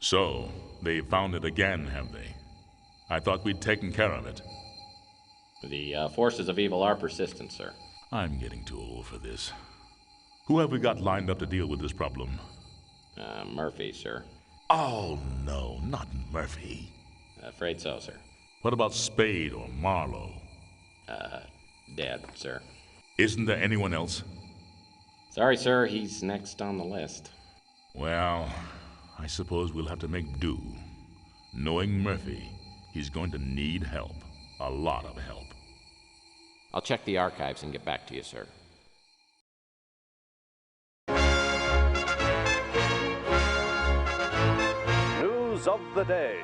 So, they found it again, have they? I thought we'd taken care of it. The forces of evil are persistent, sir. I'm getting too old for this. Who have we got lined up to deal with this problem? Murphy, sir. Oh, no, not Murphy. Afraid so, sir. What about Spade or Marlowe? Dead, sir. Isn't there anyone else? Sorry, sir, he's next on the list. Well, I suppose we'll have to make do. Knowing Murphy, he's going to need help. A lot of help. I'll check the archives and get back to you, sir. News of the day.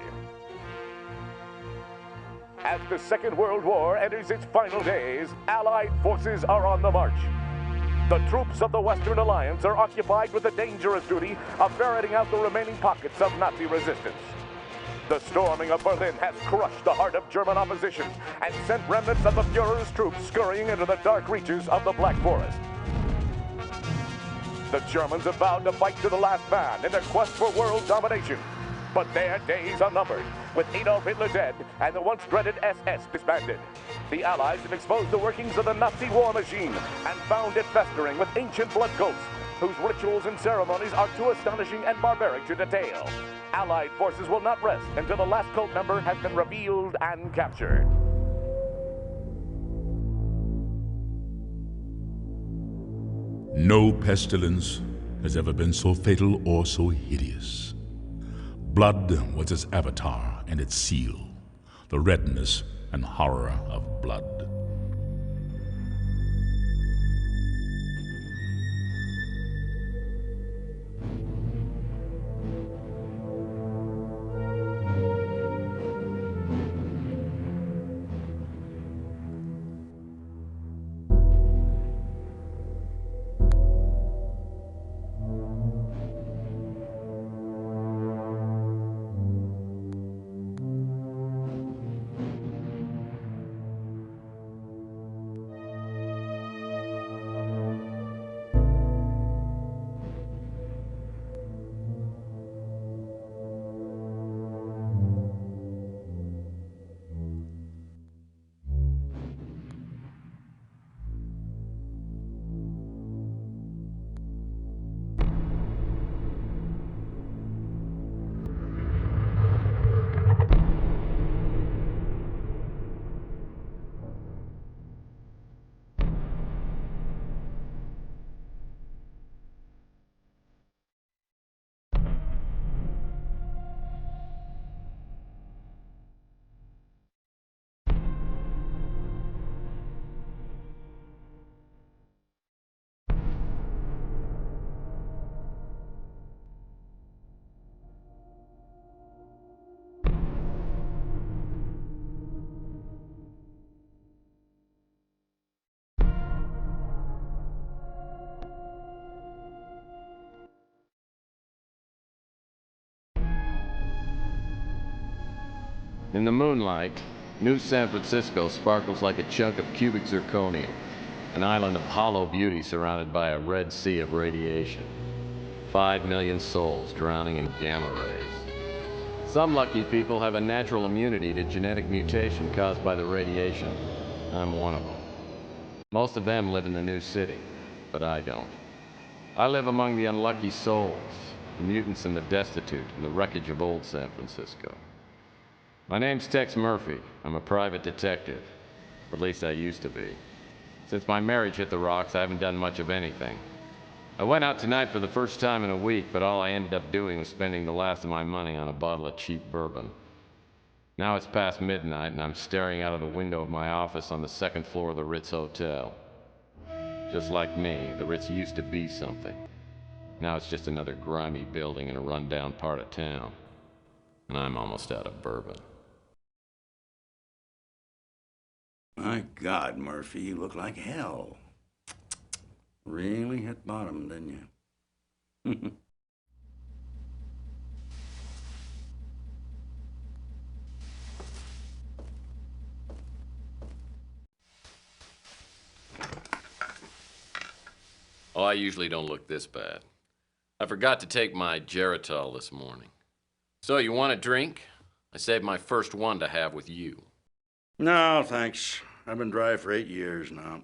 As the Second World War enters its final days, Allied forces are on the march. The troops of the Western Alliance are occupied with the dangerous duty of ferreting out the remaining pockets of Nazi resistance. The storming of Berlin has crushed the heart of German opposition and sent remnants of the Fuhrer's troops scurrying into the dark reaches of the Black Forest. The Germans have vowed to fight to the last man in their quest for world domination. But their days are numbered, with Adolf Hitler dead and the once dreaded SS disbanded. The Allies have exposed the workings of the Nazi war machine and found it festering with ancient blood cults, whose rituals and ceremonies are too astonishing and barbaric to detail. Allied forces will not rest until the last cult member has been revealed and captured. No pestilence has ever been so fatal or so hideous. Blood was its avatar and its seal, the redness and horror of blood. In the moonlight, New San Francisco sparkles like a chunk of cubic zirconium, an island of hollow beauty surrounded by a red sea of radiation. 5 million souls drowning in gamma rays. Some lucky people have a natural immunity to genetic mutation caused by the radiation. I'm one of them. Most of them live in the new city, but I don't. I live among the unlucky souls, the mutants and the destitute, in the wreckage of old San Francisco. My name's Tex Murphy. I'm a private detective. Or at least I used to be. Since my marriage hit the rocks, I haven't done much of anything. I went out tonight for the first time in a week, but all I ended up doing was spending the last of my money on a bottle of cheap bourbon. Now it's past midnight, and I'm staring out of the window of my office on the second floor of the Ritz Hotel. Just like me, the Ritz used to be something. Now it's just another grimy building in a rundown part of town. And I'm almost out of bourbon. My God, Murphy, you look like hell. Really hit bottom, didn't you? Oh, I usually don't look this bad. I forgot to take my Geritol this morning. So, you want a drink? I saved my first one to have with you. No, thanks. I've been dry for 8 years now.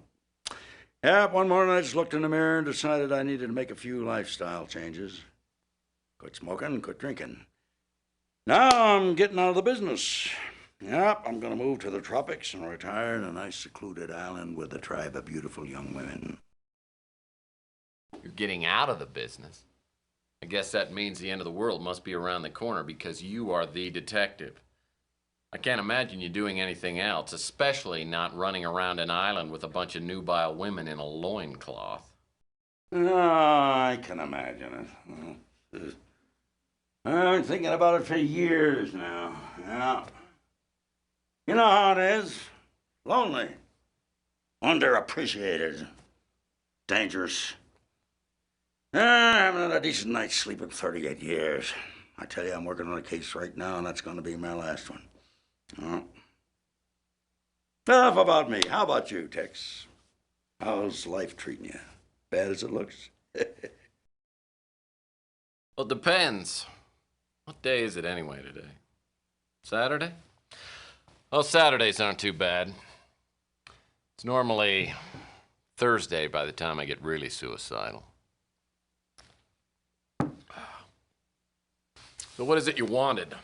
Yeah, one morning I just looked in the mirror and decided I needed to make a few lifestyle changes. Quit smoking, quit drinking. Now I'm getting out of the business. Yep, I'm gonna move to the tropics and retire in a nice secluded island with a tribe of beautiful young women. You're getting out of the business? I guess that means the end of the world must be around the corner because you are the detective. I can't imagine you doing anything else, especially not running around an island with a bunch of nubile women in a loincloth. Oh, I can imagine it. I've been thinking about it for years now. Yeah. You know how it is. Lonely. Underappreciated. Dangerous. I haven't had a decent night's sleep in 38 years. I tell you, I'm working on a case right now, and that's going to be my last one. Enough about me. How about you, Tex? How's life treating you? Bad as it looks? Well, it depends. What day is it anyway today? Saturday? Well, Saturdays aren't too bad. It's normally Thursday by the time I get really suicidal. So what is it you wanted?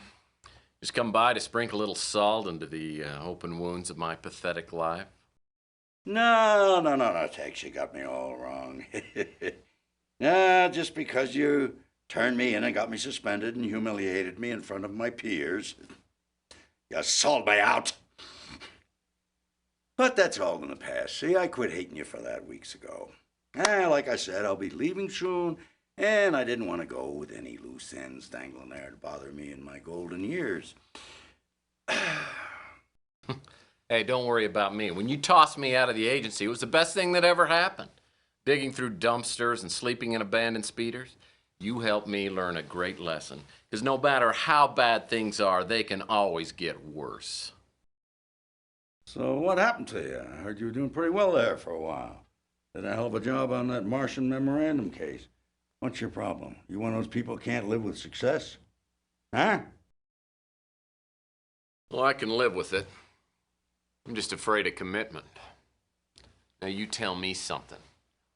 Just come by to sprinkle a little salt into the open wounds of my pathetic life? No, Tex, you got me all wrong. Nah, just because you turned me in and got me suspended and humiliated me in front of my peers. You sold me out. But that's all gonna pass. See, I quit hating you for that weeks ago. Like I said, I'll be leaving soon, and I didn't want to go with any loose ends dangling there to bother me in my golden years. Hey, don't worry about me. When you tossed me out of the agency, it was the best thing that ever happened. Digging through dumpsters and sleeping in abandoned speeders, you helped me learn a great lesson. Because no matter how bad things are, they can always get worse. So what happened to you? I heard you were doing pretty well there for a while. Did a hell of a job on that Martian memorandum case. What's your problem? You one of those people who can't live with success? Huh? Well, I can live with it. I'm just afraid of commitment. Now you tell me something.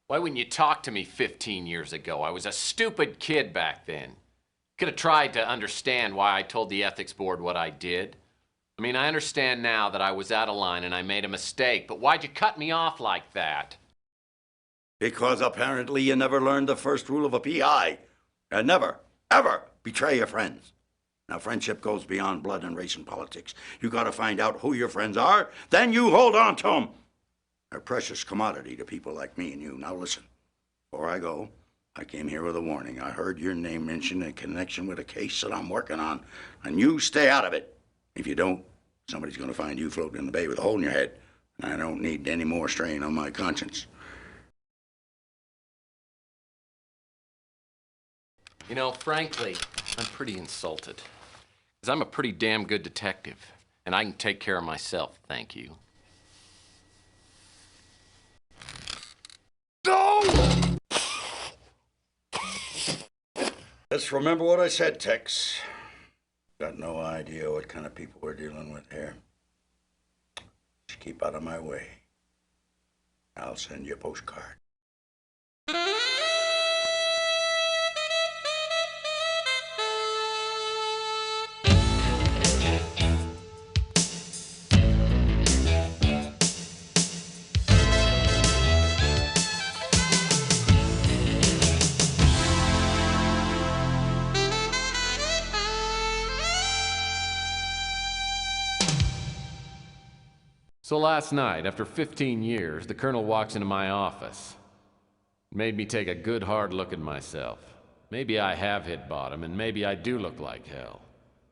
Why wouldn't you talk to me 15 years ago? I was a stupid kid back then. Could have tried to understand why I told the ethics board what I did. I mean, I understand now that I was out of line and I made a mistake, but why'd you cut me off like that? Because apparently you never learned the first rule of a PI. And never, ever betray your friends. Now, friendship goes beyond blood and race and politics. You gotta find out who your friends are, then you hold on to them. They're a precious commodity to people like me and you. Now listen, before I go, I came here with a warning. I heard your name mentioned in connection with a case that I'm working on, and you stay out of it. If you don't, somebody's gonna find you floating in the bay with a hole in your head. And I don't need any more strain on my conscience. You know, frankly, I'm pretty insulted. Because I'm a pretty damn good detective, and I can take care of myself, thank you. No! Just remember what I said, Tex. Got no idea what kind of people we're dealing with here. Just keep out of my way. I'll send you a postcard. So last night, after 15 years, the colonel walks into my office. It made me take a good hard look at myself. Maybe I have hit bottom, and maybe I do look like hell.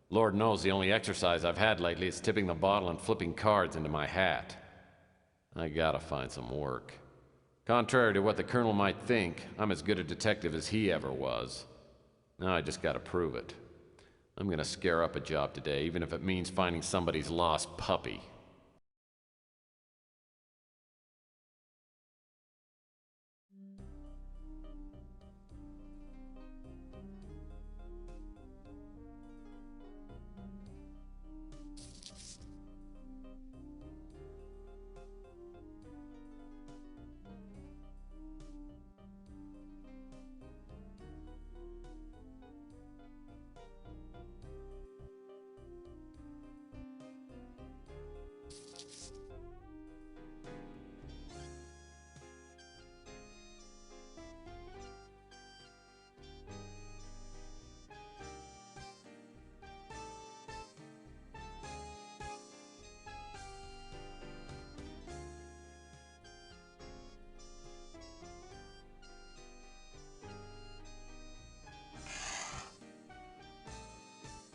Lord knows the only exercise I've had lately is tipping the bottle and flipping cards into my hat. I gotta find some work. Contrary to what the colonel might think, I'm as good a detective as he ever was. Now I just gotta prove it. I'm gonna scare up a job today, even if it means finding somebody's lost puppy.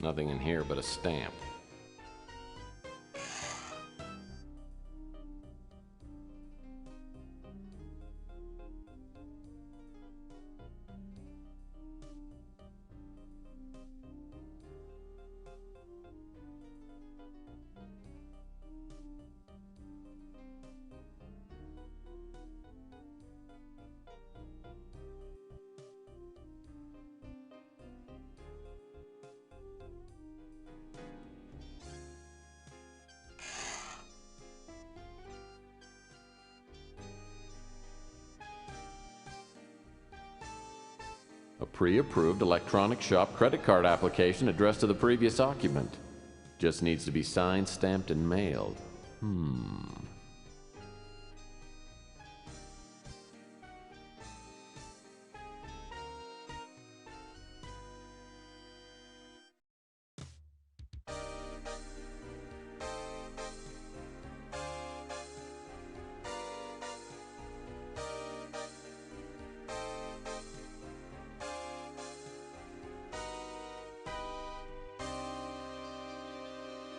Nothing in here but a stamp. A pre-approved electronic shop credit card application addressed to the previous occupant. Just needs to be signed, stamped, and mailed.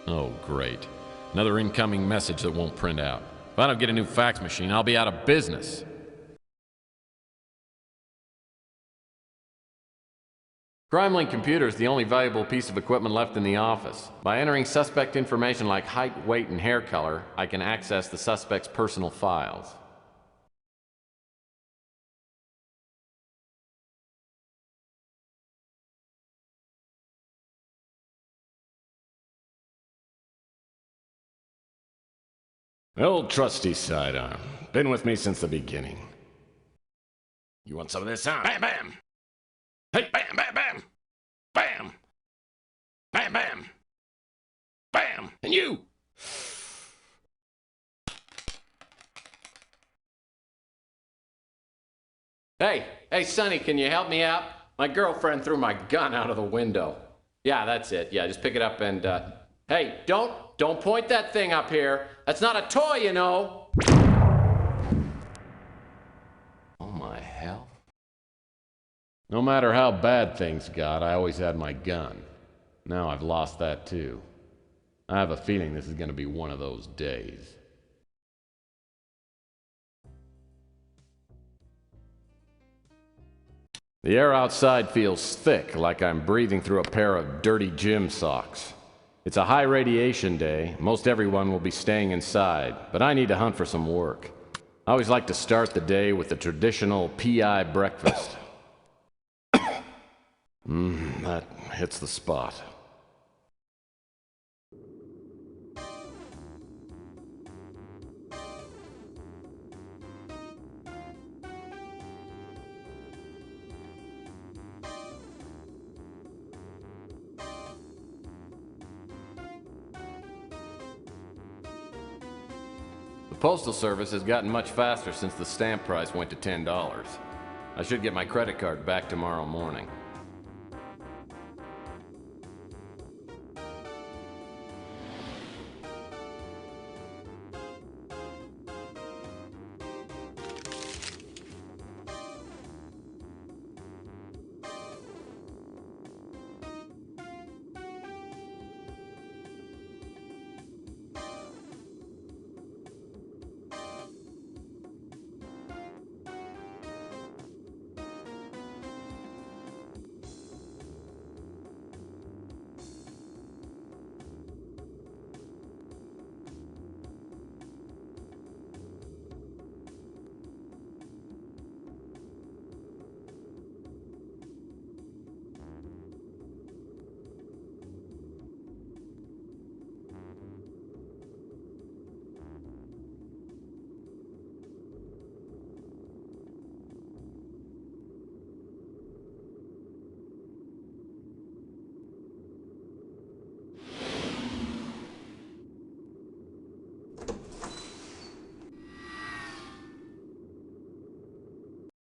Oh, great. Another incoming message that won't print out. If I don't get a new fax machine, I'll be out of business. CrimeLink Computer is the only valuable piece of equipment left in the office. By entering suspect information like height, weight, and hair color, I can access the suspect's personal files. The old trusty sidearm. Been with me since the beginning. You want some of this, huh? Bam, bam! Hey, bam, bam, bam! Bam! Bam, bam! Bam! And you! Hey, Sonny, can you help me out? My girlfriend threw my gun out of the window. Yeah, that's it. Yeah, just pick it up and, Hey, don't point that thing up here. That's not a toy, you know. Oh, my hell. No matter how bad things got, I always had my gun. Now I've lost that too. I have a feeling this is going to be one of those days. The air outside feels thick, like I'm breathing through a pair of dirty gym socks. It's a high radiation day. Most everyone will be staying inside, but I need to hunt for some work. I always like to start the day with the traditional PI breakfast. That hits the spot. The Postal Service has gotten much faster since the stamp price went to $10. I should get my credit card back tomorrow morning.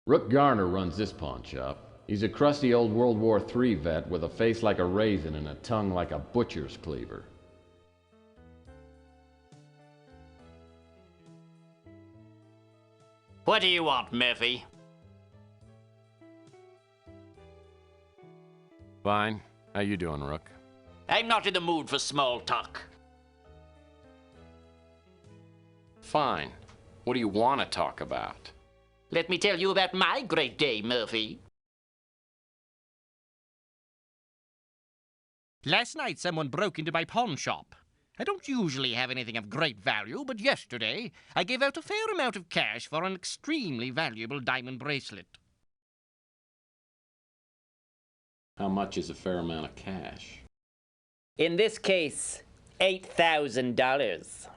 Rook Garner runs this pawn shop. He's a crusty old World War III vet with a face like a raisin and a tongue like a butcher's cleaver. What do you want, Murphy? Fine. How you doing, Rook? I'm not in the mood for small talk. Fine. What do you want to talk about? Let me tell you about my great day, Murphy. Last night, someone broke into my pawn shop. I don't usually have anything of great value, but yesterday I gave out a fair amount of cash for an extremely valuable diamond bracelet. How much is a fair amount of cash? In this case, $8,000.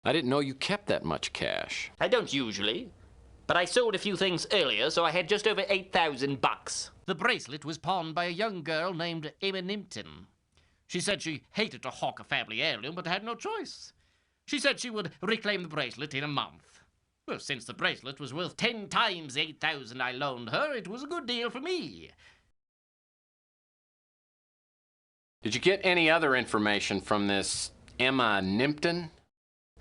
I didn't know you kept that much cash. I don't usually, but I sold a few things earlier, so I had just over $8,000. The bracelet was pawned by a young girl named Emma Nimpton. She said she hated to hawk a family heirloom, but had no choice. She said she would reclaim the bracelet in a month. Well, since the bracelet was worth 10 times the $8,000 I loaned her, it was a good deal for me. Did you get any other information from this Emma Nimpton?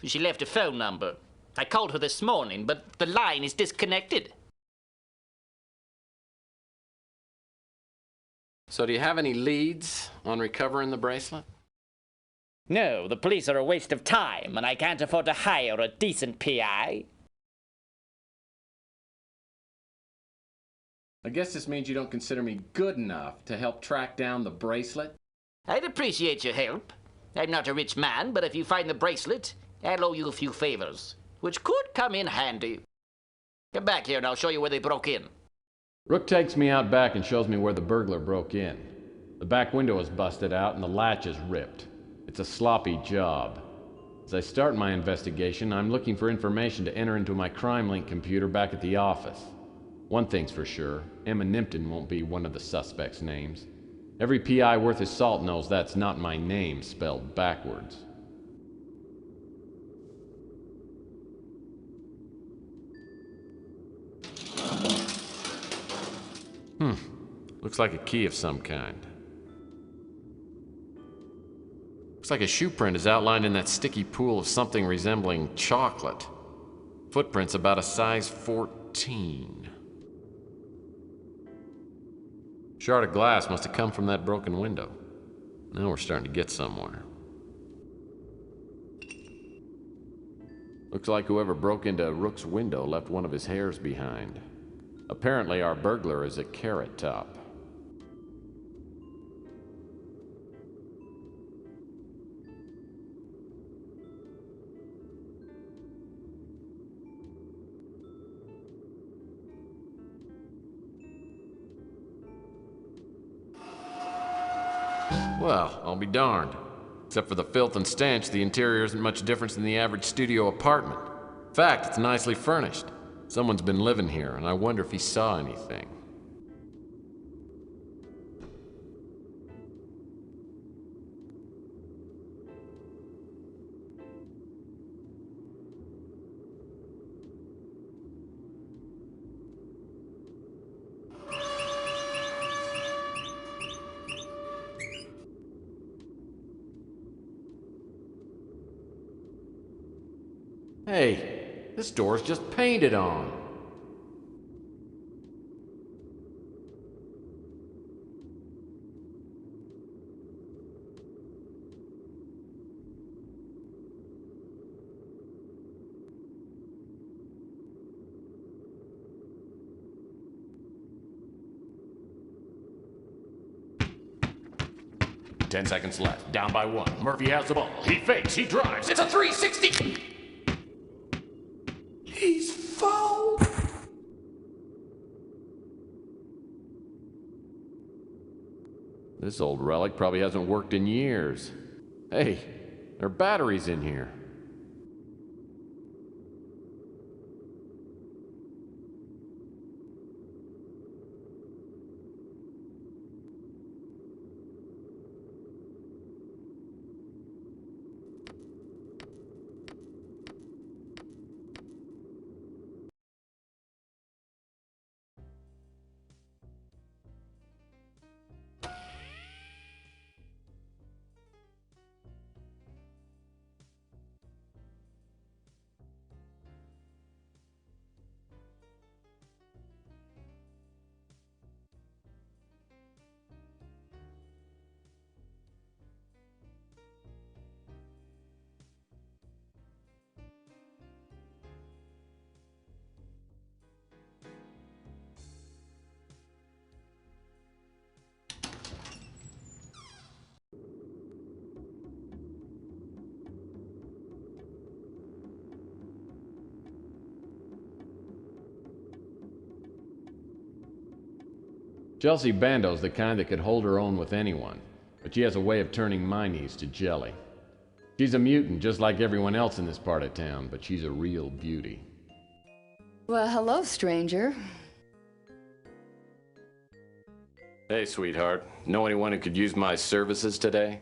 She left a phone number. I called her this morning, but the line is disconnected. So do you have any leads on recovering the bracelet? No, the police are a waste of time, and I can't afford to hire a decent PI. I guess this means you don't consider me good enough to help track down the bracelet? I'd appreciate your help. I'm not a rich man, but if you find the bracelet, I'll owe you a few favors, which could come in handy. Come back here and I'll show you where they broke in. Rook takes me out back and shows me where the burglar broke in. The back window is busted out and the latch is ripped. It's a sloppy job. As I start my investigation, I'm looking for information to enter into my CrimeLink computer back at the office. One thing's for sure, Emma Nimpton won't be one of the suspects' names. Every PI worth his salt knows that's not my name spelled backwards. Looks like a key of some kind. Looks like a shoe print is outlined in that sticky pool of something resembling chocolate. Footprints about a size 14. Shard of glass must have come from that broken window. Now we're starting to get somewhere. Looks like whoever broke into Rook's window left one of his hairs behind. Apparently our burglar is a Carrot Top. Well, I'll be darned. Except for the filth and stench, the interior isn't much different than the average studio apartment. In fact, it's nicely furnished. Someone's been living here, and I wonder if he saw anything. Hey, this door's just painted on. Ten seconds left. Down by one. Murphy has the ball. He fakes. He drives. It's a 360. He's fouled. This old relic probably hasn't worked in years. Hey, there are batteries in here. Chelsea Bando's the kind that could hold her own with anyone, but she has a way of turning my knees to jelly. She's a mutant just like everyone else in this part of town, but she's a real beauty. Well, hello, stranger. Hey, sweetheart. Know anyone who could use my services today?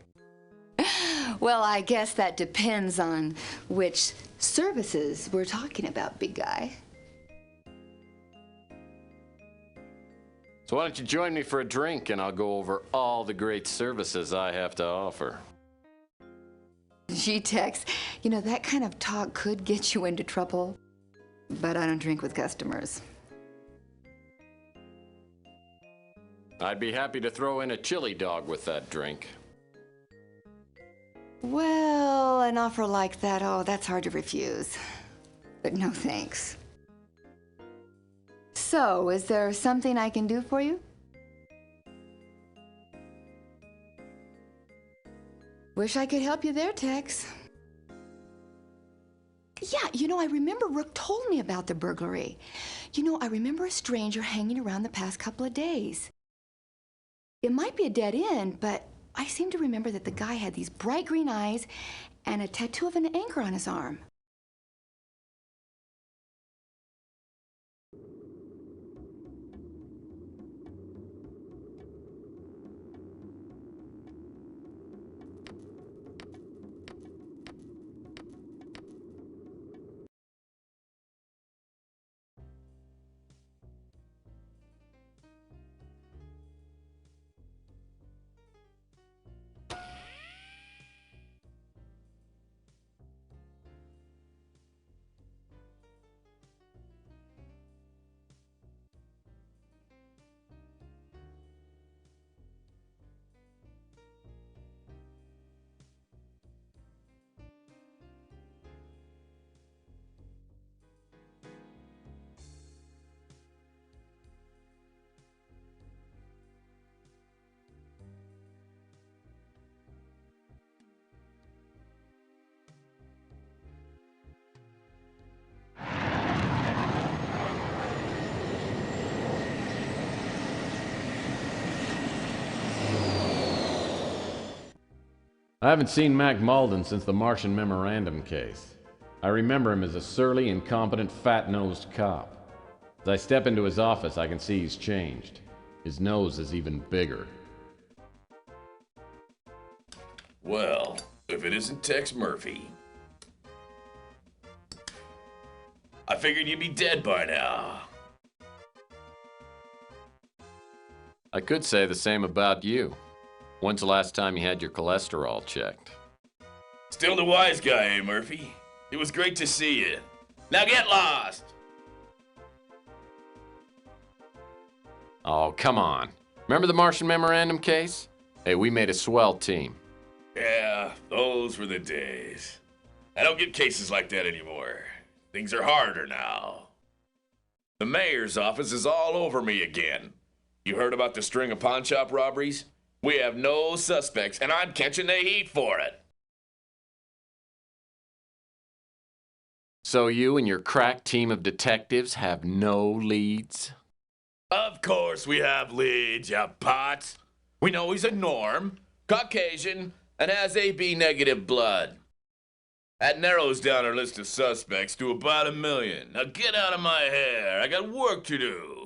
Well, I guess that depends on which services we're talking about, big guy. So why don't you join me for a drink and I'll go over all the great services I have to offer. Gee, Tex, you know, that kind of talk could get you into trouble, but I don't drink with customers. I'd be happy to throw in a chili dog with that drink. Well, an offer like that, oh, that's hard to refuse. But no thanks. So, is there something I can do for you? Wish I could help you there, Tex. Yeah, you know, I remember Rook told me about the burglary. You know, I remember a stranger hanging around the past couple of days. It might be a dead end, but I seem to remember that the guy had these bright green eyes and a tattoo of an anchor on his arm. I haven't seen Mac Malden since the Martian Memorandum case. I remember him as a surly, incompetent, fat-nosed cop. As I step into his office, I can see he's changed. His nose is even bigger. Well, if it isn't Tex Murphy. I figured you'd be dead by now. I could say the same about you. When's the last time you had your cholesterol checked? Still the wise guy, eh, Murphy? It was great to see you. Now get lost! Oh, come on. Remember the Martian Memorandum case? Hey, we made a swell team. Yeah, those were the days. I don't get cases like that anymore. Things are harder now. The mayor's office is all over me again. You heard about the string of pawn shop robberies? We have no suspects, and I'm catching the heat for it. So you and your crack team of detectives have no leads? Of course we have leads, you pots. We know he's a Norm, Caucasian, and has AB negative blood. That narrows down our list of suspects to about 1 million. Now get out of my hair. I got work to do.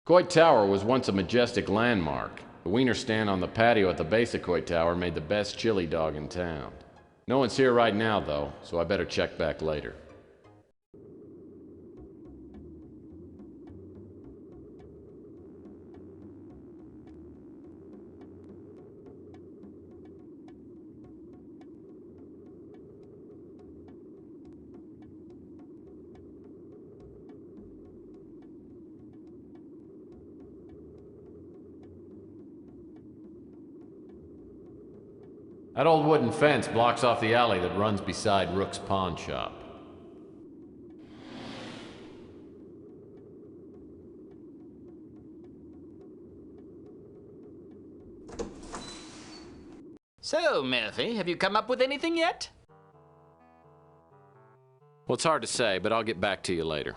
Coit Tower was once a majestic landmark. The wiener stand on the patio at the base of Coit Tower made the best chili dog in town. No one's here right now, though, so I better check back later. That old wooden fence blocks off the alley that runs beside Rook's pawn shop. So, Murphy, have you come up with anything yet? Well, it's hard to say, but I'll get back to you later.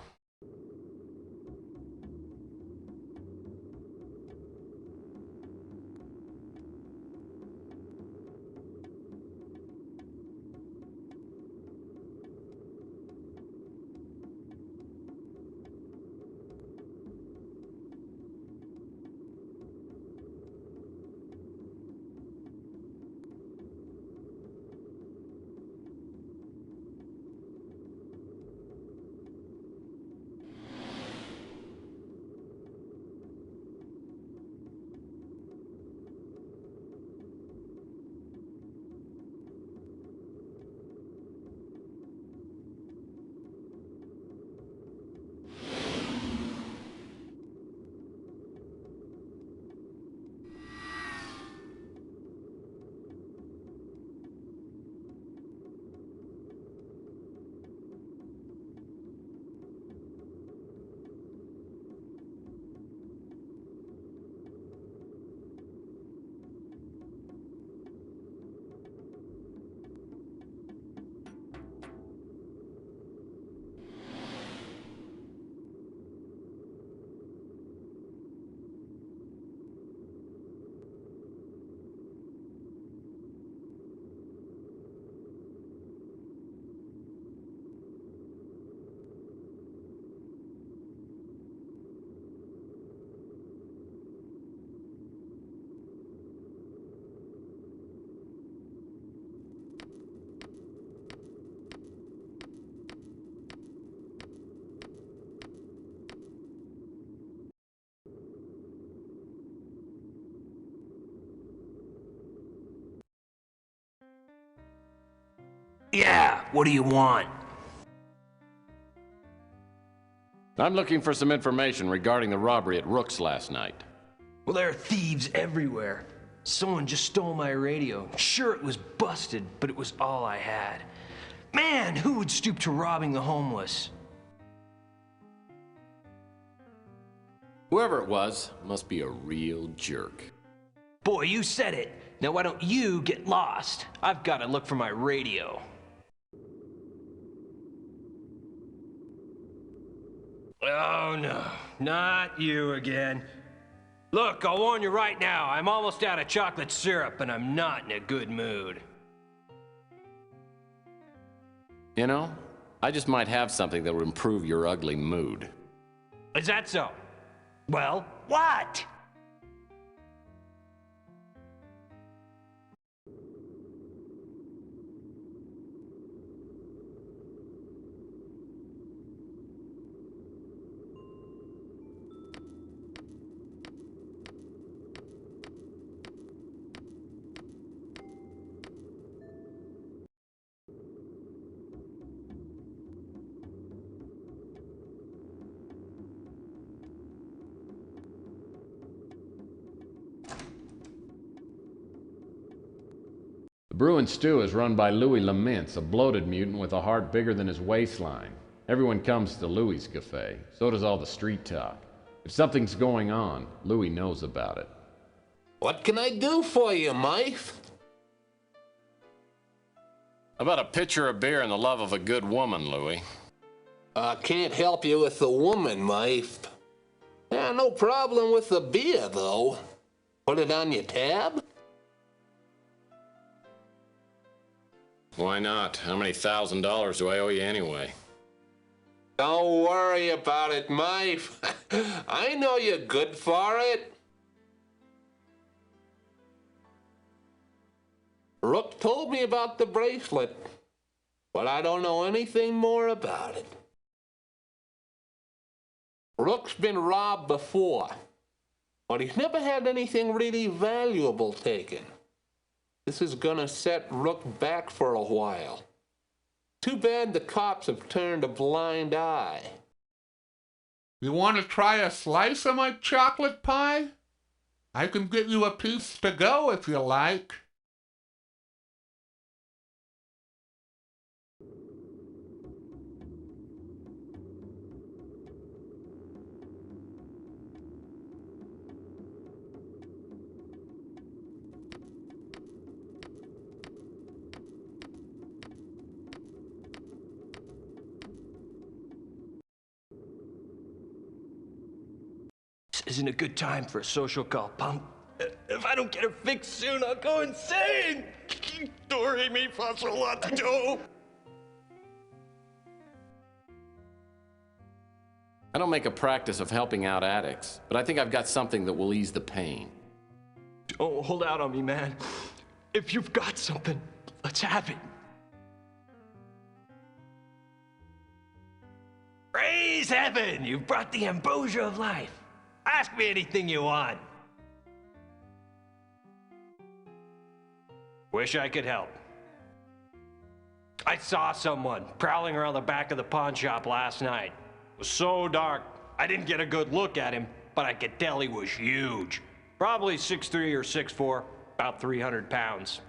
Yeah, what do you want? I'm looking for some information regarding the robbery at Rook's last night. Well, there are thieves everywhere. Someone just stole my radio. Sure, it was busted, but it was all I had. Man, who would stoop to robbing the homeless? Whoever it was must be a real jerk. Boy, you said it. Now why don't you get lost? I've got to look for my radio. Oh no, not you again. Look, I'll warn you right now, I'm almost out of chocolate syrup and I'm not in a good mood. You know, I just might have something that would improve your ugly mood. Is that so? Well, what? The brew and stew is run by Louis Lamintz, a bloated mutant with a heart bigger than his waistline. Everyone comes to Louis's cafe. So does all the street talk. If something's going on, Louis knows about it. What can I do for you, Mike? About a pitcher of beer and the love of a good woman, Louis. I can't help you with the woman, Mike. Yeah, no problem with the beer, though. Put it on your tab? Why not? How many $1,000s do I owe you anyway? Don't worry about it, Mike. I know you're good for it. Rook told me about the bracelet, but I don't know anything more about it. Rook's been robbed before, but he's never had anything really valuable taken. This is gonna set Rook back for a while. Too bad the cops have turned a blind eye. You want to try a slice of my chocolate pie? I can give you a piece to go if you like. This isn't a good time for a social call, punk. If I don't get her fixed soon, I'll go insane! Do re mi fa sol la ti do. I don't make a practice of helping out addicts, but I think I've got something that will ease the pain. Don't hold out on me, man. If you've got something, let's have it. Praise heaven! You've brought the ambrosia of life. Ask me anything you want. Wish I could help. I saw someone prowling around the back of the pawn shop last night. It was so dark, I didn't get a good look at him, but I could tell he was huge. Probably 6'3" or 6'4", about 300 pounds.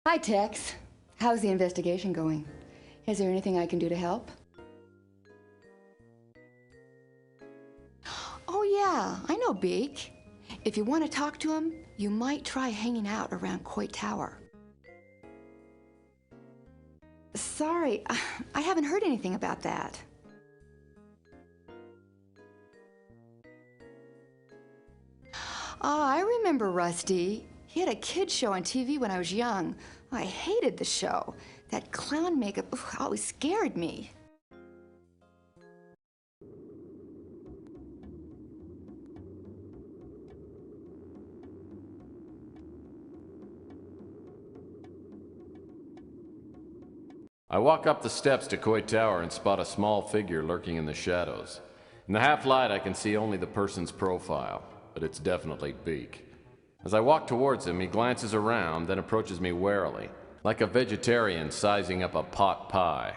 Hi, Tex. How's the investigation going? Is there anything I can do to help? Oh, yeah, I know Beak. If you want to talk to him, you might try hanging out around Coit Tower. Sorry, I haven't heard anything about that. I remember Rusty. He had a kid show on TV when I was young. I hated the show. That clown makeup always scared me. I walk up the steps to Coit Tower and spot a small figure lurking in the shadows. In the half light, I can see only the person's profile, but it's definitely Beak. As I walk towards him, he glances around, then approaches me warily, like a vegetarian sizing up a pot pie.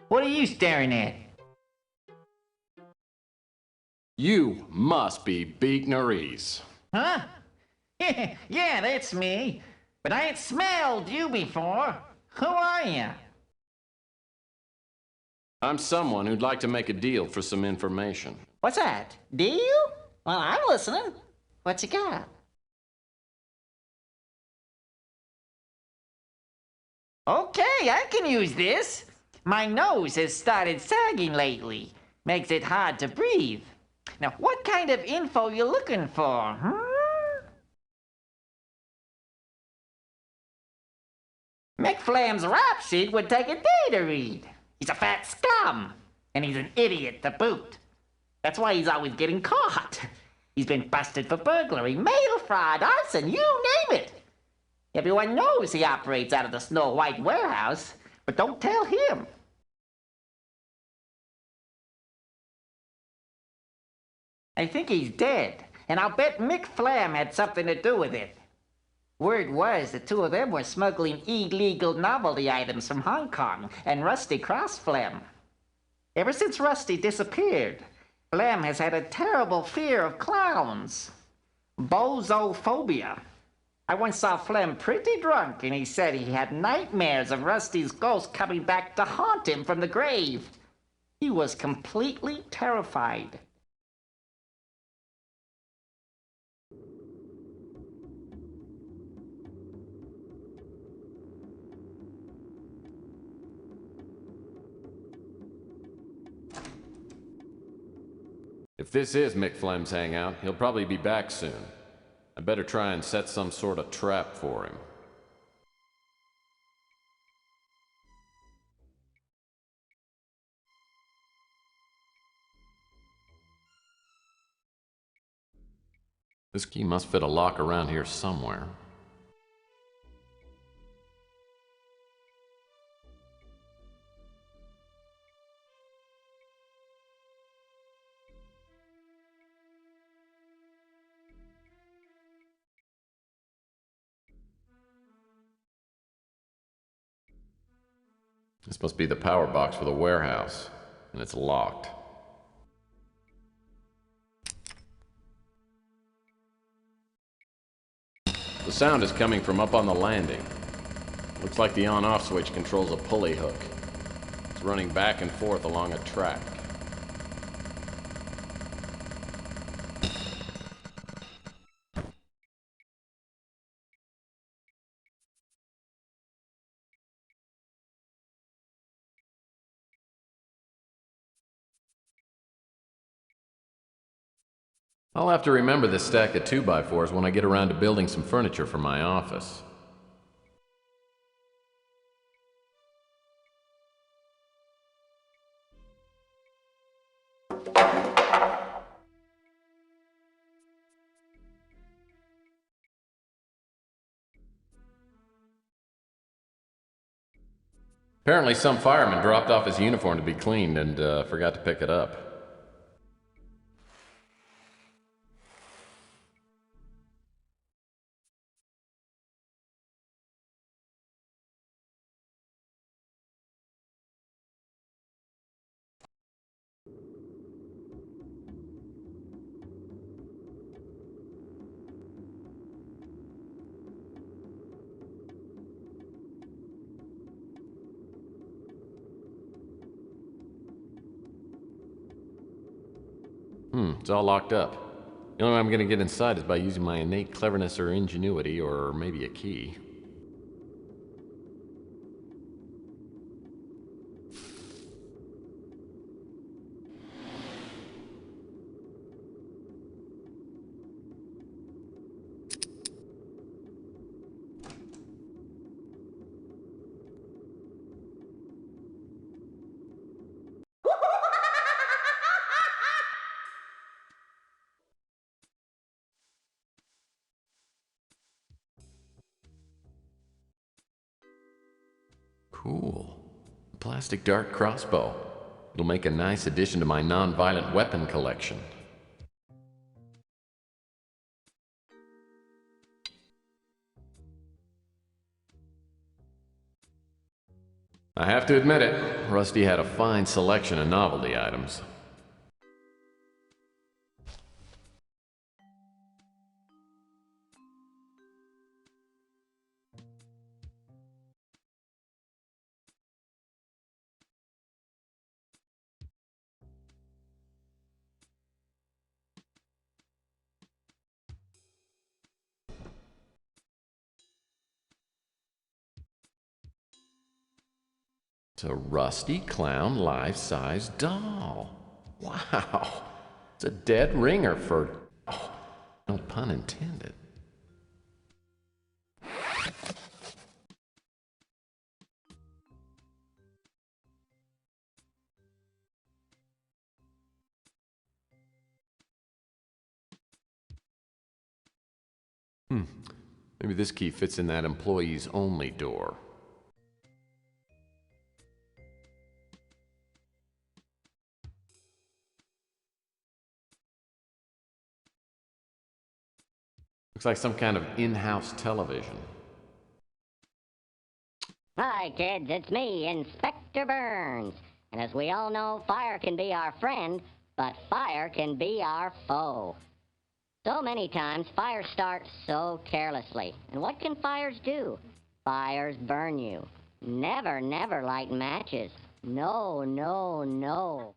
What are you staring at? You must be Beeknerese. Huh? Yeah, that's me. But I ain't smelled you before. Who are you? I'm someone who'd like to make a deal for some information. What's that? Deal? Well, I'm listening. What you got? Okay, I can use this. My nose has started sagging lately. Makes it hard to breathe. Now, what kind of info you looking for, Mick Flemm's rap sheet would take a day to read. He's a fat scum, and he's an idiot to boot. That's why he's always getting caught. He's been busted for burglary, mail fraud, arson, you name it. Everyone knows he operates out of the Snow White warehouse, but don't tell him. I think he's dead, and I'll bet Mick Flemm had something to do with it. Word was the two of them were smuggling illegal novelty items from Hong Kong, and Rusty crossed Flemm. Ever since Rusty disappeared, Flemm has had a terrible fear of clowns. Bozophobia. I once saw Flemm pretty drunk, and he said he had nightmares of Rusty's ghost coming back to haunt him from the grave. He was completely terrified. If this is Mick Flemm's hangout, he'll probably be back soon. I better try and set some sort of trap for him. This key must fit a lock around here somewhere. This must be the power box for the warehouse, and it's locked. The sound is coming from up on the landing. Looks like the on-off switch controls a pulley hook. It's running back and forth along a track. I'll have to remember this stack of 2x4s when I get around to building some furniture for my office. Apparently some fireman dropped off his uniform to be cleaned and forgot to pick it up. It's all locked up. The only way I'm gonna get inside is by using my innate cleverness or ingenuity, or maybe a key. Cool. A plastic dart crossbow. It'll make a nice addition to my non-violent weapon collection. I have to admit it, Rusty had a fine selection of novelty items. It's a rusty clown life-size doll. Wow. It's a dead ringer for... Oh, no pun intended. Maybe this key fits in that employees only door. Looks like some kind of in-house television. Hi, kids, it's me, Inspector Burns. And as we all know, fire can be our friend, but fire can be our foe. So many times, fires start so carelessly. And what can fires do? Fires burn you. Never, never light matches. No, no, no.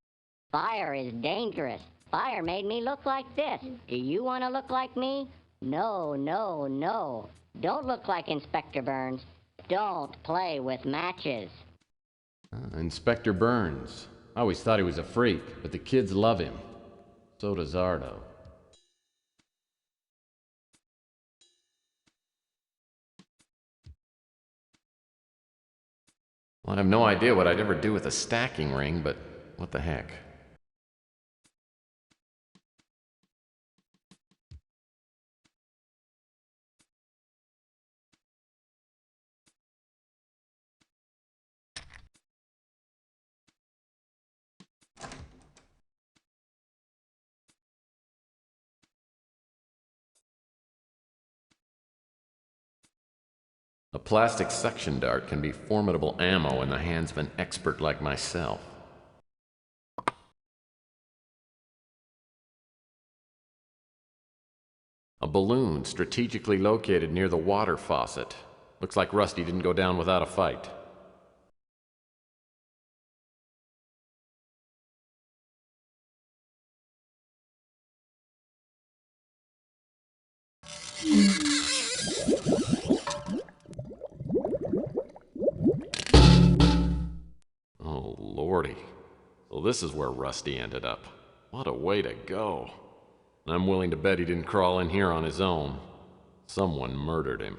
Fire is dangerous. Fire made me look like this. Do you want to look like me? No, no, no. Don't look like Inspector Burns. Don't play with matches. Inspector Burns. I always thought he was a freak, but the kids love him. So does Ardo. Well, I have no idea what I'd ever do with a stacking ring, but what the heck. A plastic suction dart can be formidable ammo in the hands of an expert like myself. A balloon strategically located near the water faucet. Looks like Rusty didn't go down without a fight. Oh, lordy. So this is where Rusty ended up. What a way to go. I'm willing to bet he didn't crawl in here on his own. Someone murdered him.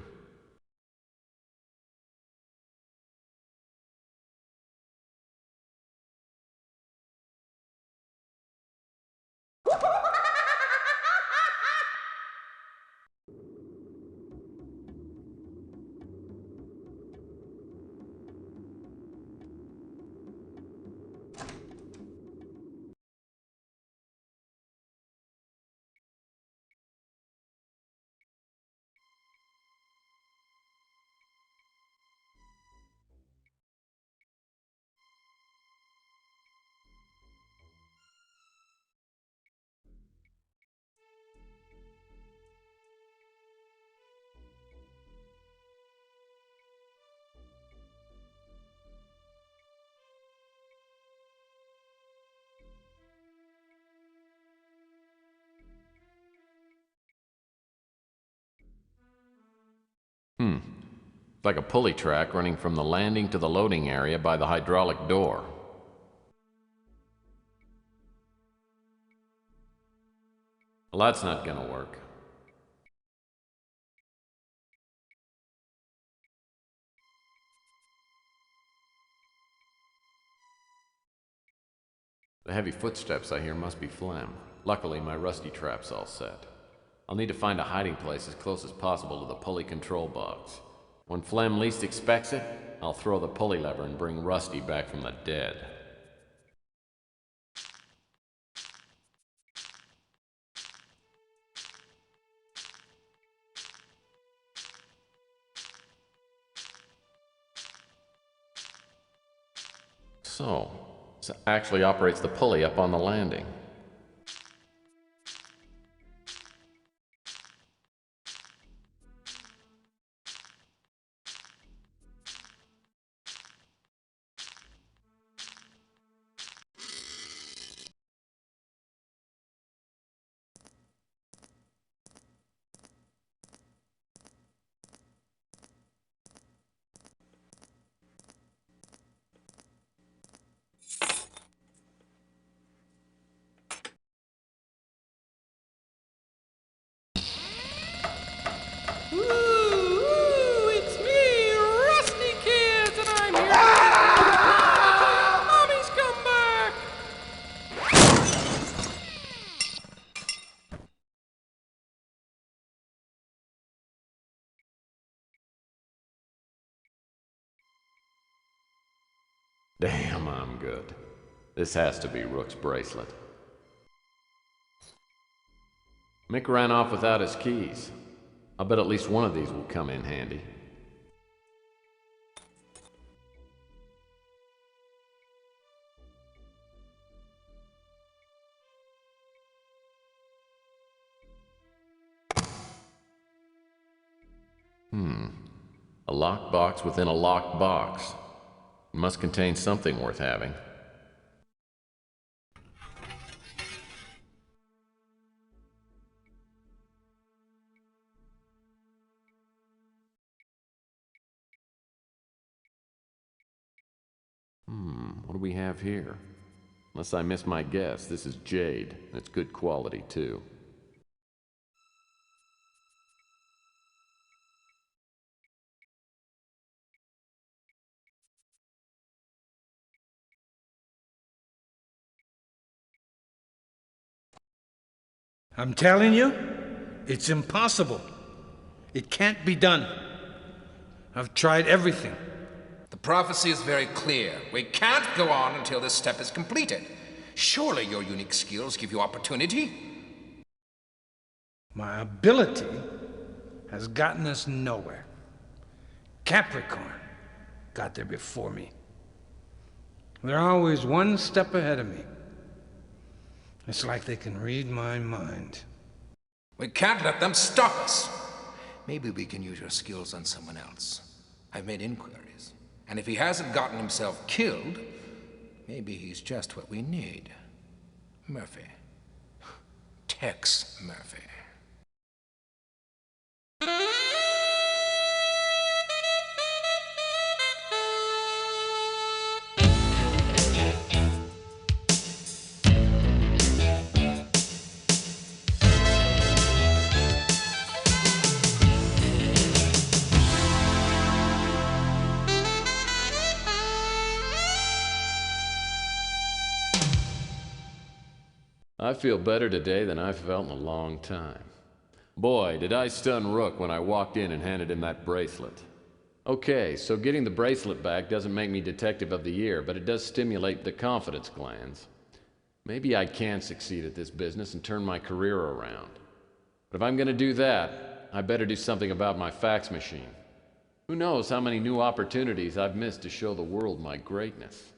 It's like a pulley track running from the landing to the loading area by the hydraulic door. Well, that's not gonna work. The heavy footsteps I hear must be Flemm. Luckily, my rusty trap's all set. I'll need to find a hiding place as close as possible to the pulley control box. When Flemm least expects it, I'll throw the pulley lever and bring Rusty back from the dead. So, this actually operates the pulley up on the landing. Ooh, it's me, Rusty Kids, and I'm here to Mommy's come back! Damn, I'm good. This has to be Rook's bracelet. Mick ran off without his keys. I'll bet at least one of these will come in handy. A locked box within a locked box. It must contain something worth having. What do we have here? Unless I miss my guess, this is jade. It's good quality, too. I'm telling you, it's impossible. It can't be done. I've tried everything. The prophecy is very clear. We can't go on until this step is completed. Surely your unique skills give you opportunity? My ability has gotten us nowhere. Capricorn got there before me. They're always one step ahead of me. It's like they can read my mind. We can't let them stop us. Maybe we can use your skills on someone else. I've made inquiries. And if he hasn't gotten himself killed, maybe he's just what we need. Murphy. Tex Murphy. I feel better today than I've felt in a long time. Boy, did I stun Rook when I walked in and handed him that bracelet. Okay, so getting the bracelet back doesn't make me Detective of the Year, but it does stimulate the confidence glands. Maybe I can succeed at this business and turn my career around. But if I'm gonna do that, I better do something about my fax machine. Who knows how many new opportunities I've missed to show the world my greatness.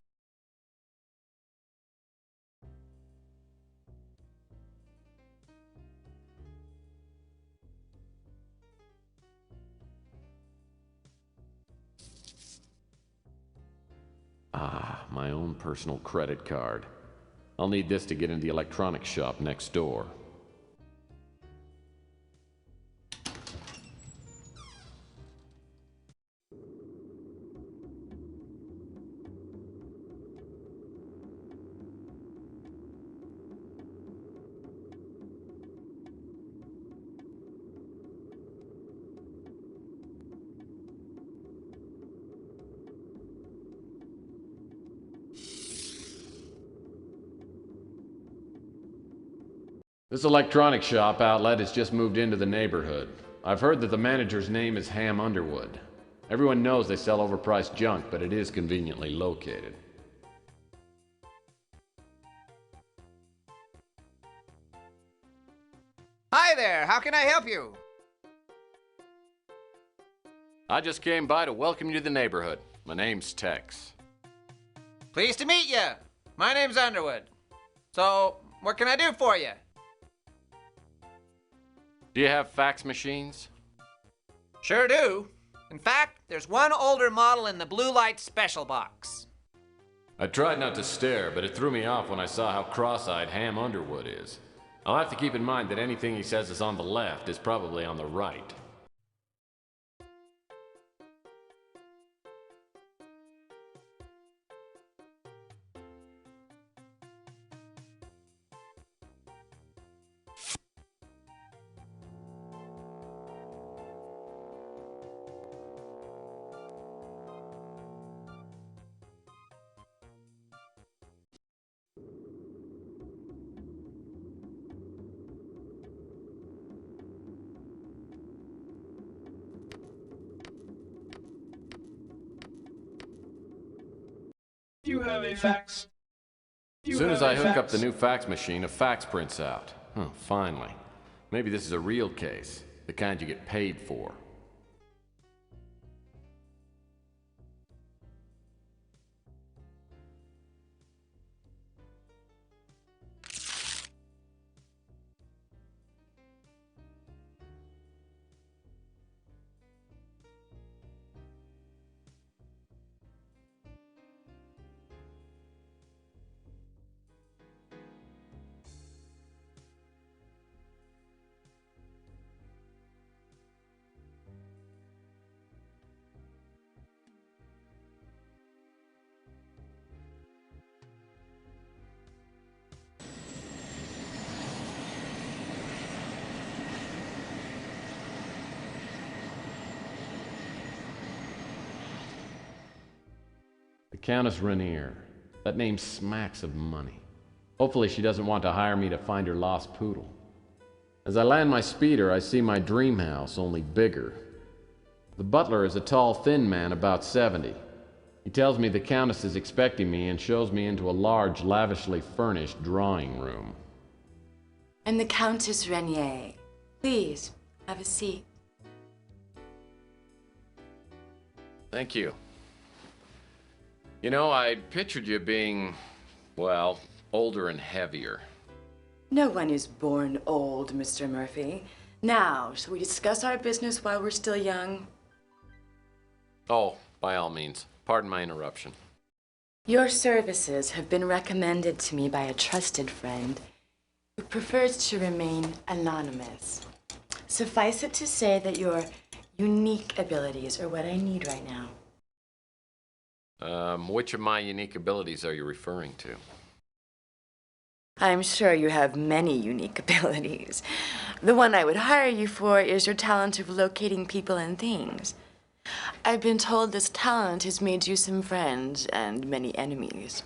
My own personal credit card. I'll need this to get into the electronics shop next door. This electronics shop outlet has just moved into the neighborhood. I've heard that the manager's name is Ham Underwood. Everyone knows they sell overpriced junk, but it is conveniently located. Hi there, how can I help you? I just came by to welcome you to the neighborhood. My name's Tex. Pleased to meet you. My name's Underwood. So, what can I do for you? Do you have fax machines? Sure do. In fact, there's one older model in the blue light special box. I tried not to stare, but it threw me off when I saw how cross-eyed Ham Underwood is. I'll have to keep in mind that anything he says is on the left is probably on the right. you have a fax? As soon as I hook up the new fax machine, a fax prints out. Oh, finally. Maybe this is a real case, the kind you get paid for. Countess Renier. That name smacks of money. Hopefully she doesn't want to hire me to find her lost poodle. As I land my speeder, I see my dream house, only bigger. The butler is a tall, thin man, about 70. He tells me the Countess is expecting me and shows me into a large, lavishly furnished drawing room. I'm the Countess Renier. Please, have a seat. Thank you. You know, I'd pictured you being, well, older and heavier. No one is born old, Mr. Murphy. Now, shall we discuss our business while we're still young? Oh, by all means. Pardon my interruption. Your services have been recommended to me by a trusted friend who prefers to remain anonymous. Suffice it to say that your unique abilities are what I need right now. Which of my unique abilities are you referring to? I'm sure you have many unique abilities. The one I would hire you for is your talent of locating people and things. I've been told this talent has made you some friends and many enemies.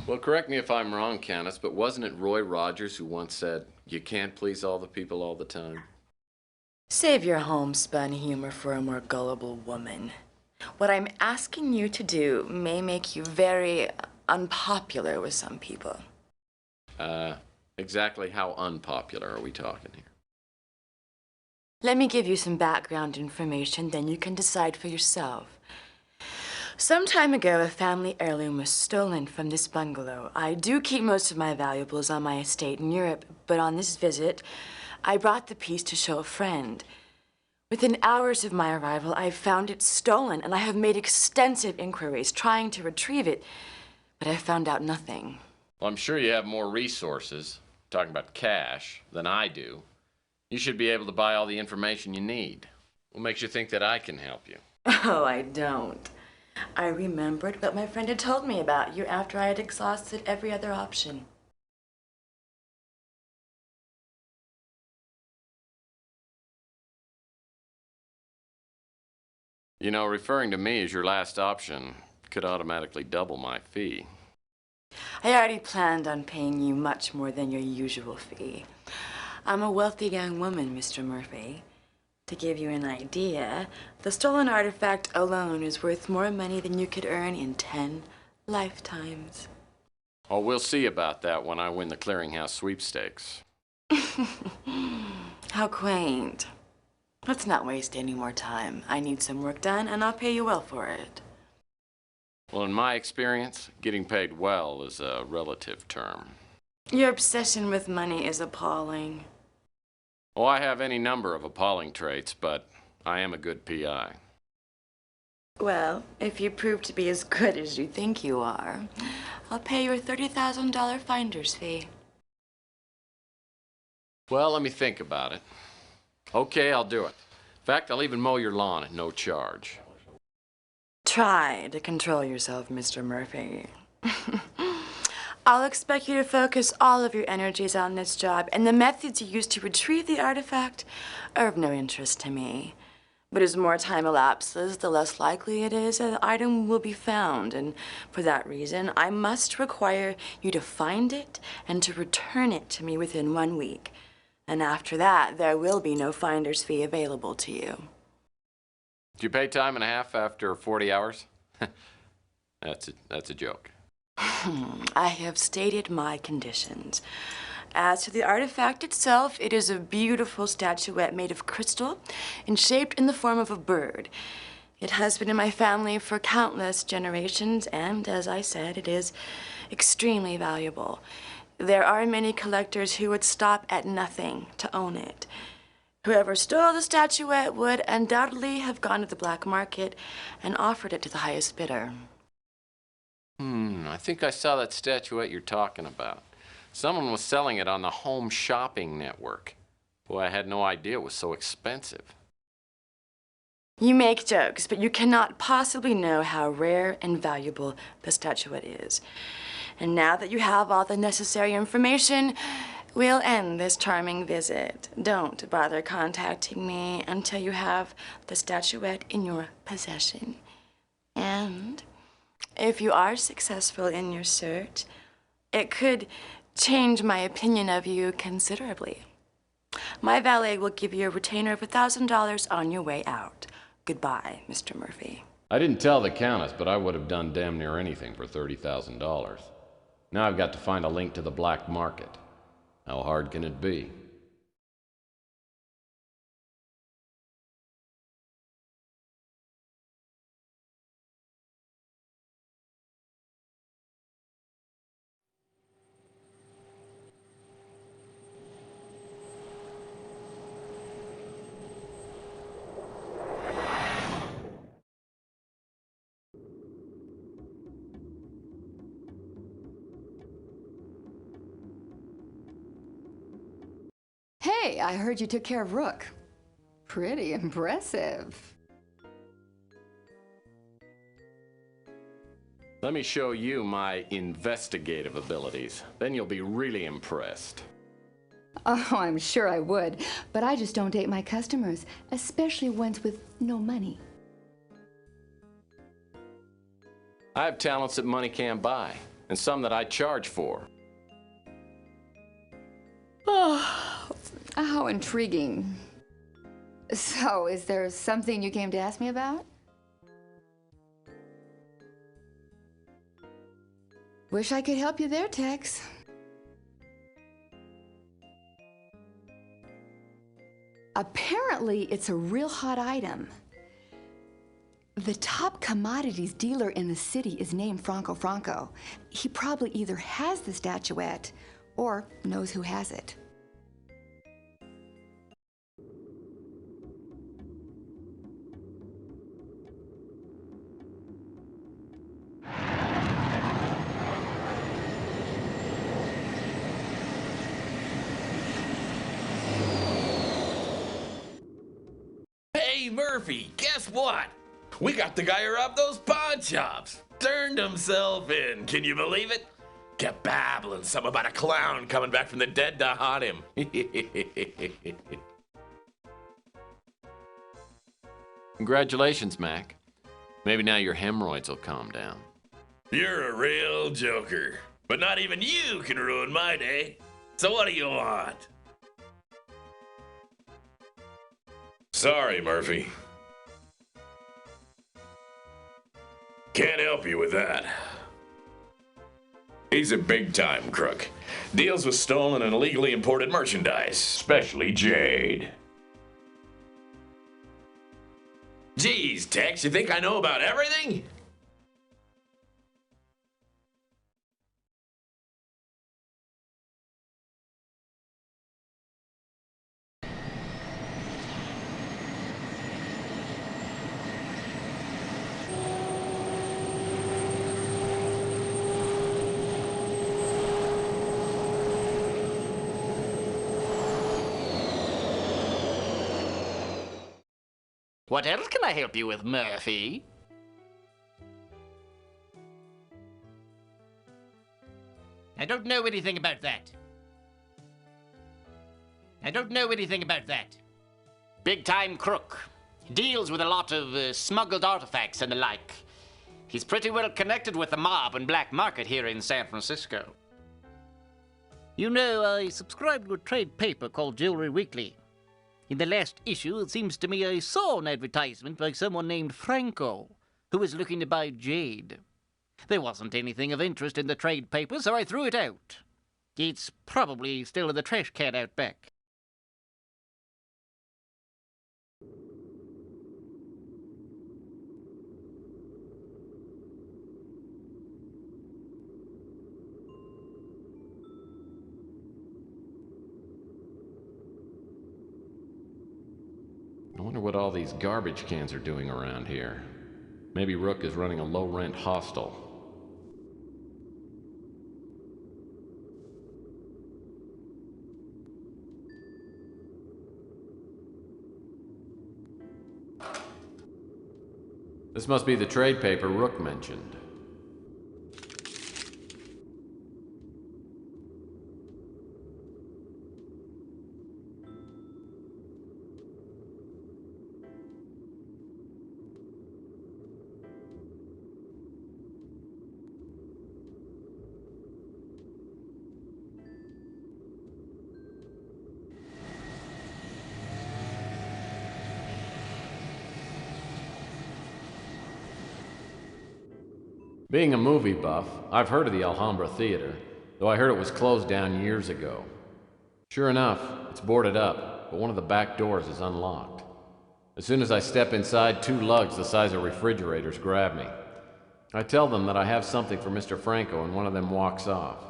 Well, correct me if I'm wrong, Countess, but wasn't it Roy Rogers who once said, "You can't please all the people all the time"? Save your homespun humor for a more gullible woman. What I'm asking you to do may make you very unpopular with some people. Exactly how unpopular are we talking here? Let me give you some background information, then you can decide for yourself. Some time ago, a family heirloom was stolen from this bungalow. I do keep most of my valuables on my estate in Europe, but on this visit, I brought the piece to show a friend. Within hours of my arrival, I found it stolen, and I have made extensive inquiries trying to retrieve it, but I found out nothing. Well, I'm sure you have more resources, talking about cash, than I do. You should be able to buy all the information you need. What makes you think that I can help you? Oh, I don't. I remembered what my friend had told me about you after I had exhausted every other option. You know, referring to me as your last option could automatically double my fee. I already planned on paying you much more than your usual fee. I'm a wealthy young woman, Mr. Murphy. To give you an idea, the stolen artifact alone is worth more money than you could earn in 10 lifetimes. Oh, we'll see about that when I win the clearinghouse sweepstakes. How quaint. Let's not waste any more time. I need some work done, and I'll pay you well for it. Well, in my experience, getting paid well is a relative term. Your obsession with money is appalling. Oh, I have any number of appalling traits, but I am a good PI. Well, if you prove to be as good as you think you are, I'll pay you a $30,000 finder's fee. Well, let me think about it. Okay, I'll do it. In fact, I'll even mow your lawn at no charge. Try to control yourself, Mr. Murphy. I'll expect you to focus all of your energies on this job, and the methods you use to retrieve the artifact are of no interest to me. But as more time elapses, the less likely it is that the item will be found, and for that reason, I must require you to find it and to return it to me within 1 week. And after that, there will be no finder's fee available to you. Do you pay time and a half after 40 hours? That's a joke. I have stated my conditions. As to the artifact itself, it is a beautiful statuette made of crystal and shaped in the form of a bird. It has been in my family for countless generations, and as I said, it is extremely valuable. There are many collectors who would stop at nothing to own it. Whoever stole the statuette would undoubtedly have gone to the black market and offered it to the highest bidder. I think I saw that statuette you're talking about. Someone was selling it on the Home Shopping Network. Boy, I had no idea it was so expensive. You make jokes, but you cannot possibly know how rare and valuable the statuette is. And now that you have all the necessary information, we'll end this charming visit. Don't bother contacting me until you have the statuette in your possession. And if you are successful in your search, it could change my opinion of you considerably. My valet will give you a retainer of $1,000 on your way out. Goodbye, Mr. Murphy. I didn't tell the Countess, but I would have done damn near anything for $30,000. Now I've got to find a link to the black market. How hard can it be? Hey, I heard you took care of Rook. Pretty impressive. Let me show you my investigative abilities. Then you'll be really impressed. Oh, I'm sure I would, but I just don't date my customers, especially ones with no money. I have talents that money can't buy, and some that I charge for. Oh, how intriguing. So, is there something you came to ask me about? Wish I could help you there, Tex. Apparently, it's a real hot item. The top commodities dealer in the city is named Franco Franco. He probably either has the statuette or knows who has it. Hey, Murphy, guess what? We got the guy who robbed those pawn shops. Turned himself in. Can you believe it? Kept babbling something about a clown coming back from the dead to haunt him. Congratulations, Mac. Maybe now your hemorrhoids will calm down. You're a real joker. But not even you can ruin my day. So what do you want? Sorry, Murphy. Can't help you with that. He's a big-time crook. Deals with stolen and illegally imported merchandise, especially jade. Geez, Tex, you think I know about everything? What else can I help you with, Murphy? I don't know anything about that. I don't know anything about that. Big-time crook. Deals with a lot of smuggled artifacts and the like. He's pretty well connected with the mob and black market here in San Francisco. You know, I subscribe to a trade paper called Jewelry Weekly. In the last issue, it seems to me I saw an advertisement by someone named Franco, who was looking to buy jade. There wasn't anything of interest in the trade paper, so I threw it out. It's probably still in the trash can out back. I wonder what all these garbage cans are doing around here. Maybe Rook is running a low-rent hostel. This must be the trade paper Rook mentioned. Being a movie buff, I've heard of the Alhambra Theater, though I heard it was closed down years ago. Sure enough, it's boarded up, but one of the back doors is unlocked. As soon as I step inside, 2 lugs the size of refrigerators grab me. I tell them that I have something for Mr. Franco, and one of them walks off.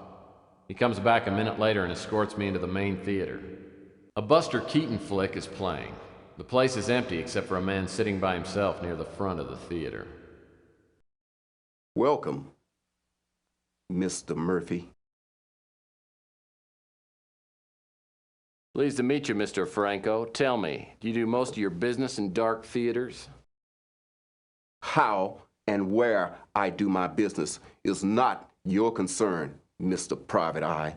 He comes back a minute later and escorts me into the main theater. A Buster Keaton flick is playing. The place is empty except for a man sitting by himself near the front of the theater. Welcome, Mr. Murphy. Pleased to meet you, Mr. Franco. Tell me, do you do most of your business in dark theaters? How and where I do my business is not your concern, Mr. Private Eye.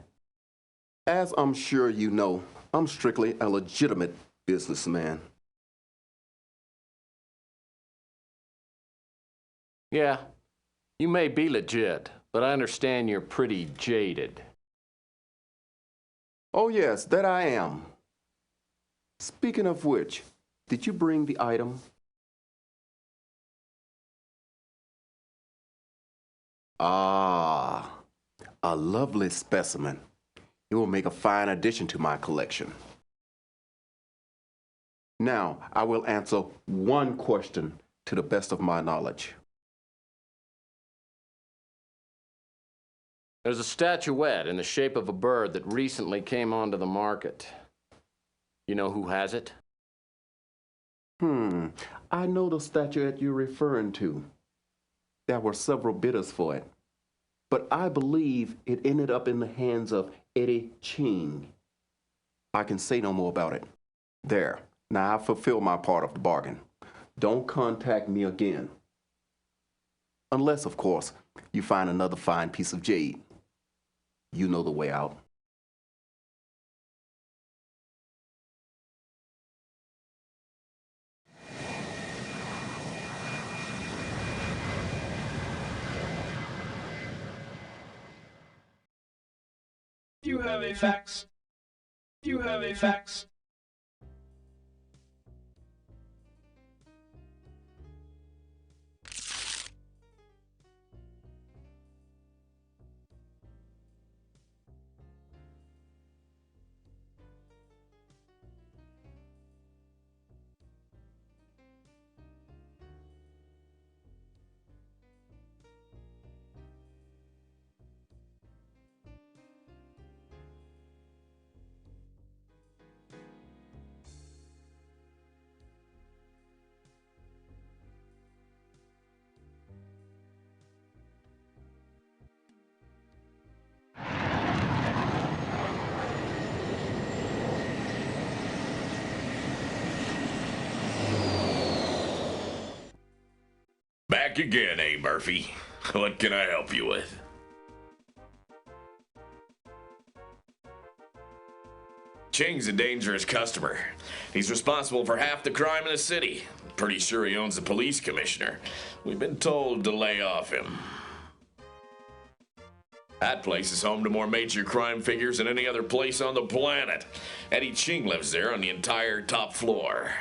As I'm sure you know, I'm strictly a legitimate businessman. Yeah, you may be legit, but I understand you're pretty jaded. Oh yes, that I am. Speaking of which, did you bring the item? Ah, a lovely specimen. It will make a fine addition to my collection. Now, I will answer one question to the best of my knowledge. There's a statuette in the shape of a bird that recently came onto the market. You know who has it? I know the statuette you're referring to. There were several bidders for it, but I believe it ended up in the hands of Eddie Ching. I can say no more about it. There, now I fulfilled my part of the bargain. Don't contact me again. Unless, of course, you find another fine piece of jade. You know the way out. You have a fax. You have a fax. Back again, eh, Murphy? What can I help you with? Ching's a dangerous customer. He's responsible for half the crime in the city. Pretty sure he owns the police commissioner. We've been told to lay off him. That place is home to more major crime figures than any other place on the planet. Eddie Ching lives there on the entire top floor.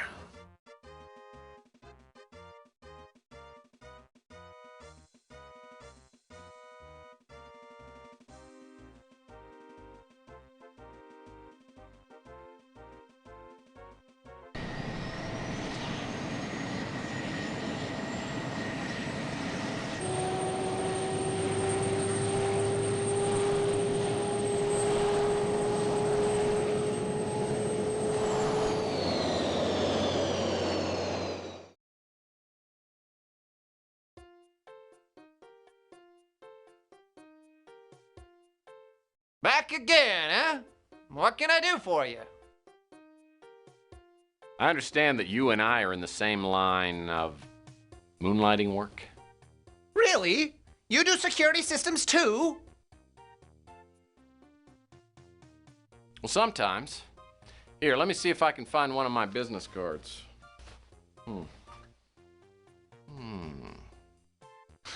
Back again, huh? What can I do for you? I understand that you and I are in the same line of moonlighting work. Really? You do security systems too? Well, sometimes. Here, let me see if I can find one of my business cards.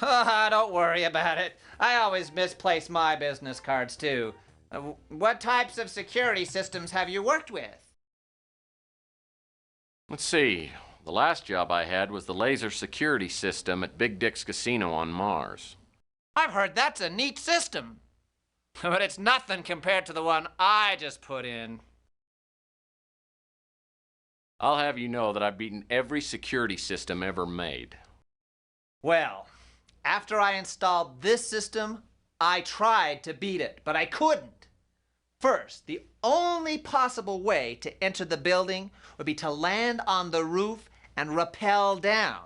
Don't worry about it. I always misplace my business cards too. What types of security systems have you worked with? Let's see. The last job I had was the laser security system at Big Dick's Casino on Mars. I've heard that's a neat system. But it's nothing compared to the one I just put in. I'll have you know that I've beaten every security system ever made. Well, after I installed this system, I tried to beat it, but I couldn't. First, the only possible way to enter the building would be to land on the roof and rappel down.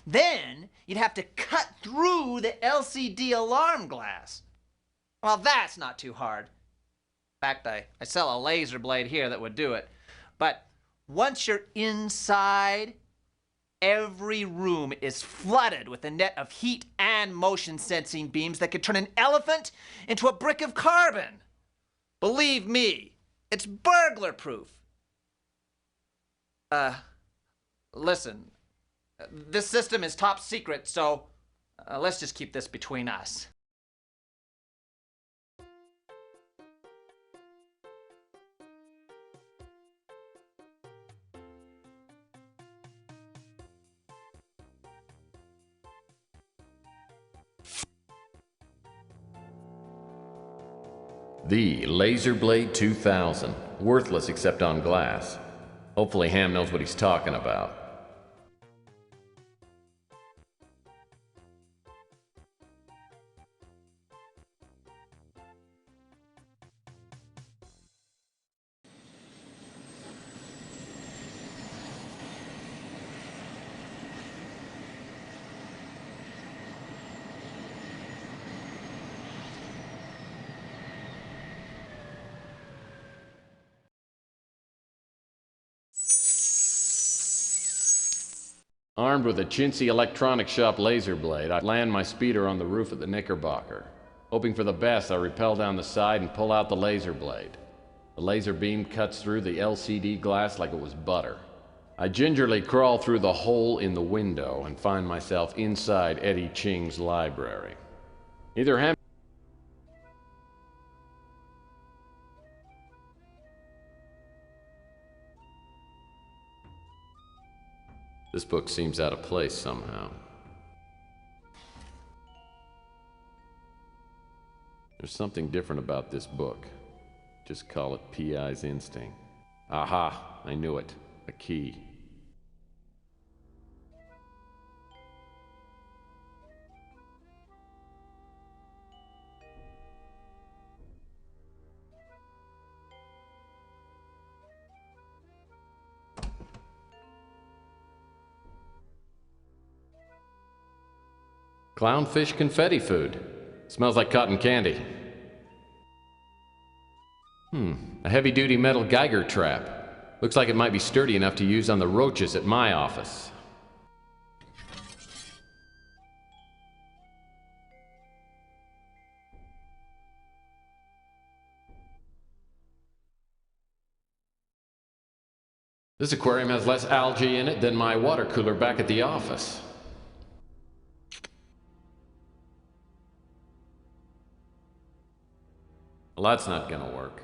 Then, you'd have to cut through the LCD alarm glass. Well, that's not too hard. In fact, I sell a laser blade here that would do it. But once you're inside, every room is flooded with a net of heat and motion sensing beams that could turn an elephant into a brick of carbon. Believe me, it's burglar proof. Listen, this system is top secret, so let's just keep this between us. The Laser Blade 2000. Worthless except on glass. Hopefully Ham knows what he's talking about. Armed with a chintzy electronic shop laser blade, I land my speeder on the roof of the Knickerbocker. Hoping for the best, I rappel down the side and pull out the laser blade. The laser beam cuts through the LCD glass like it was butter. I gingerly crawl through the hole in the window and find myself inside Eddie Ching's library. Either Ham This book seems out of place somehow. There's something different about this book. Just call it P.I.'s instinct. Aha, I knew it. A key. Clownfish confetti food. Smells like cotton candy. A heavy-duty metal Geiger trap. Looks like it might be sturdy enough to use on the roaches at my office. This aquarium has less algae in it than my water cooler back at the office. Well, that's not gonna work.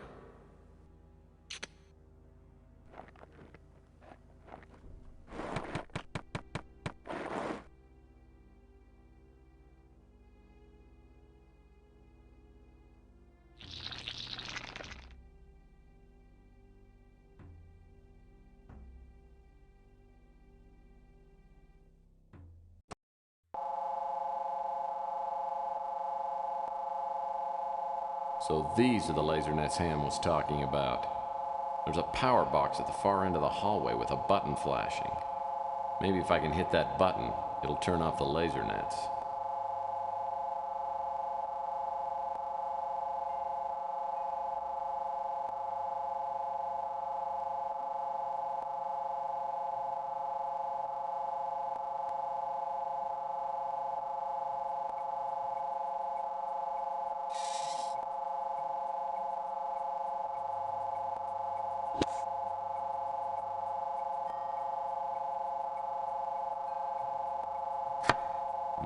So these are the laser nets Ham was talking about. There's a power box at the far end of the hallway with a button flashing. Maybe if I can hit that button, it'll turn off the laser nets.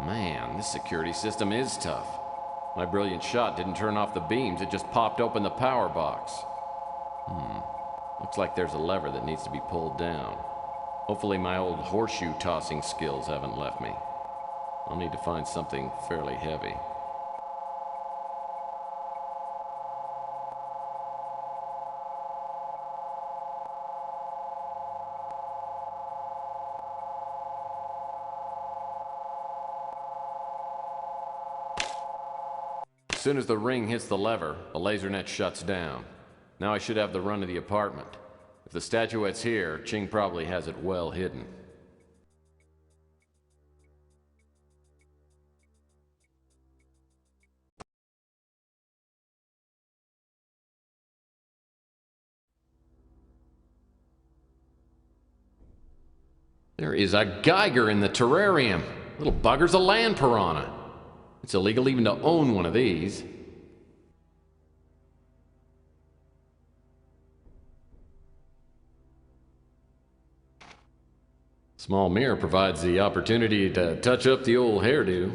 Man, this security system is tough. My brilliant shot didn't turn off the beams, it just popped open the power box. Looks like there's a lever that needs to be pulled down. Hopefully my old horseshoe tossing skills haven't left me. I'll need to find something fairly heavy. As soon as the ring hits the lever, the laser net shuts down. Now I should have the run of the apartment. If the statuette's here, Ching probably has it well hidden. There is a Geiger in the terrarium. Little bugger's a land piranha. It's illegal even to own one of these. Small mirror provides the opportunity to touch up the old hairdo.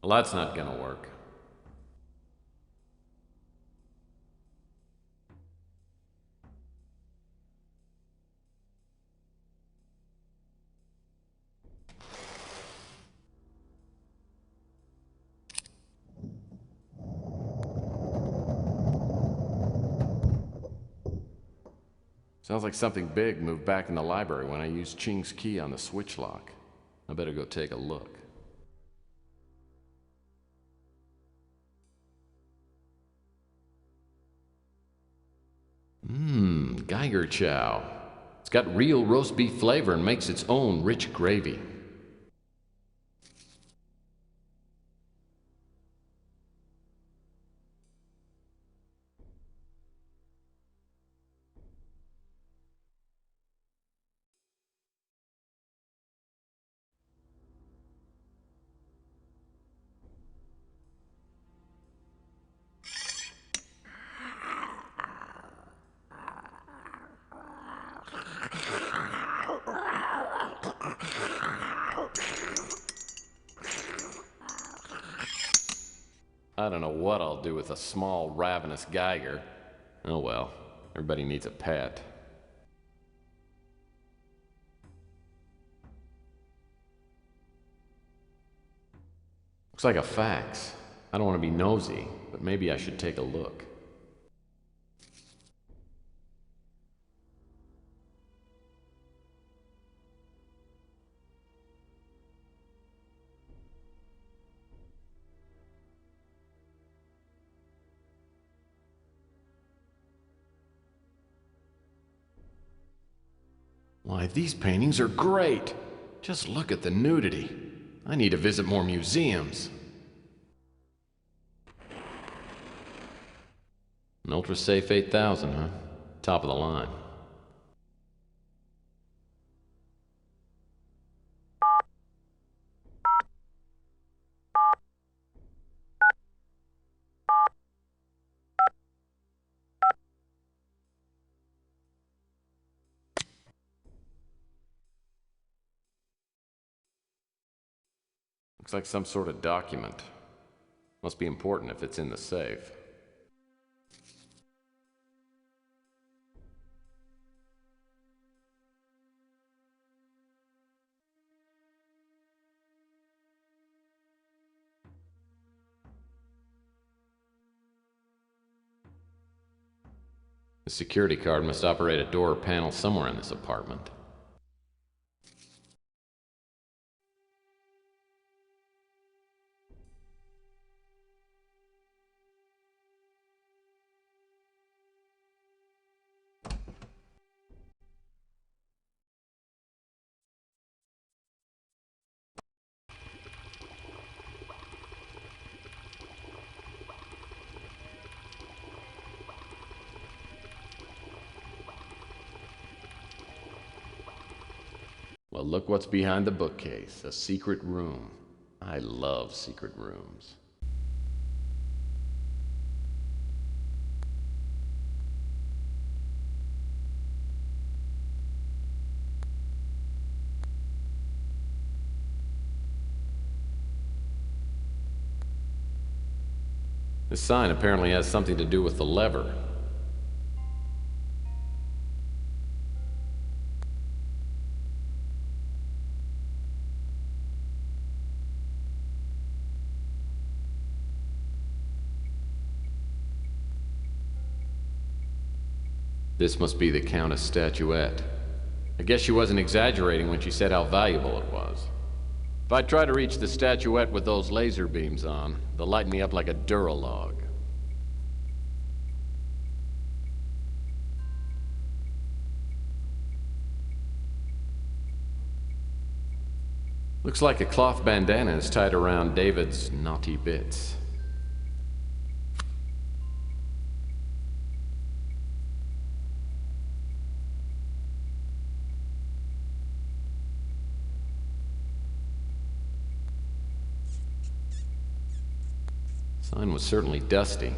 Well, that's not gonna work. Sounds like something big moved back in the library when I used Ching's key on the switch lock. I better go take a look. Geiger chow. It's got real roast beef flavor and makes its own rich gravy. I don't know what I'll do with a small, ravenous Geiger. Oh well, everybody needs a pet. Looks like a fax. I don't want to be nosy, but maybe I should take a look. Why, these paintings are great! Just look at the nudity. I need to visit more museums. An Ultra-Safe 8000, huh? Top of the line. Looks like some sort of document. Must be important if it's in the safe. The security card must operate a door or panel somewhere in this apartment. Well, look what's behind the bookcase. A secret room. I love secret rooms. This sign apparently has something to do with the lever. This must be the Countess statuette. I guess she wasn't exaggerating when she said how valuable it was. If I try to reach the statuette with those laser beams on, they'll light me up like a Duralog. Looks like a cloth bandana is tied around David's naughty bits. Sign was certainly dusty.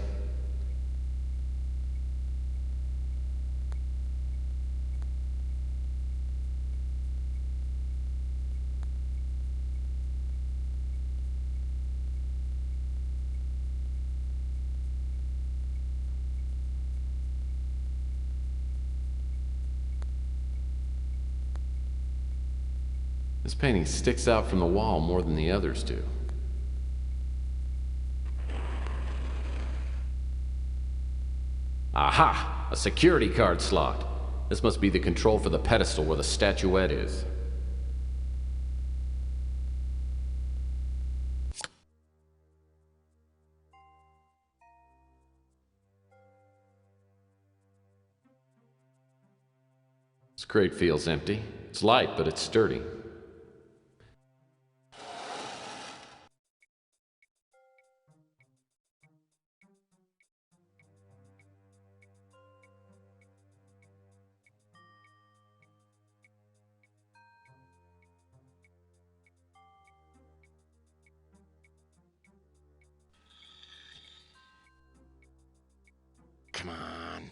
This painting sticks out from the wall more than the others do. Aha! A security card slot. This must be the control for the pedestal where the statuette is. This crate feels empty. It's light, but it's sturdy. Come on.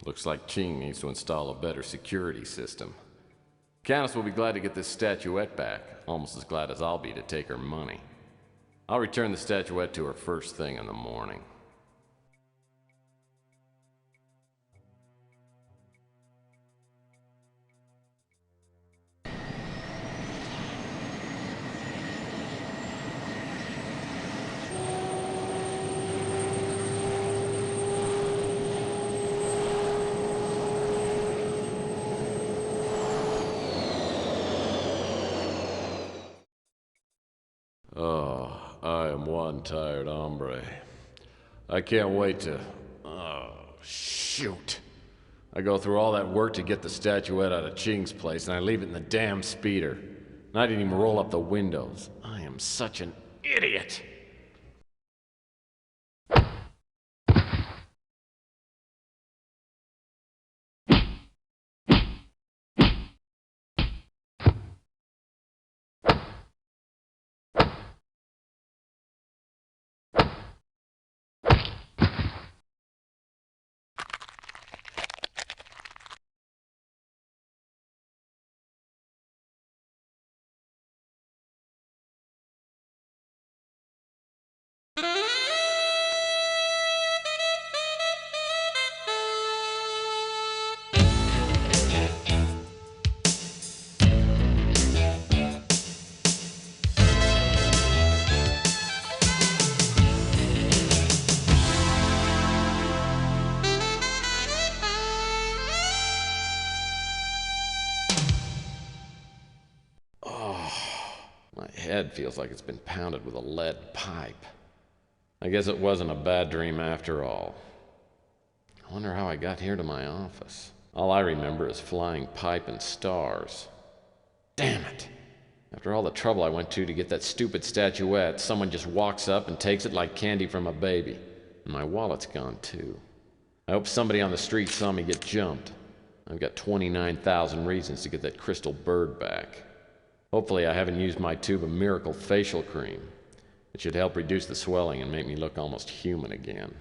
Looks like Ching needs to install a better security system. Countess will be glad to get this statuette back, almost as glad as I'll be to take her money. I'll return the statuette to her first thing in the morning. Oh, I am one tired hombre. I can't wait to... Oh, shoot. I go through all that work to get the statuette out of Ching's place, and I leave it in the damn speeder. And I didn't even roll up the windows. I am such an idiot! My head feels like it's been pounded with a lead pipe. I guess it wasn't a bad dream after all. I wonder how I got here to my office. All I remember is flying pipe and stars. Damn it! After all the trouble I went to get that stupid statuette, someone just walks up and takes it like candy from a baby. And my wallet's gone too. I hope somebody on the street saw me get jumped. I've got 29,000 reasons to get that crystal bird back. Hopefully I haven't used my tube of miracle facial cream. It should help reduce the swelling and make me look almost human again.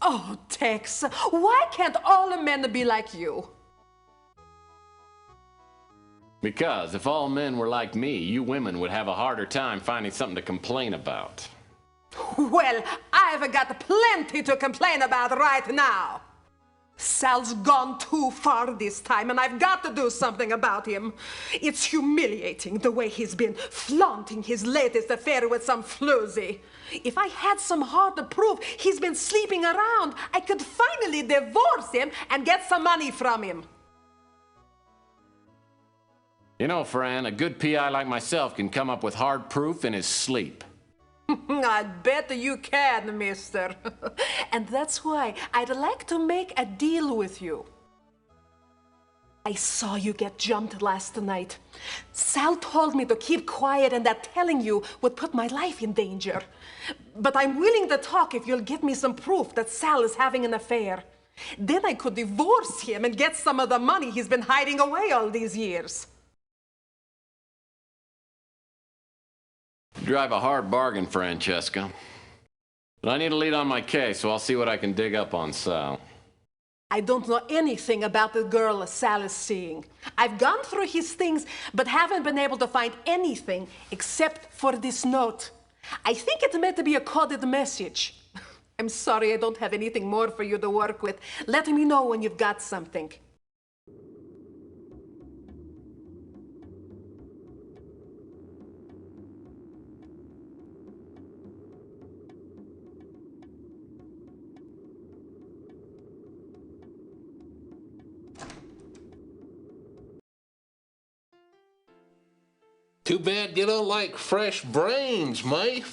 Oh, Tex, why can't all men be like you? Because if all men were like me, you women would have a harder time finding something to complain about. Well, I've got plenty to complain about right now. Sal's gone too far this time, and I've got to do something about him. It's humiliating the way he's been flaunting his latest affair with some floozy. If I had some hard proof he's been sleeping around, I could finally divorce him and get some money from him. You know, Fran, a good PI like myself can come up with hard proof in his sleep. I bet you can, mister. And that's why I'd like to make a deal with you. I saw you get jumped last night. Sal told me to keep quiet and that telling you would put my life in danger. But I'm willing to talk if you'll give me some proof that Sal is having an affair. Then I could divorce him and get some of the money he's been hiding away all these years. You drive a hard bargain, Francesca. But I need a lead on my case, so I'll see what I can dig up on Sal. I don't know anything about the girl Sal is seeing. I've gone through his things, but haven't been able to find anything except for this note. I think it meant to be a coded message. I'm sorry I don't have anything more for you to work with. Let me know when you've got something. Too bad you don't like fresh brains, mate.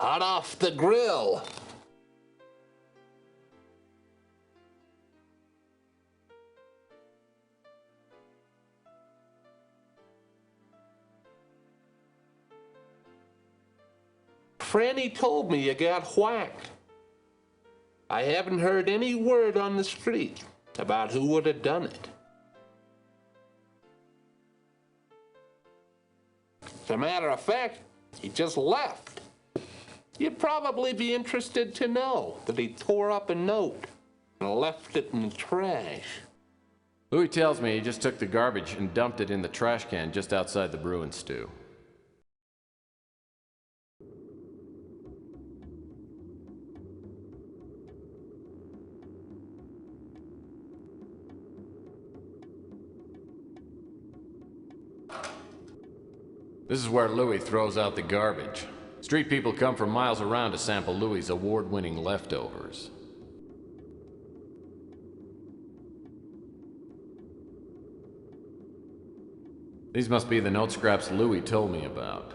Hot off the grill. Franny told me you got whacked. I haven't heard any word on the street about who would have done it. As a matter of fact, he just left. You'd probably be interested to know that he tore up a note and left it in the trash. Louis tells me he just took the garbage and dumped it in the trash can just outside the Bruin stew. This is where Louis throws out the garbage. Street people come from miles around to sample Louis' award-winning leftovers. These must be the note scraps Louis told me about.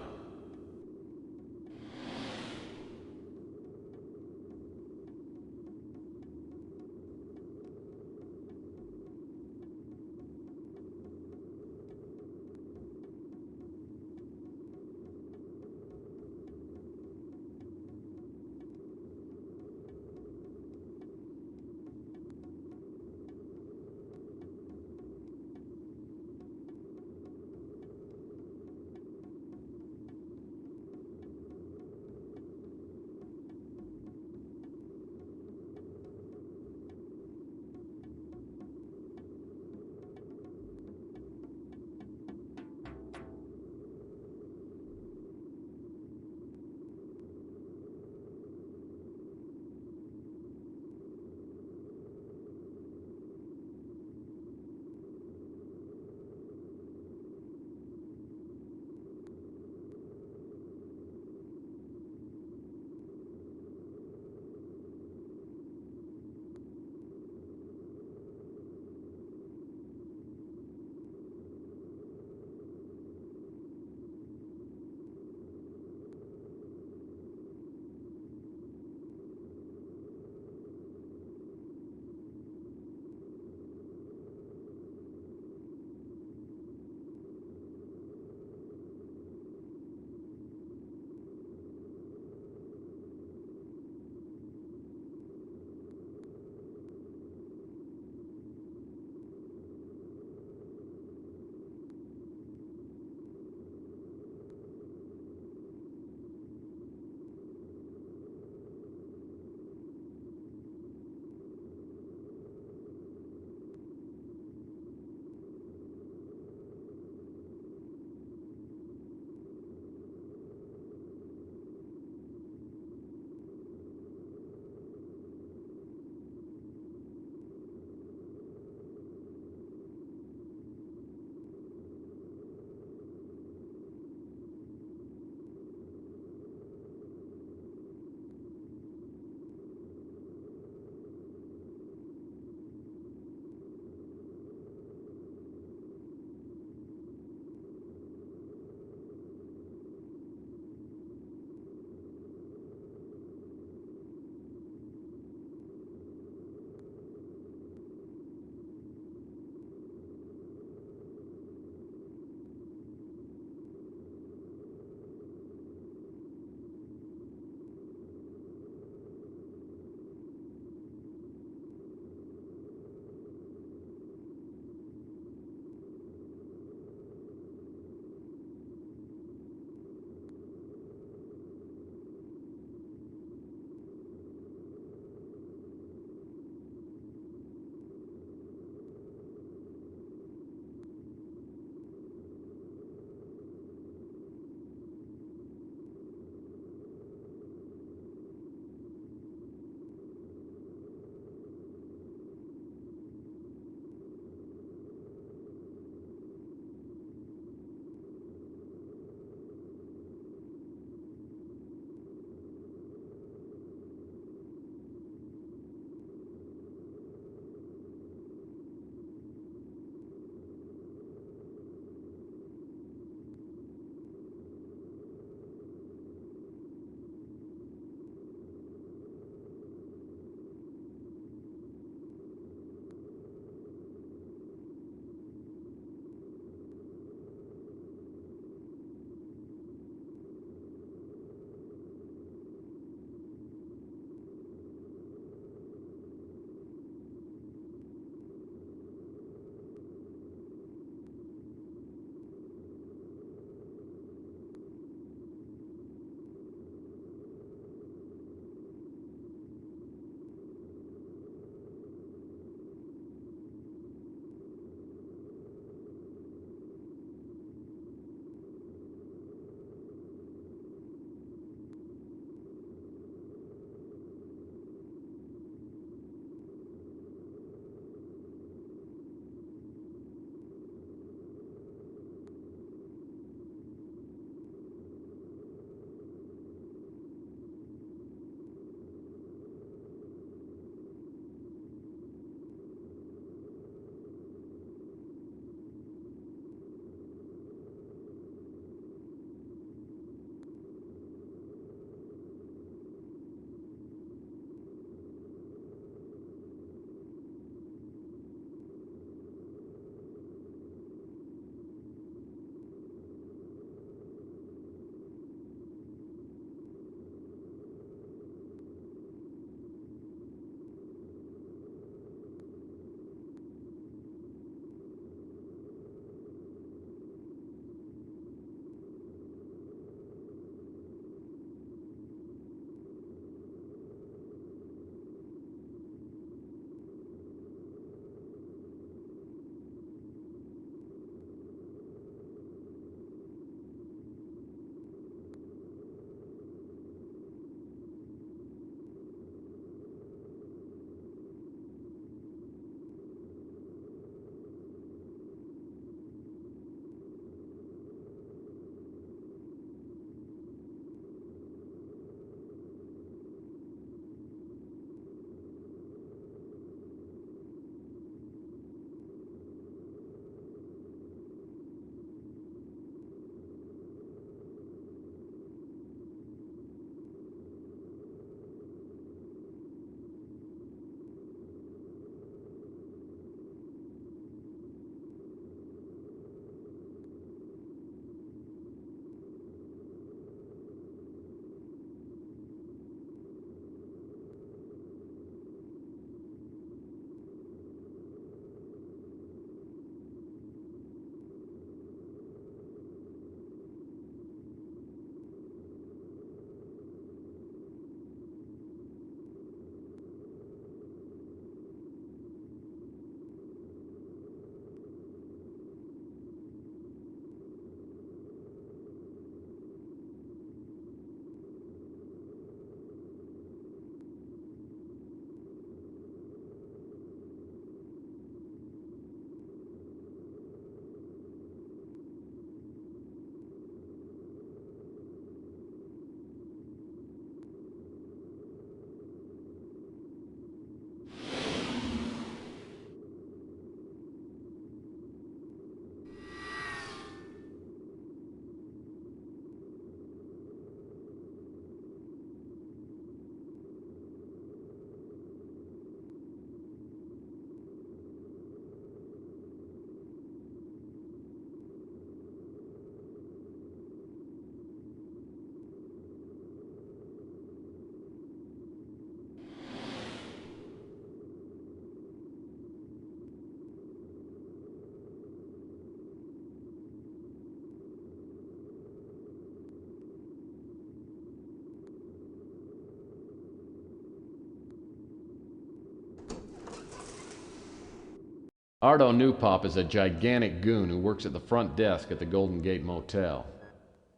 Ardo Newpop is a gigantic goon who works at the front desk at the Golden Gate Motel.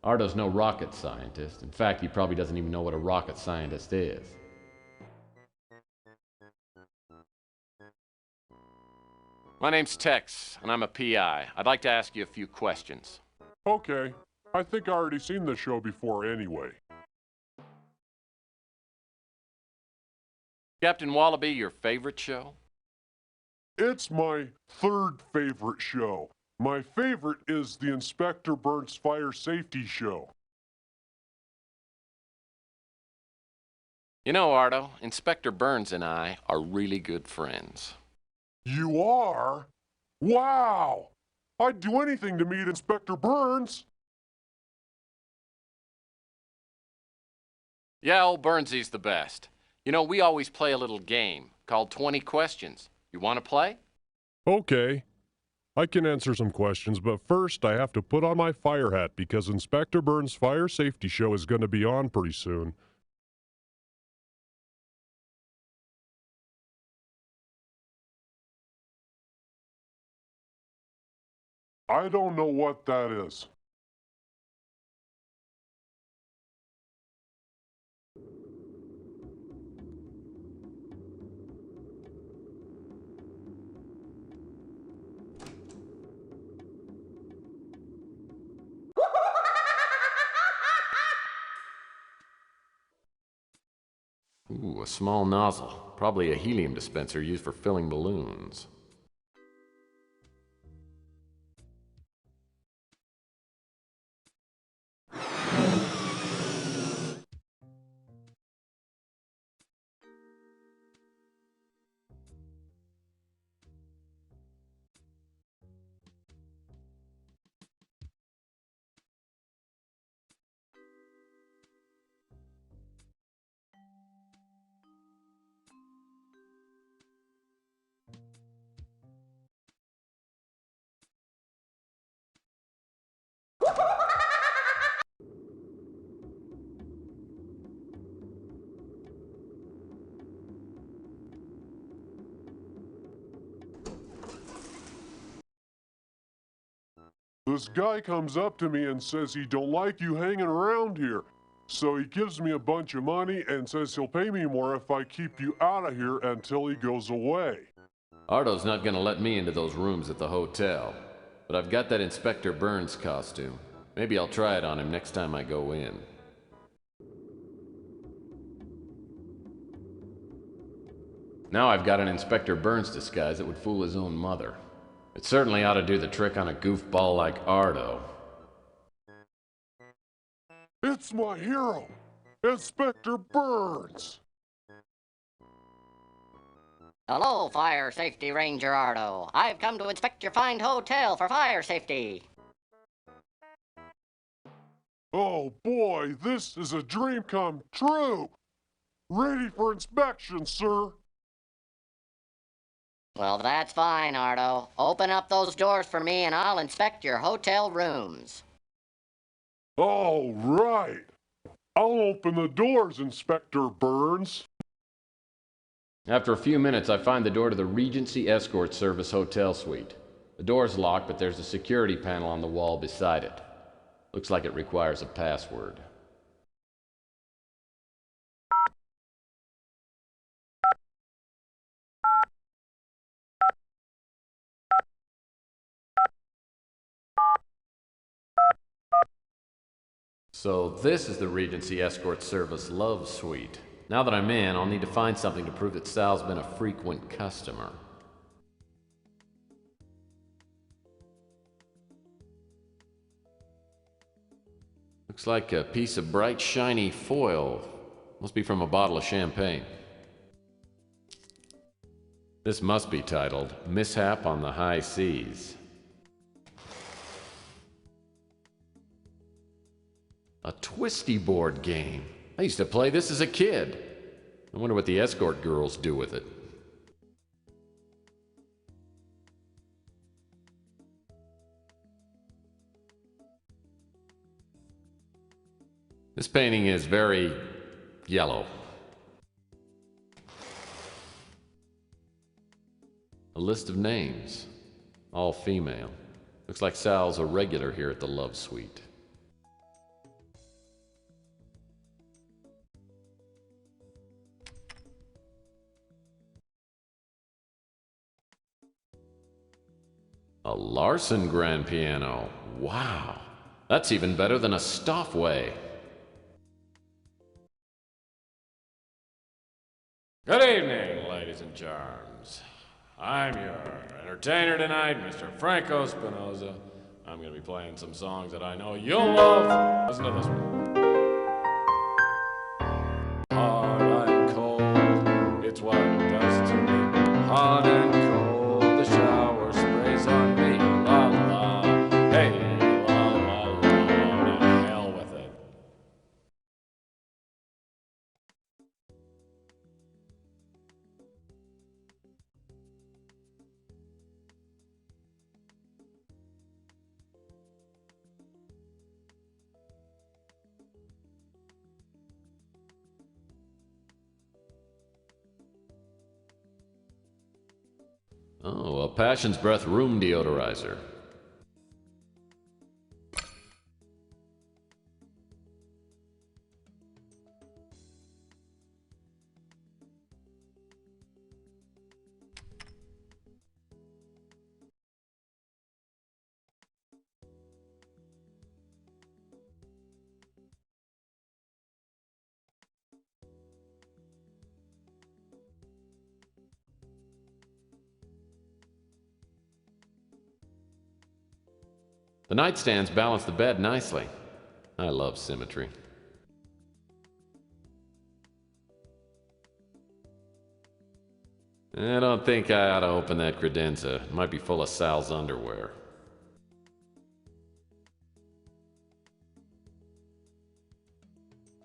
Ardo's no rocket scientist. In fact, he probably doesn't even know what a rocket scientist is. My name's Tex, and I'm a PI. I'd like to ask you a few questions. Okay. I think I already seen this show before anyway. Captain Wallaby, your favorite show? It's my third favorite show. My favorite is the Inspector Burns Fire Safety Show. You know, Ardo, Inspector Burns and I are really good friends. You are? Wow! I'd do anything to meet Inspector Burns. Yeah, old Burnsy's the best. You know, we always play a little game called 20 Questions. You want to play? Okay. I can answer some questions, but first I have to put on my fire hat because Inspector Burns' Fire Safety Show is going to be on pretty soon. I don't know what that is. Ooh, a small nozzle. Probably a helium dispenser used for filling balloons. This guy comes up to me and says he don't like you hanging around here. So he gives me a bunch of money and says he'll pay me more if I keep you out of here until he goes away. Ardo's not gonna let me into those rooms at the hotel. But I've got that Inspector Burns costume. Maybe I'll try it on him next time I go in. Now I've got an Inspector Burns disguise that would fool his own mother. It certainly ought to do the trick on a goofball like Ardo. It's my hero, Inspector Burns! Hello, Fire Safety Ranger Ardo. I've come to inspect your fine hotel for fire safety. Oh boy, this is a dream come true! Ready for inspection, sir! Well, that's fine, Ardo. Open up those doors for me and I'll inspect your hotel rooms. All right. I'll open the doors, Inspector Burns. After a few minutes, I find the door to the Regency Escort Service Hotel Suite. The door's locked, but there's a security panel on the wall beside it. Looks like it requires a password. So this is the Regency Escort Service Love Suite. Now that I'm in, I'll need to find something to prove that Sal's been a frequent customer. Looks like a piece of bright, shiny foil. Must be from a bottle of champagne. This must be titled Mishap on the High Seas. A twisty board game. I used to play this as a kid. I wonder what the escort girls do with it. This painting is very yellow. A list of names, all female. Looks like Sal's a regular here at the Love Suite. A Larson grand piano. Wow. That's even better than a Stoffway. Good evening, ladies and charms. I'm your entertainer tonight, Mr. Franco Spinoza. I'm going to be playing some songs that I know you'll love. Listen to this one. Hard and cold, it's what it does to me. Hard and cold, the shower sprays on me. La la, hey, la la la, to hell with it. Oh, a Passion's Breath room deodorizer. The nightstands balance the bed nicely. I love symmetry. I don't think I ought to open that credenza. It might be full of Sal's underwear.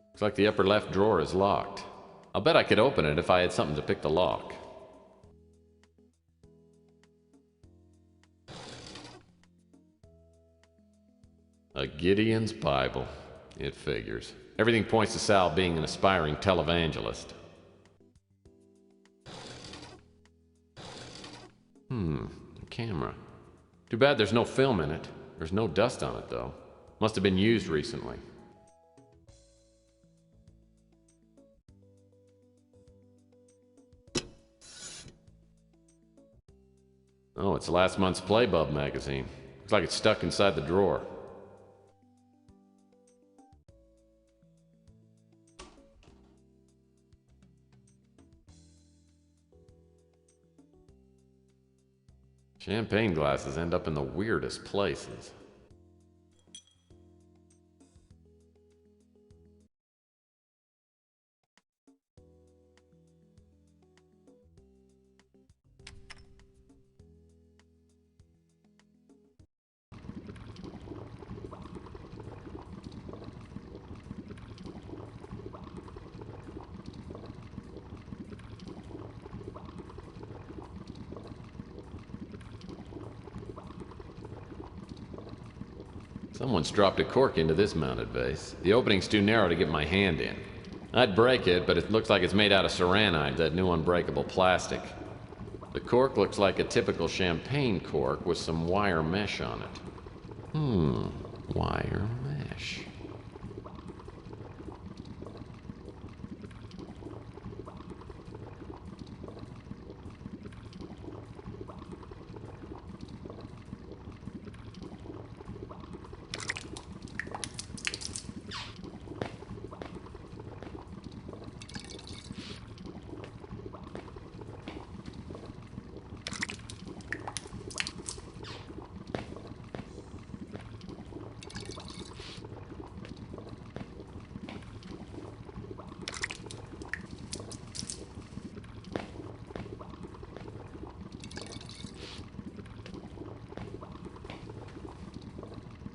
Looks like the upper left drawer is locked. I'll bet I could open it if I had something to pick the lock. A Gideon's Bible. It figures. Everything points to Sal being an aspiring televangelist. A camera. Too bad there's no film in it. There's no dust on it, though. Must have been used recently. Oh, it's last month's Playbub magazine. Looks like it's stuck inside the drawer. Champagne glasses end up in the weirdest places. Someone's dropped a cork into this mounted vase. The opening's too narrow to get my hand in. I'd break it, but it looks like it's made out of saranide, that new unbreakable plastic. The cork looks like a typical champagne cork with some wire mesh on it. Wire mesh.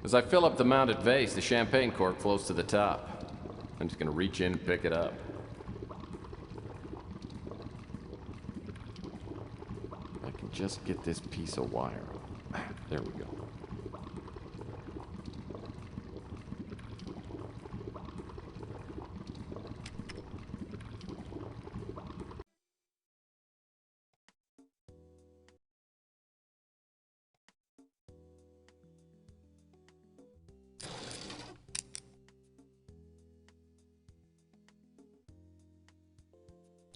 As I fill up the mounted vase, the champagne cork floats to the top. I'm just gonna reach in and pick it up. If I can just get this piece of wire off. There we go.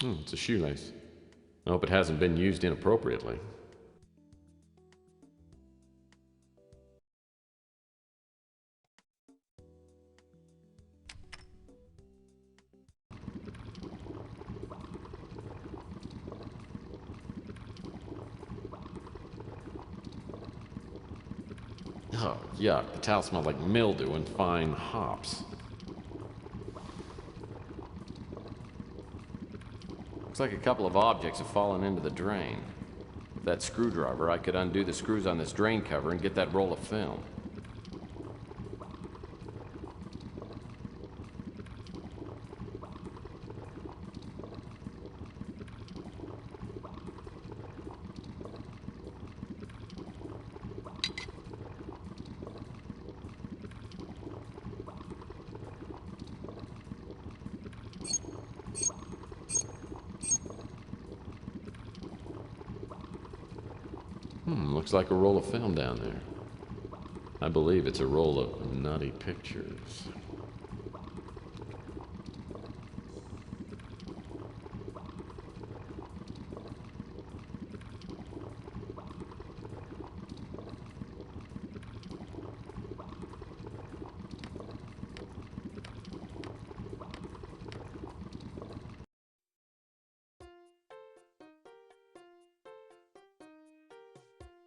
It's a shoelace. I hope it hasn't been used inappropriately. Oh, yuck. The towel smelled like mildew and fine hops. Looks like a couple of objects have fallen into the drain. With that screwdriver, I could undo the screws on this drain cover and get that roll of film. Looks like a roll of film down there. I believe it's a roll of nutty pictures.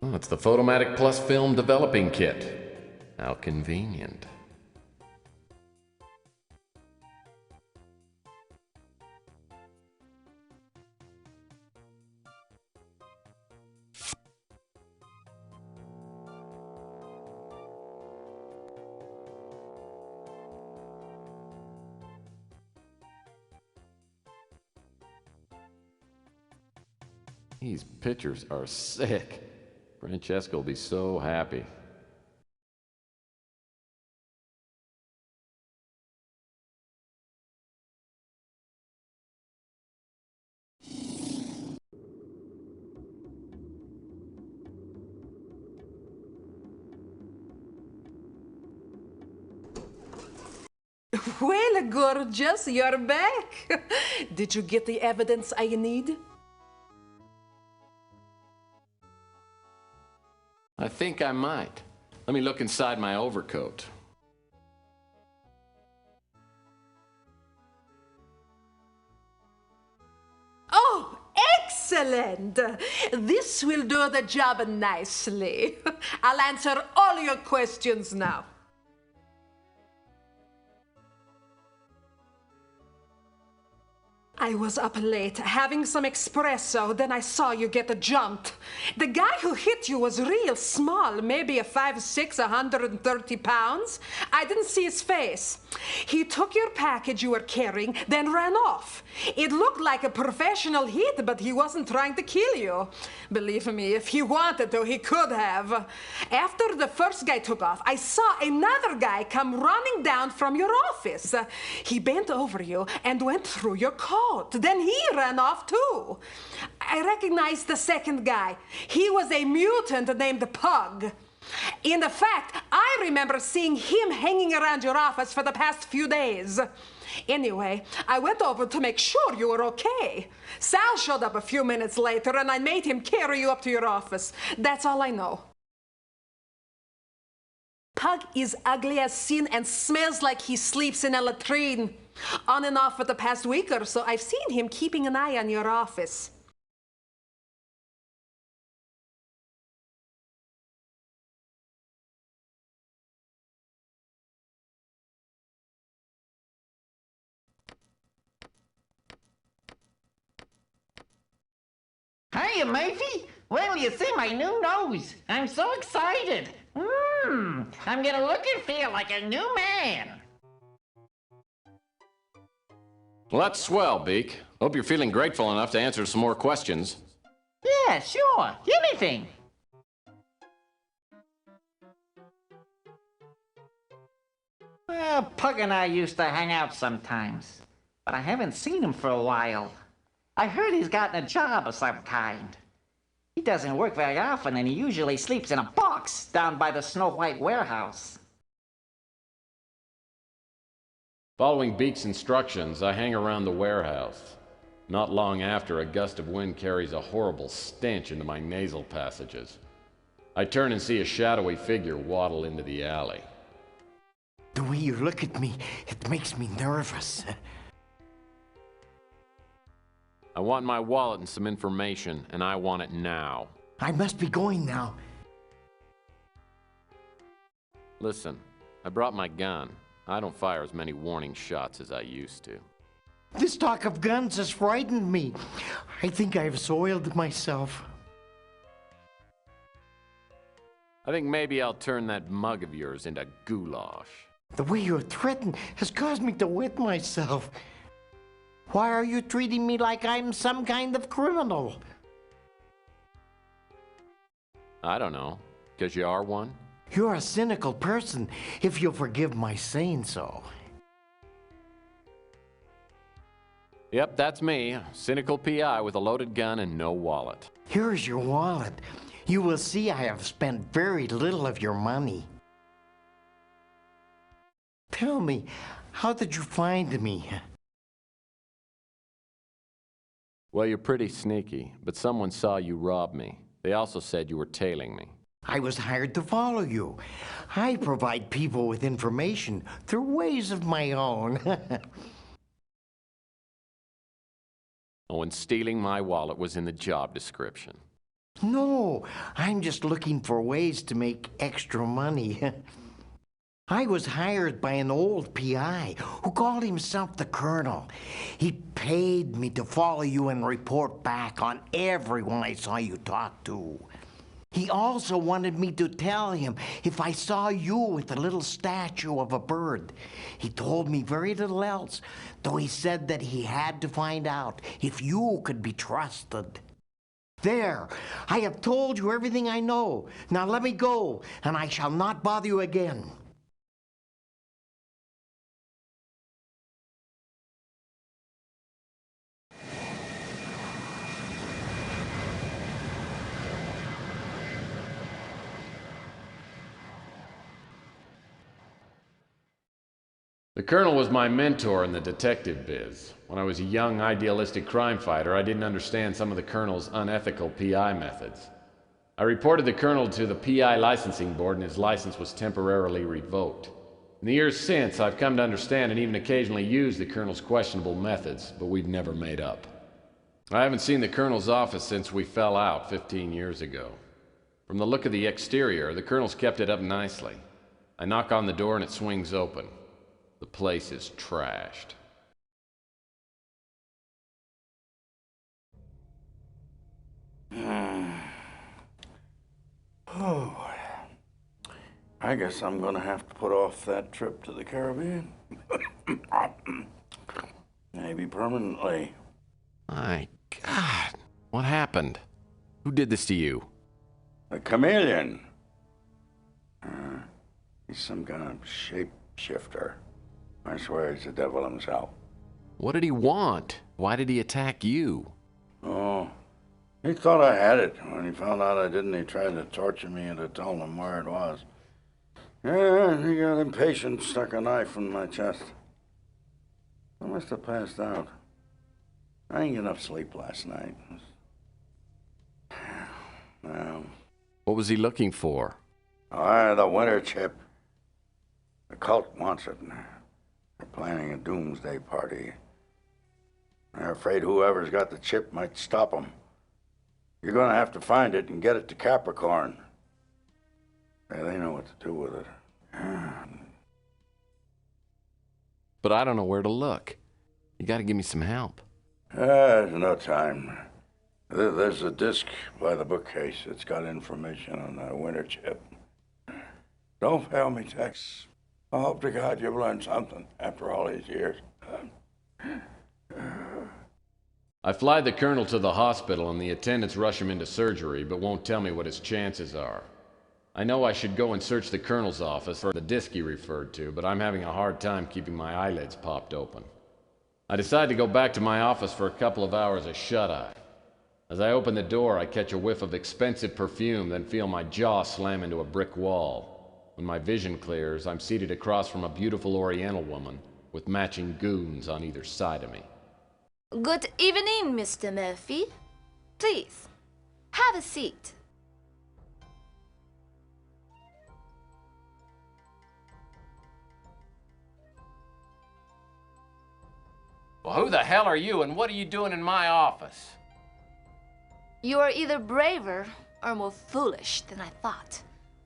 Oh, it's the Photomatic Plus Film Developing Kit. How convenient. These pictures are sick. Francesca will be so happy. Well, gorgeous, you're back. Did you get the evidence I need? I think I might. Let me look inside my overcoat. Oh, excellent! This will do the job nicely. I'll answer all your questions now. I was up late, having some espresso, then I saw you get jumped. The guy who hit you was real small, maybe a 5'6", 130 pounds. I didn't see his face. He took your package you were carrying, then ran off. It looked like a professional hit, but he wasn't trying to kill you. Believe me, if he wanted to, he could have. After the first guy took off, I saw another guy come running down from your office. He bent over you and went through your coat. Then he ran off too. I recognized the second guy. He was a mutant named Pug. In fact, I remember seeing him hanging around your office for the past few days. Anyway, I went over to make sure you were okay. Sal showed up a few minutes later and I made him carry you up to your office. That's all I know. Pug is ugly as sin and smells like he sleeps in a latrine. On and off for the past week or so, I've seen him keeping an eye on your office. Hiya, Murphy. Well, you see my new nose. I'm so excited. I'm gonna look and feel like a new man. Well, that's swell, Beak. Hope you're feeling grateful enough to answer some more questions. Yeah, sure. Anything. Well, Pug and I used to hang out sometimes, but I haven't seen him for a while. I heard he's gotten a job of some kind. He doesn't work very often, and he usually sleeps in a box down by the Snow White warehouse. Following Beak's instructions, I hang around the warehouse. Not long after, a gust of wind carries a horrible stench into my nasal passages. I turn and see a shadowy figure waddle into the alley. The way you look at me, it makes me nervous. I want my wallet and some information, and I want it now. I must be going now. Listen, I brought my gun. I don't fire as many warning shots as I used to. This talk of guns has frightened me. I think I've soiled myself. I think maybe I'll turn that mug of yours into goulash. The way you threaten has caused me to wet myself. Why are you treating me like I'm some kind of criminal? I don't know. 'Cause you are one? You're a cynical person, if you'll forgive my saying so. Yep, that's me. A cynical PI with a loaded gun and no wallet. Here's your wallet. You will see I have spent very little of your money. Tell me, how did you find me? Well, you're pretty sneaky, but someone saw you rob me. They also said you were tailing me. I was hired to follow you. I provide people with information through ways of my own. Oh, and stealing my wallet was in the job description. No, I'm just looking for ways to make extra money. I was hired by an old PI who called himself the Colonel. He paid me to follow you and report back on everyone I saw you talk to. He also wanted me to tell him if I saw you with a little statue of a bird. He told me very little else, though he said that he had to find out if you could be trusted. There, I have told you everything I know. Now let me go, and I shall not bother you again. The Colonel was my mentor in the detective biz. When I was a young, idealistic crime fighter, I didn't understand some of the Colonel's unethical PI methods. I reported the Colonel to the PI licensing board and his license was temporarily revoked. In the years since, I've come to understand and even occasionally use the Colonel's questionable methods, but we've never made up. I haven't seen the Colonel's office since we fell out 15 years ago. From the look of the exterior, the Colonel's kept it up nicely. I knock on the door and it swings open. The place is trashed. Oh, I guess I'm gonna have to put off that trip to the Caribbean. Maybe permanently. My God, what happened? Who did this to you? The Chameleon. He's some kind of shapeshifter. I swear he's the devil himself. What did he want? Why did he attack you? Oh, he thought I had it. When he found out I didn't, he tried to torture me into telling him where it was. Yeah, he got impatient, stuck a knife in my chest. I must have passed out. I didn't get enough sleep last night. Well, What was he looking for? the winter chip. The cult wants it. They're planning a doomsday party. They're afraid whoever's got the chip might stop them. You're going to have to find it and get it to Capricorn. Yeah, they know what to do with it. But I don't know where to look. You gotta give me some help. There's no time. There's a disc by the bookcase. It's got information on the winter chip. Don't fail me, Tex. I hope to God you've learned something after all these years. I fly the Colonel to the hospital and the attendants rush him into surgery, but won't tell me what his chances are. I know I should go and search the Colonel's office for the disc he referred to, but I'm having a hard time keeping my eyelids popped open. I decide to go back to my office for a couple of hours of shut-eye. As I open the door, I catch a whiff of expensive perfume, then feel my jaw slam into a brick wall. When my vision clears, I'm seated across from a beautiful Oriental woman with matching goons on either side of me. Good evening, Mr. Murphy. Please, have a seat. Well, who the hell are you, and what are you doing in my office? You are either braver or more foolish than I thought.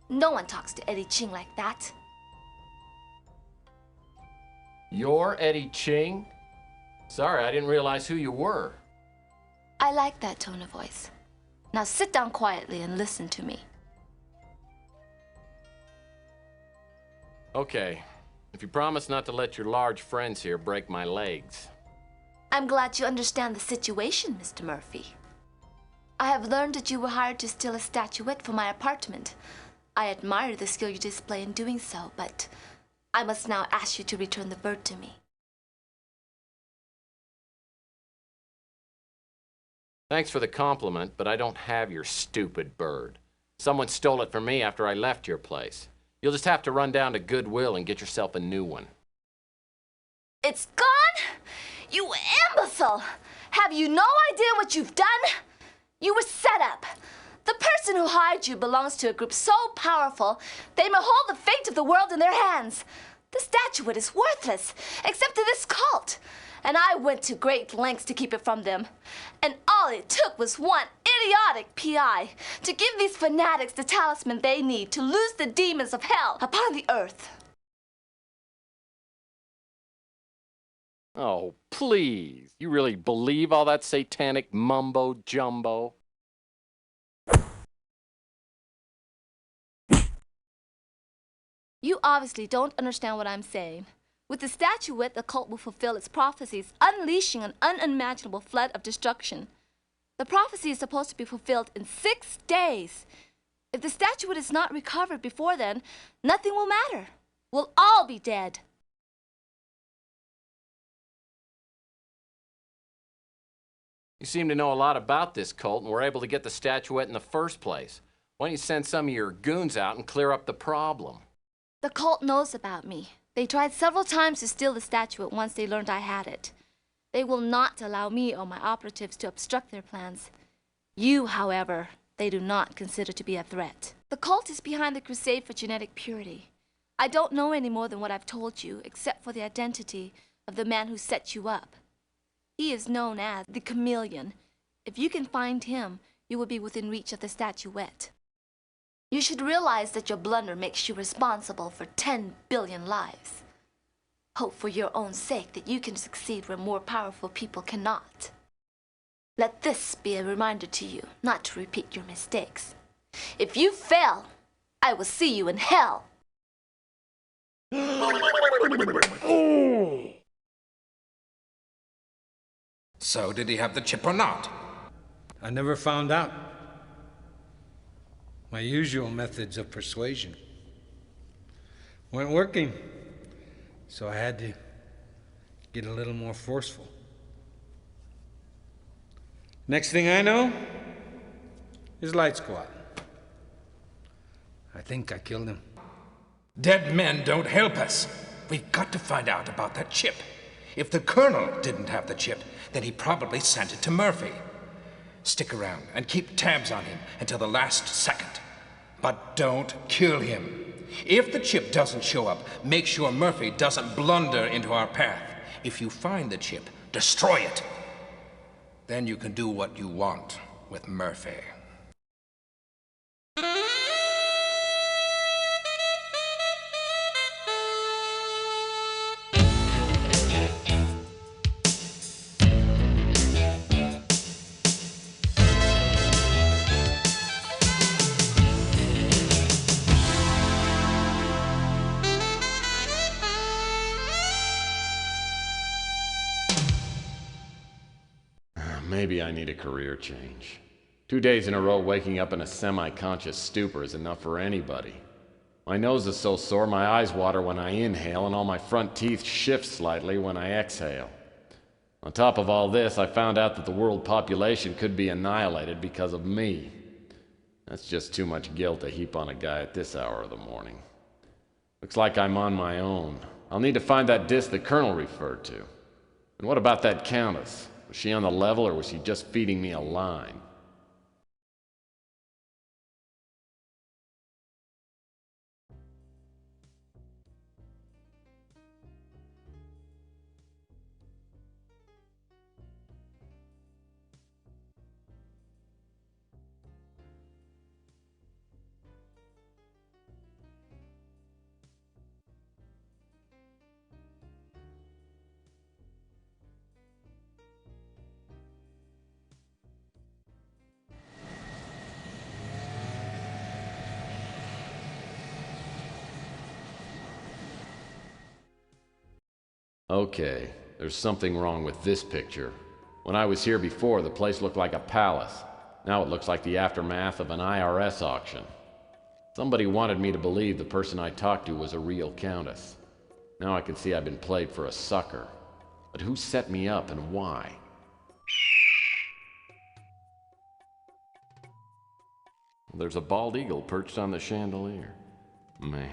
No one talks to Eddie Ching like that. You're Eddie Ching? Sorry, I didn't realize who you were. I like that tone of voice. Now sit down quietly and listen to me. Okay, if you promise not to let your large friends here break my legs. I'm glad you understand the situation, Mr. Murphy. I have learned that you were hired to steal a statuette from my apartment. I admire the skill you display in doing so, but I must now ask you to return the bird to me. Thanks for the compliment, but I don't have your stupid bird. Someone stole it from me after I left your place. You'll just have to run down to Goodwill and get yourself a new one. It's gone? You imbecile! Have you no idea what you've done? You were set up. The person who hired you belongs to a group so powerful, they may hold the fate of the world in their hands. The statuette is worthless, except to this cult. And I went to great lengths to keep it from them. And all it took was one idiotic PI to give these fanatics the talisman they need to loose the demons of hell upon the earth. Oh, please. You really believe all that satanic mumbo-jumbo? You obviously don't understand what I'm saying. With the statuette, the cult will fulfill its prophecies, unleashing an unimaginable flood of destruction. The prophecy is supposed to be fulfilled in 6 days. If the statuette is not recovered before then, nothing will matter. We'll all be dead. You seem to know a lot about this cult and were able to get the statuette in the first place. Why don't you send some of your goons out and clear up the problem? The cult knows about me. They tried several times to steal the statuette once they learned I had it. They will not allow me or my operatives to obstruct their plans. You, however, they do not consider to be a threat. The cult is behind the crusade for genetic purity. I don't know any more than what I've told you, except for the identity of the man who set you up. He is known as the Chameleon. If you can find him, you will be within reach of the statuette. You should realize that your blunder makes you responsible for 10 billion lives. Hope for your own sake that you can succeed where more powerful people cannot. Let this be a reminder to you not to repeat your mistakes. If you fail, I will see you in hell. So, did he have the chip or not? I never found out. My usual methods of persuasion weren't working, so I had to get a little more forceful. Next thing I know, his lights go out. I think I killed him. Dead men don't help us. We've got to find out about that chip. If the Colonel didn't have the chip, then he probably sent it to Murphy. Stick around and keep tabs on him until the last second. But don't kill him. If the chip doesn't show up, make sure Murphy doesn't blunder into our path. If you find the chip, destroy it. Then you can do what you want with Murphy. Maybe I need a career change. 2 days in a row waking up in a semi-conscious stupor is enough for anybody. My nose is so sore my eyes water when I inhale and all my front teeth shift slightly when I exhale. On top of all this, I found out that the world population could be annihilated because of me. That's just too much guilt to heap on a guy at this hour of the morning. Looks like I'm on my own. I'll need to find that disc the Colonel referred to. And what about that Countess? Was she on the level, or was she just feeding me a line? Okay, there's something wrong with this picture. When I was here before, the place looked like a palace. Now it looks like the aftermath of an IRS auction. Somebody wanted me to believe the person I talked to was a real countess. Now I can see I've been played for a sucker. But who set me up and why? There's a bald eagle perched on the chandelier. Man.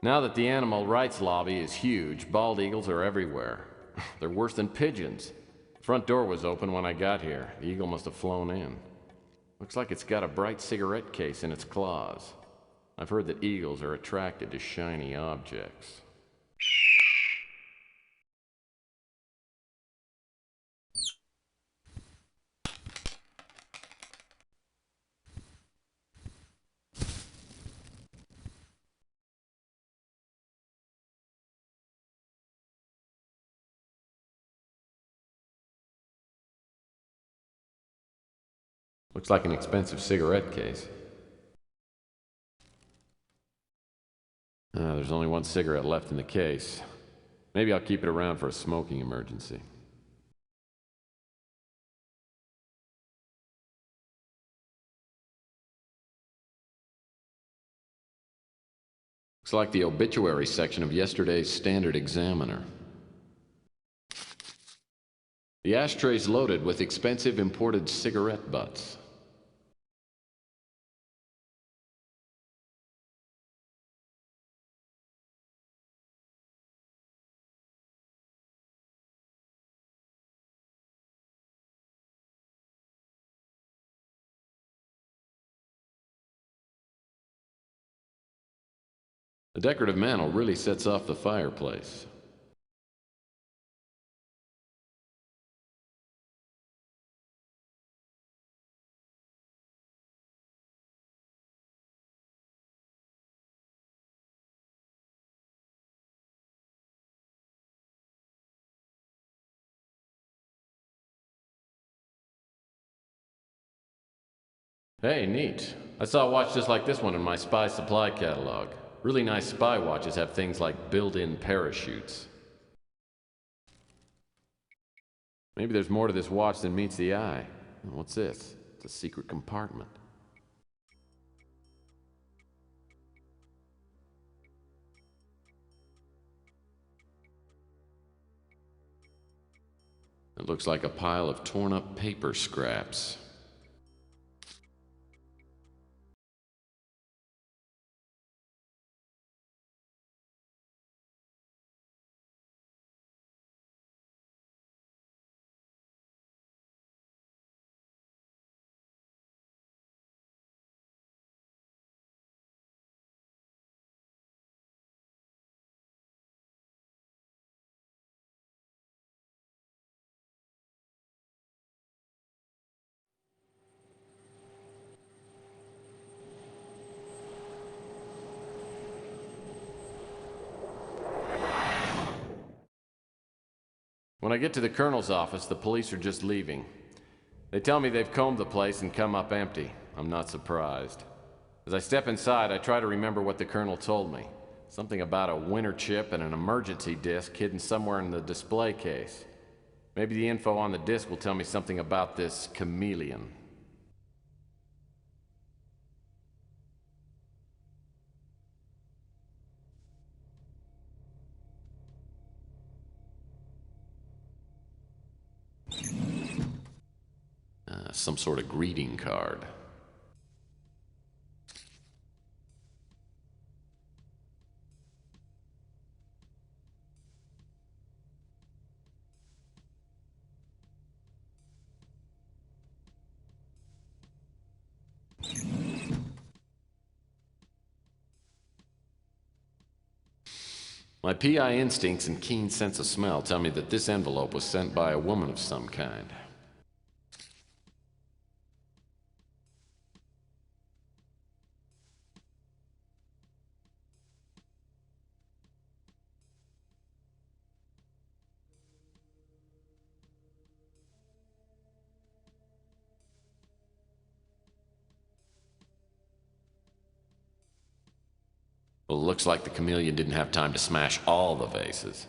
Now that the animal rights lobby is huge, bald eagles are everywhere. They're worse than pigeons. The front door was open when I got here. The eagle must have flown in. Looks like it's got a bright cigarette case in its claws. I've heard that eagles are attracted to shiny objects. Looks like an expensive cigarette case. There's only one cigarette left in the case. Maybe I'll keep it around for a smoking emergency. Looks like the obituary section of yesterday's Standard Examiner. The ashtray's loaded with expensive imported cigarette butts. The decorative mantel really sets off the fireplace. Hey, neat. I saw a watch just like this one in my spy supply catalog. Really nice spy watches have things like built-in parachutes. Maybe there's more to this watch than meets the eye. What's this? It's a secret compartment. It looks like a pile of torn-up paper scraps. When I get to the colonel's office, the police are just leaving. They tell me they've combed the place and come up empty. I'm not surprised. As I step inside, I try to remember what the colonel told me. Something about a winter chip and an emergency disc hidden somewhere in the display case. Maybe the info on the disc will tell me something about this Chameleon. Some sort of greeting card. My PI instincts and keen sense of smell tell me that this envelope was sent by a woman of some kind. Well, it looks like the Chameleon didn't have time to smash all the vases.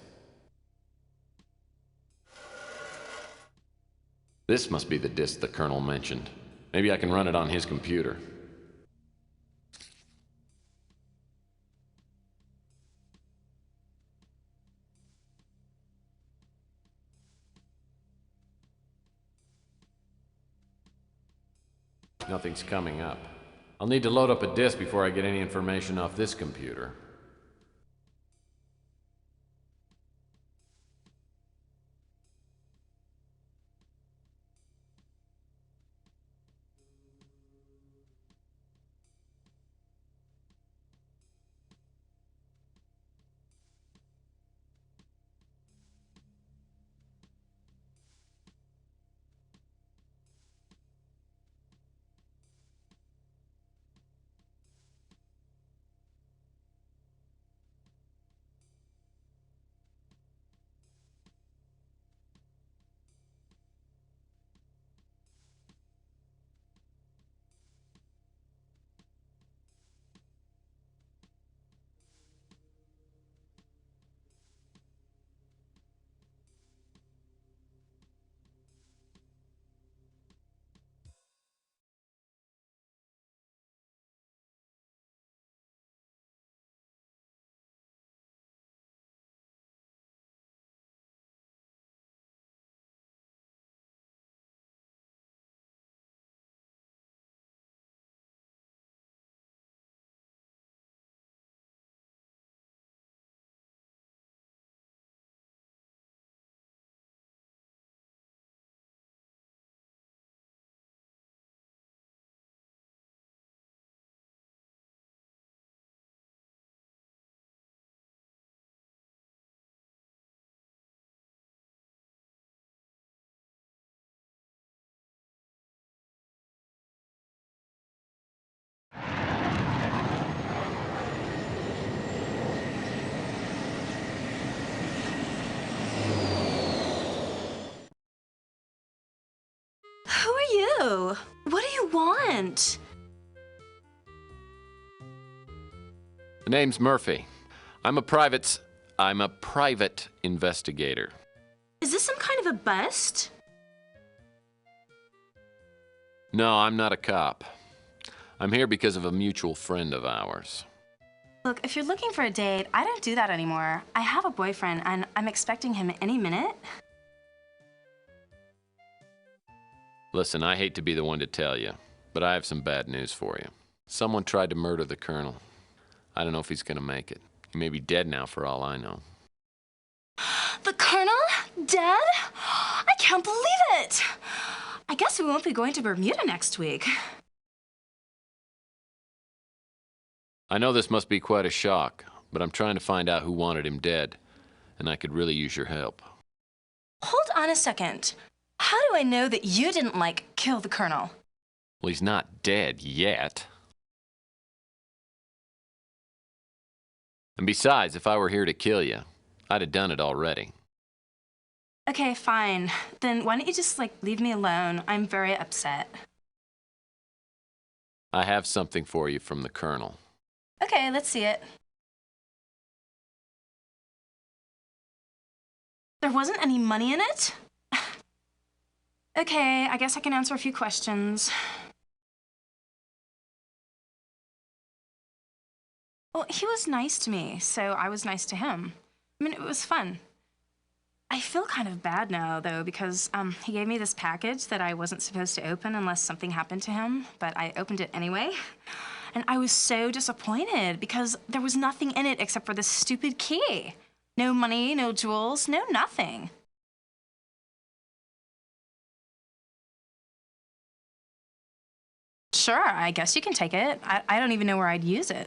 This must be the disc the Colonel mentioned. Maybe I can run it on his computer. Nothing's coming up. I'll need to load up a disk before I get any information off this computer. Who are you? What do you want? The name's Murphy. I'm a private investigator. Is this some kind of a bust? No, I'm not a cop. I'm here because of a mutual friend of ours. Look, if you're looking for a date, I don't do that anymore. I have a boyfriend, and I'm expecting him any minute. Listen, I hate to be the one to tell you, but I have some bad news for you. Someone tried to murder the Colonel. I don't know if he's gonna make it. He may be dead now for all I know. The Colonel? Dead? I can't believe it! I guess we won't be going to Bermuda next week. I know this must be quite a shock, but I'm trying to find out who wanted him dead, and I could really use your help. Hold on a second. How do I know that you didn't, kill the Colonel? Well, he's not dead yet. And besides, if I were here to kill you, I'd have done it already. Okay, fine. Then why don't you just, leave me alone? I'm very upset. I have something for you from the Colonel. Okay, let's see it. There wasn't any money in it? Okay, I guess I can answer a few questions. Well, he was nice to me, so I was nice to him. I mean, it was fun. I feel kind of bad now, though, because he gave me this package that I wasn't supposed to open unless something happened to him, but I opened it anyway. And I was so disappointed because there was nothing in it except for this stupid key. No money, no jewels, no nothing. Sure, I guess you can take it. I don't even know where I'd use it.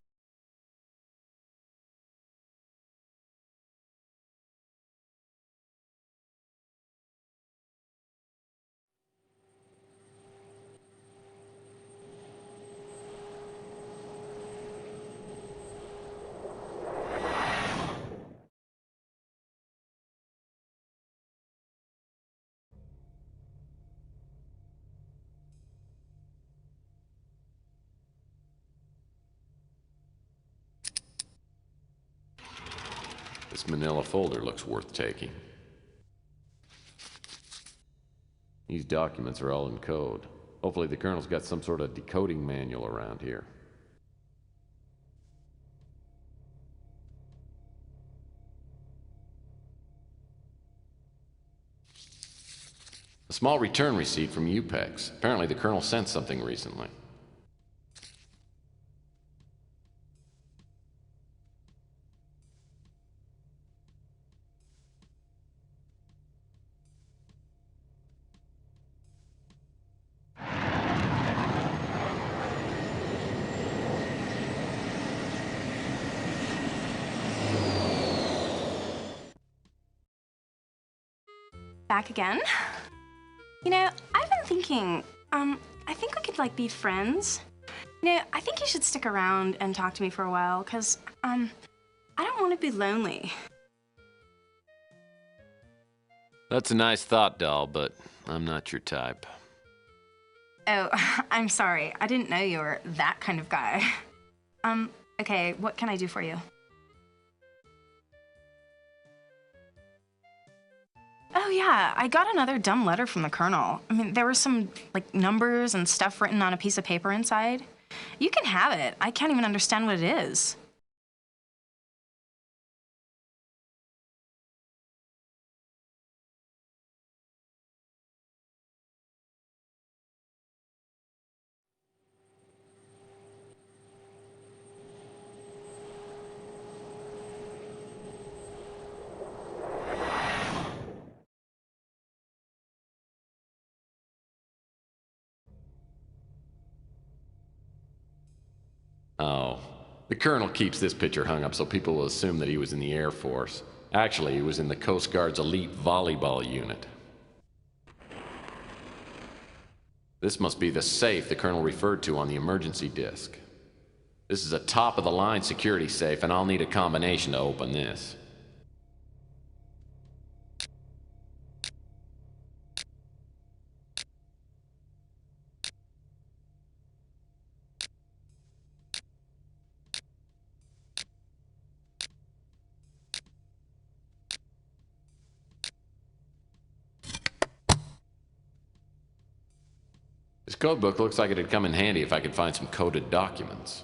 This manila folder looks worth taking. These documents are all in code. Hopefully the Colonel's got some sort of decoding manual around here. A small return receipt from UPEX. Apparently the Colonel sent something recently. Back again? You know, I've been thinking, I think we could, like, be friends. You know, I think you should stick around and talk to me for a while, because, I don't want to be lonely. That's a nice thought, doll, but I'm not your type. Oh, I'm sorry. I didn't know you were that kind of guy. Okay, what can I do for you? Oh yeah, I got another dumb letter from the Colonel. I mean, there were some, like, numbers and stuff written on a piece of paper inside. You can have it. I can't even understand what it is. Oh. The Colonel keeps this picture hung up so people will assume that he was in the Air Force. Actually, he was in the Coast Guard's elite volleyball unit. This must be the safe the Colonel referred to on the emergency disc. This is a top-of-the-line security safe, and I'll need a combination to open this. This codebook looks like it'd come in handy if I could find some coded documents.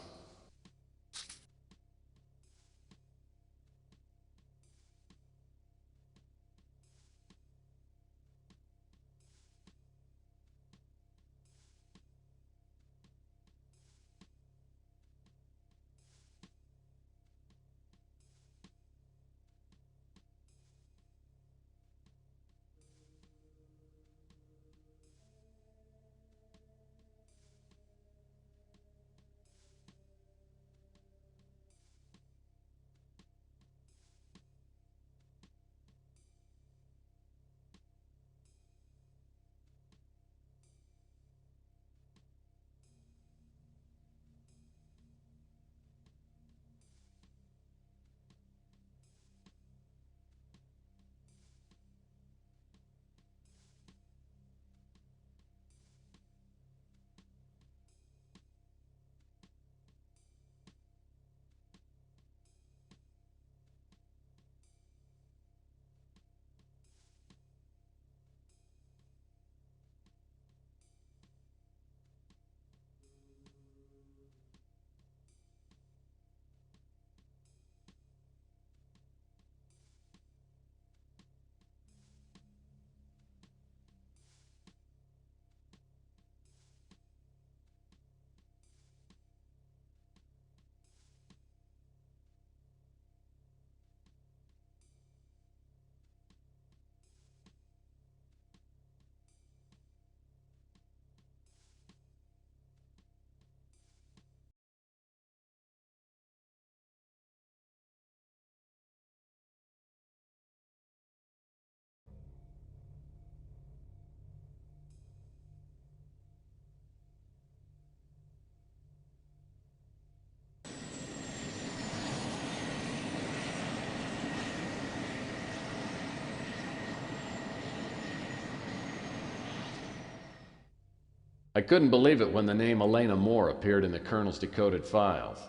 I couldn't believe it when the name Elena Moore appeared in the Colonel's decoded files.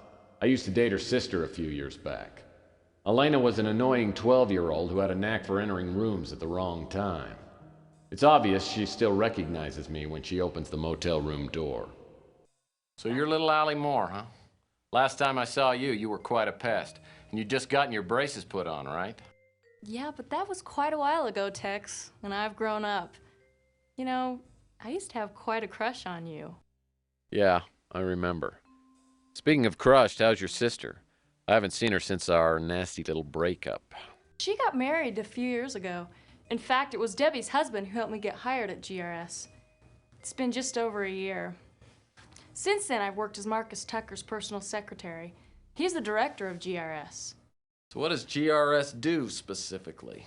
I used to date her sister a few years back. Elena was an annoying 12-year-old who had a knack for entering rooms at the wrong time. It's obvious she still recognizes me when she opens the motel room door. So you're little Allie Moore, huh? Last time I saw you, you were quite a pest. And you'd just gotten your braces put on, right? Yeah, but that was quite a while ago, Tex, and I've grown up. You know, I used to have quite a crush on you. Yeah, I remember. Speaking of crushed, how's your sister? I haven't seen her since our nasty little breakup. She got married a few years ago. In fact, it was Debbie's husband who helped me get hired at GRS. It's been just over a year. Since then, I've worked as Marcus Tucker's personal secretary. He's the director of GRS. So what does GRS do specifically?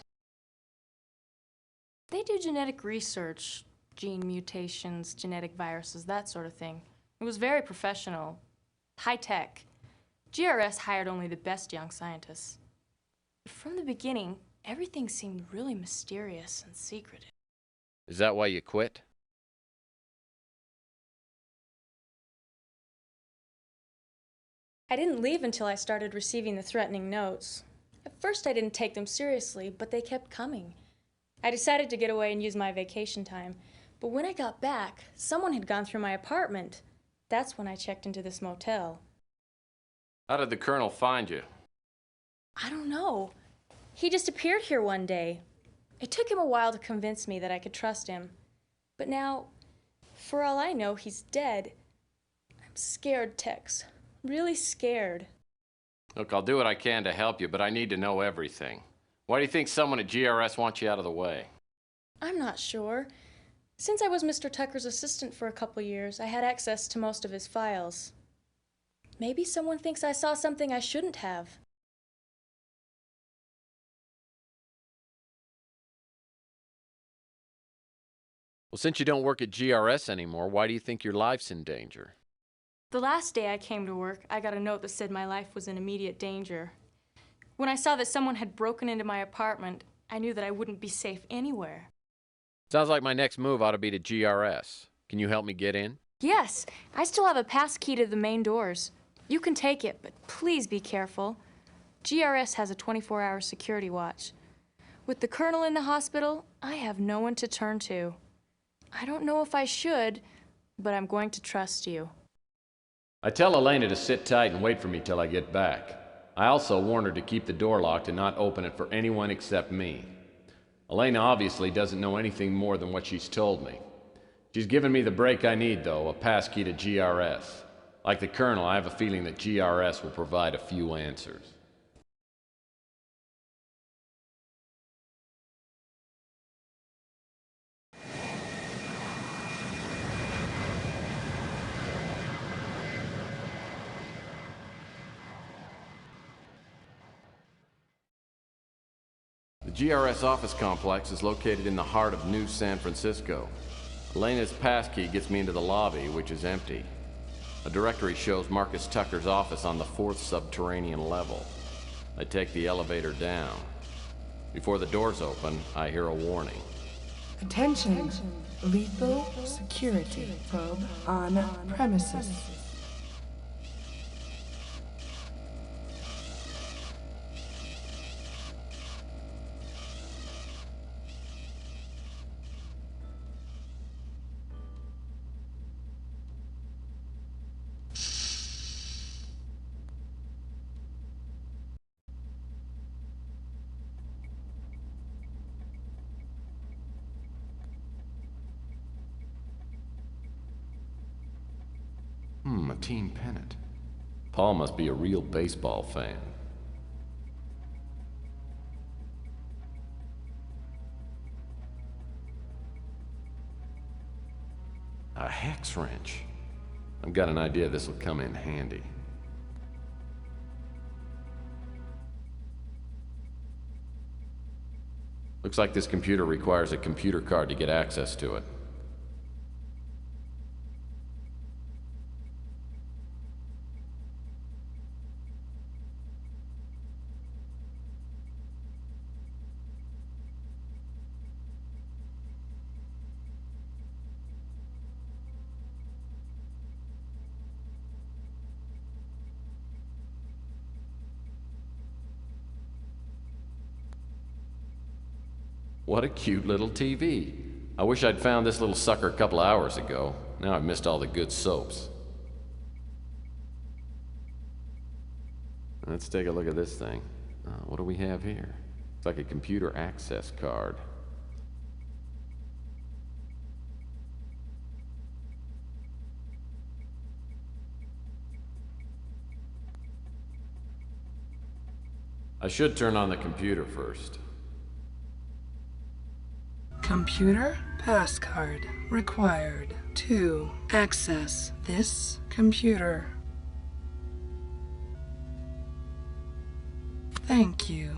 They do genetic research, gene mutations, genetic viruses, that sort of thing. It was very professional, high-tech. GRS hired only the best young scientists. From the beginning, everything seemed really mysterious and secretive. Is that why you quit? I didn't leave until I started receiving the threatening notes. At first I didn't take them seriously, but they kept coming. I decided to get away and use my vacation time. But when I got back, someone had gone through my apartment. That's when I checked into this motel. How did the Colonel find you? I don't know. He just appeared here one day. It took him a while to convince me that I could trust him. But now, for all I know, he's dead. I'm scared, Tex. Really scared. Look, I'll do what I can to help you, but I need to know everything. Why do you think someone at GRS wants you out of the way? I'm not sure. Since I was Mr. Tucker's assistant for a couple years, I had access to most of his files. Maybe someone thinks I saw something I shouldn't have. Well, since you don't work at GRS anymore, why do you think your life's in danger? The last day I came to work, I got a note that said my life was in immediate danger. When I saw that someone had broken into my apartment, I knew that I wouldn't be safe anywhere. Sounds like my next move ought to be to GRS. Can you help me get in? Yes, I still have a pass key to the main doors. You can take it, but please be careful. GRS has a 24-hour security watch. With the Colonel in the hospital, I have no one to turn to. I don't know if I should, but I'm going to trust you. I tell Elena to sit tight and wait for me till I get back. I also warn her to keep the door locked and not open it for anyone except me. Elena obviously doesn't know anything more than what she's told me. She's given me the break I need, though, a pass key to GRS. Like the Colonel, I have a feeling that GRS will provide a few answers. The GRS office complex is located in the heart of New San Francisco. Elena's passkey gets me into the lobby, which is empty. A directory shows Marcus Tucker's office on the 4th subterranean level. I take the elevator down. Before the doors open, I hear a warning. Attention, lethal security probe on premises. A team pennant. Paul must be a real baseball fan. A hex wrench. I've got an idea this will come in handy. Looks like this computer requires a computer card to get access to it. What a cute little TV. I wish I'd found this little sucker a couple hours ago. Now I've missed all the good soaps. Let's take a look at this thing. What do we have here? It's like a computer access card. I should turn on the computer first. Computer passcard required to access this computer. Thank you.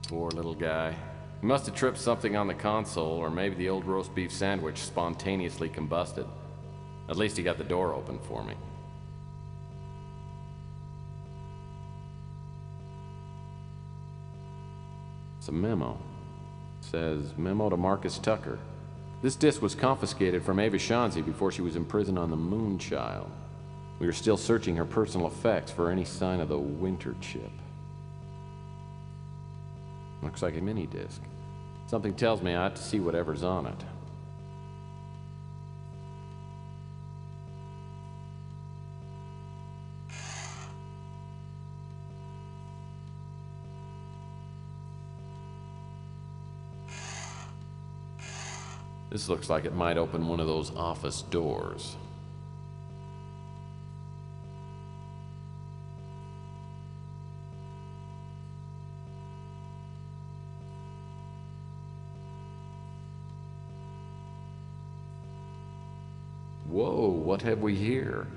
Poor little guy. He must have tripped something on the console, or maybe the old roast beef sandwich spontaneously combusted. At least he got the door open for me. It's a memo. It says, memo to Marcus Tucker. This disc was confiscated from Ava Shanzi before she was imprisoned on the Moonchild. We are still searching her personal effects for any sign of the winter chip. Looks like a mini disc. Something tells me I ought to see whatever's on it. This looks like it might open one of those office doors. Whoa, what have we here?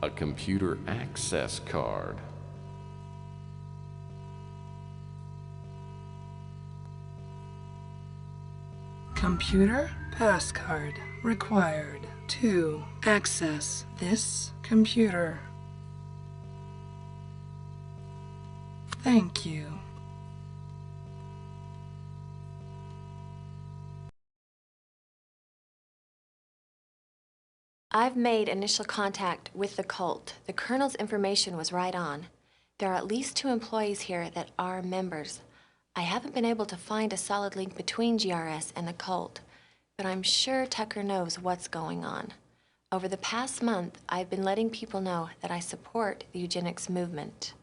A computer access card. Computer passcard required to access this computer. Thank you. I've made initial contact with the cult. The Colonel's information was right on. There are at least 2 employees here that are members. I haven't been able to find a solid link between GRS and the cult, but I'm sure Tucker knows what's going on. Over the past month, I've been letting people know that I support the eugenics movement.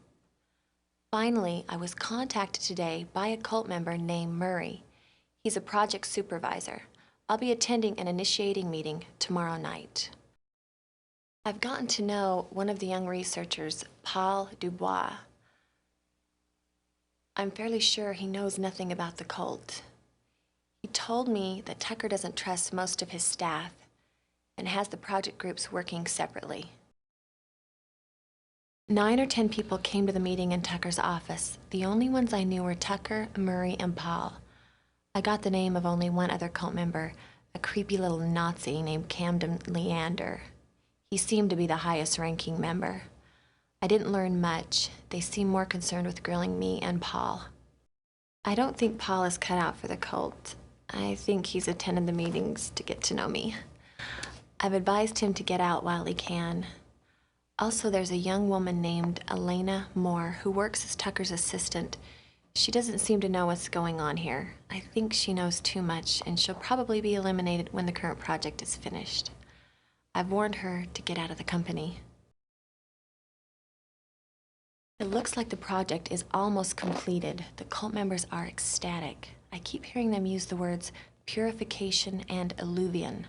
Finally, I was contacted today by a cult member named Murray. He's a project supervisor. I'll be attending an initiating meeting tomorrow night. I've gotten to know one of the young researchers, Paul Dubois. I'm fairly sure he knows nothing about the cult. He told me that Tucker doesn't trust most of his staff and has the project groups working separately. 9 or 10 people came to the meeting in Tucker's office. The only ones I knew were Tucker, Murray, and Paul. I got the name of only one other cult member, a creepy little Nazi named Camden Leander. He seemed to be the highest-ranking member. I didn't learn much. They seemed more concerned with grilling me and Paul. I don't think Paul is cut out for the cult. I think he's attended the meetings to get to know me. I've advised him to get out while he can. Also, there's a young woman named Elena Moore who works as Tucker's assistant. She doesn't seem to know what's going on here. I think she knows too much, and she'll probably be eliminated when the current project is finished. I've warned her to get out of the company. It looks like the project is almost completed. The cult members are ecstatic. I keep hearing them use the words purification and illuvion.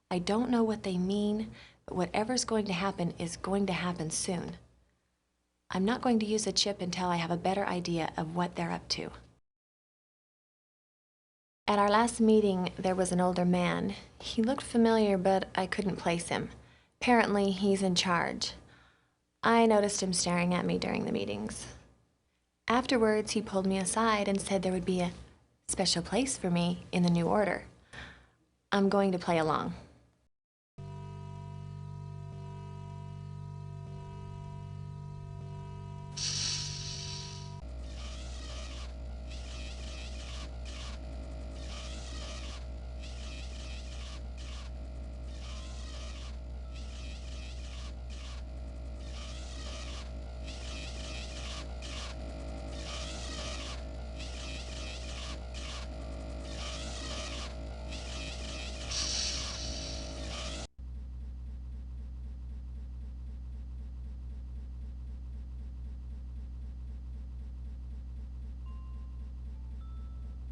I don't know what they mean, but whatever's going to happen is going to happen soon. I'm not going to use a chip until I have a better idea of what they're up to. At our last meeting, there was an older man. He looked familiar, but I couldn't place him. Apparently, he's in charge. I noticed him staring at me during the meetings. Afterwards, he pulled me aside and said there would be a special place for me in the new order. I'm going to play along.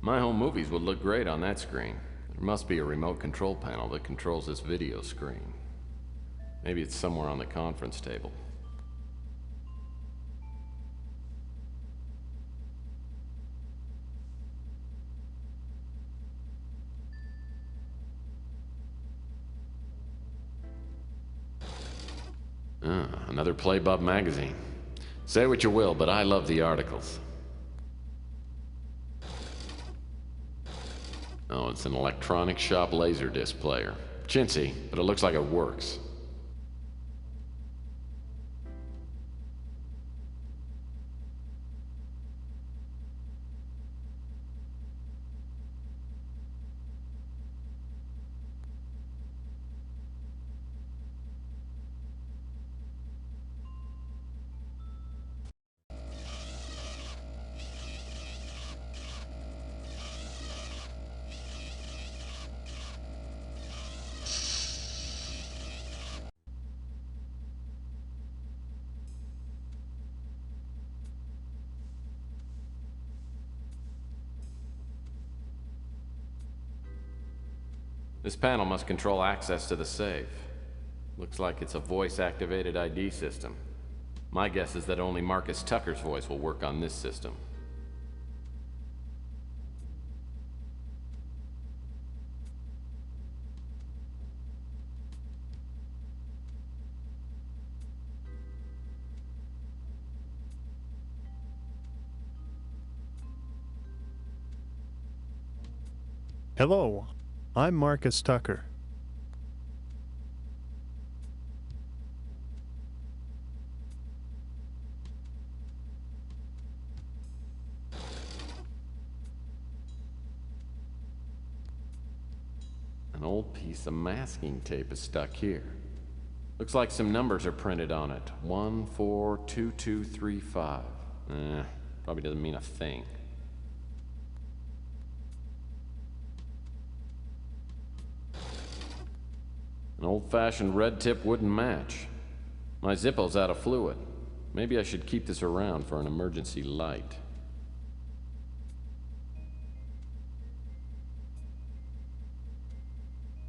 My home movies would look great on that screen. There must be a remote control panel that controls this video screen. Maybe it's somewhere on the conference table. Another Playbub magazine. Say what you will, but I love the articles. Oh, it's an electronic shop laserdisc player. Chintzy, but it looks like it works. This panel must control access to the safe. Looks like it's a voice-activated ID system. My guess is that only Marcus Tucker's voice will work on this system. Hello, I'm Marcus Tucker. An old piece of masking tape is stuck here. Looks like some numbers are printed on it. 142235. Probably doesn't mean a thing. An old-fashioned red tip wouldn't match. My Zippo's out of fluid. Maybe I should keep this around for an emergency light.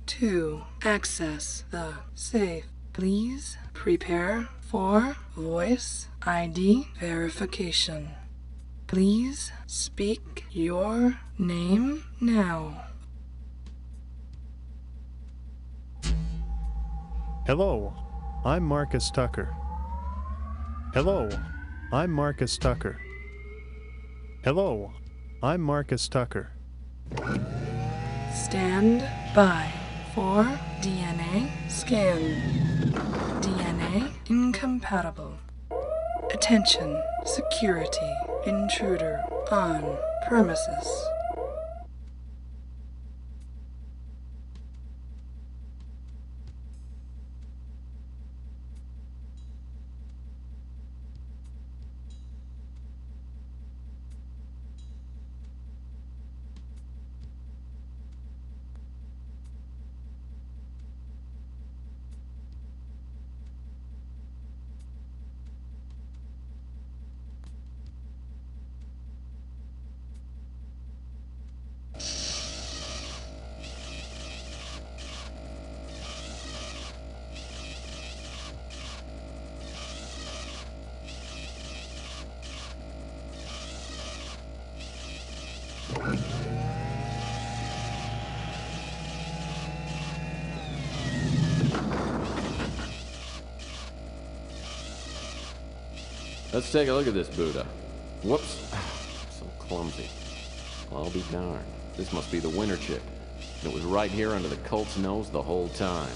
To access the safe, please prepare for voice ID verification. Please speak your name now. Hello, I'm Marcus Tucker. Hello, I'm Marcus Tucker. Hello, I'm Marcus Tucker. Stand by for DNA scan. DNA incompatible. Attention, security, intruder on premises. Let's take a look at this Buddha. Whoops. So clumsy. I'll be darned. This must be the winter chip. It was right here under the cult's nose the whole time.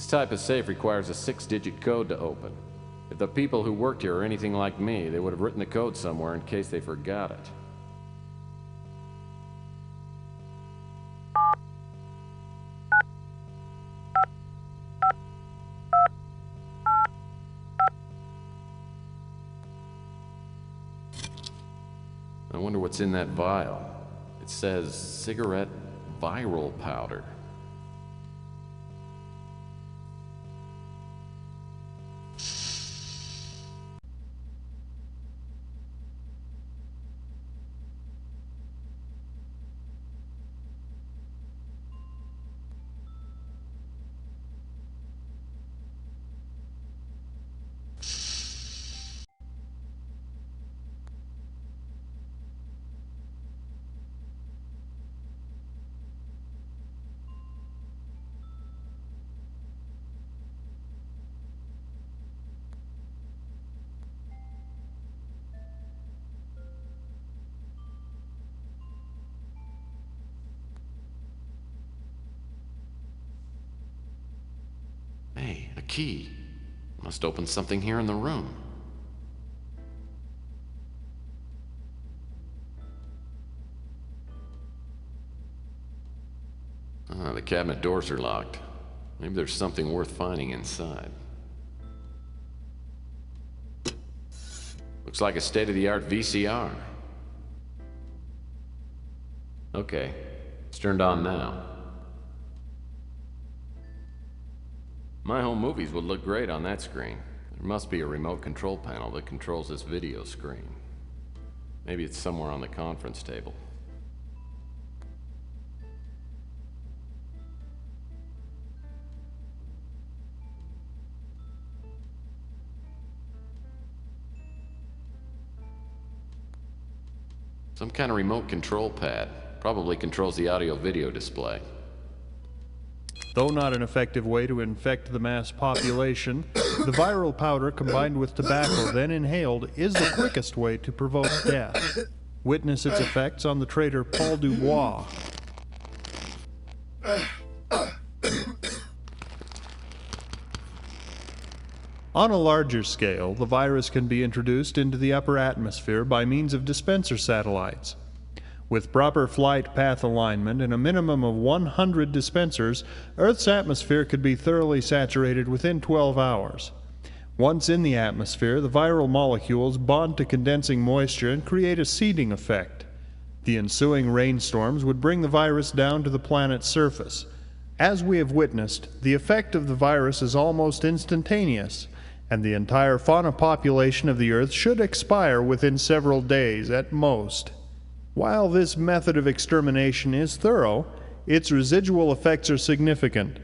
This type of safe requires a 6-digit code to open. If the people who worked here are anything like me, they would have written the code somewhere in case they forgot it. I wonder what's in that vial. It says cigarette viral powder. Hey, a key. Must open something here in the room. Ah, the cabinet doors are locked. Maybe there's something worth finding inside. Looks like a state-of-the-art VCR. Okay, it's turned on now. My home movies would look great on that screen. There must be a remote control panel that controls this video screen. Maybe it's somewhere on the conference table. Some kind of remote control pad. Probably controls the audio-video display. Though not an effective way to infect the mass population, the viral powder combined with tobacco then inhaled is the quickest way to provoke death. Witness its effects on the traitor Paul Dubois. On a larger scale, the virus can be introduced into the upper atmosphere by means of dispenser satellites. With proper flight path alignment and a minimum of 100 dispensers, Earth's atmosphere could be thoroughly saturated within 12 hours. Once in the atmosphere, the viral molecules bond to condensing moisture and create a seeding effect. The ensuing rainstorms would bring the virus down to the planet's surface. As we have witnessed, the effect of the virus is almost instantaneous, and the entire fauna population of the Earth should expire within several days at most. While this method of extermination is thorough, its residual effects are significant.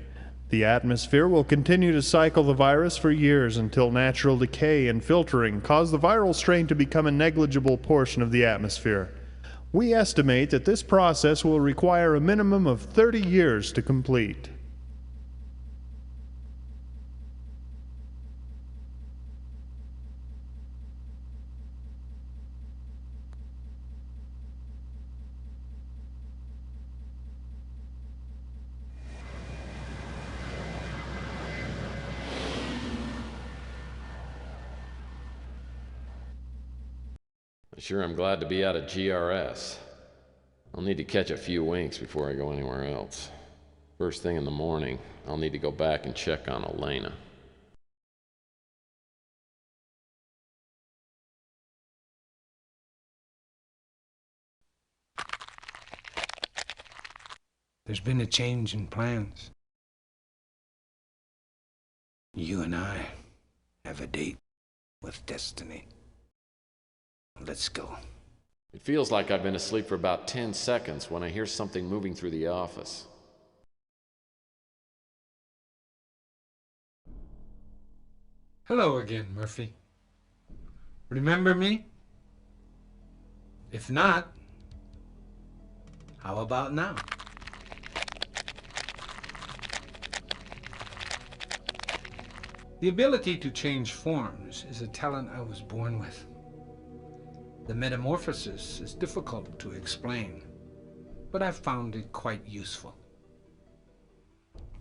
The atmosphere will continue to cycle the virus for years until natural decay and filtering cause the viral strain to become a negligible portion of the atmosphere. We estimate that this process will require a minimum of 30 years to complete. Sure, I'm glad to be out of GRS. I'll need to catch a few winks before I go anywhere else. First thing in the morning, I'll need to go back and check on Elena. There's been a change in plans. You and I have a date with destiny. Let's go. It feels like I've been asleep for about 10 seconds when I hear something moving through the office. Hello again, Murphy. Remember me? If not, how about now? The ability to change forms is a talent I was born with. The metamorphosis is difficult to explain, but I've found it quite useful.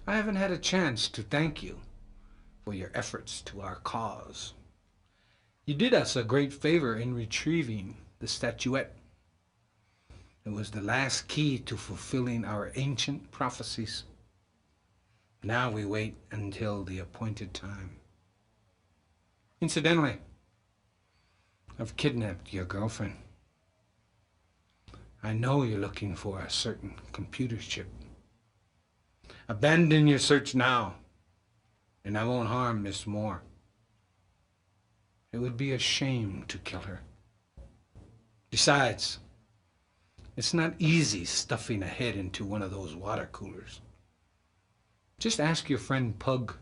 I haven't had a chance to thank you for your efforts to our cause. You did us a great favor in retrieving the statuette. It was the last key to fulfilling our ancient prophecies. Now we wait until the appointed time. Incidentally, I've kidnapped your girlfriend. I know you're looking for a certain computer chip. Abandon your search now, and I won't harm Miss Moore. It would be a shame to kill her. Besides, it's not easy stuffing a head into one of those water coolers. Just ask your friend Pug.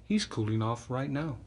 He's cooling off right now.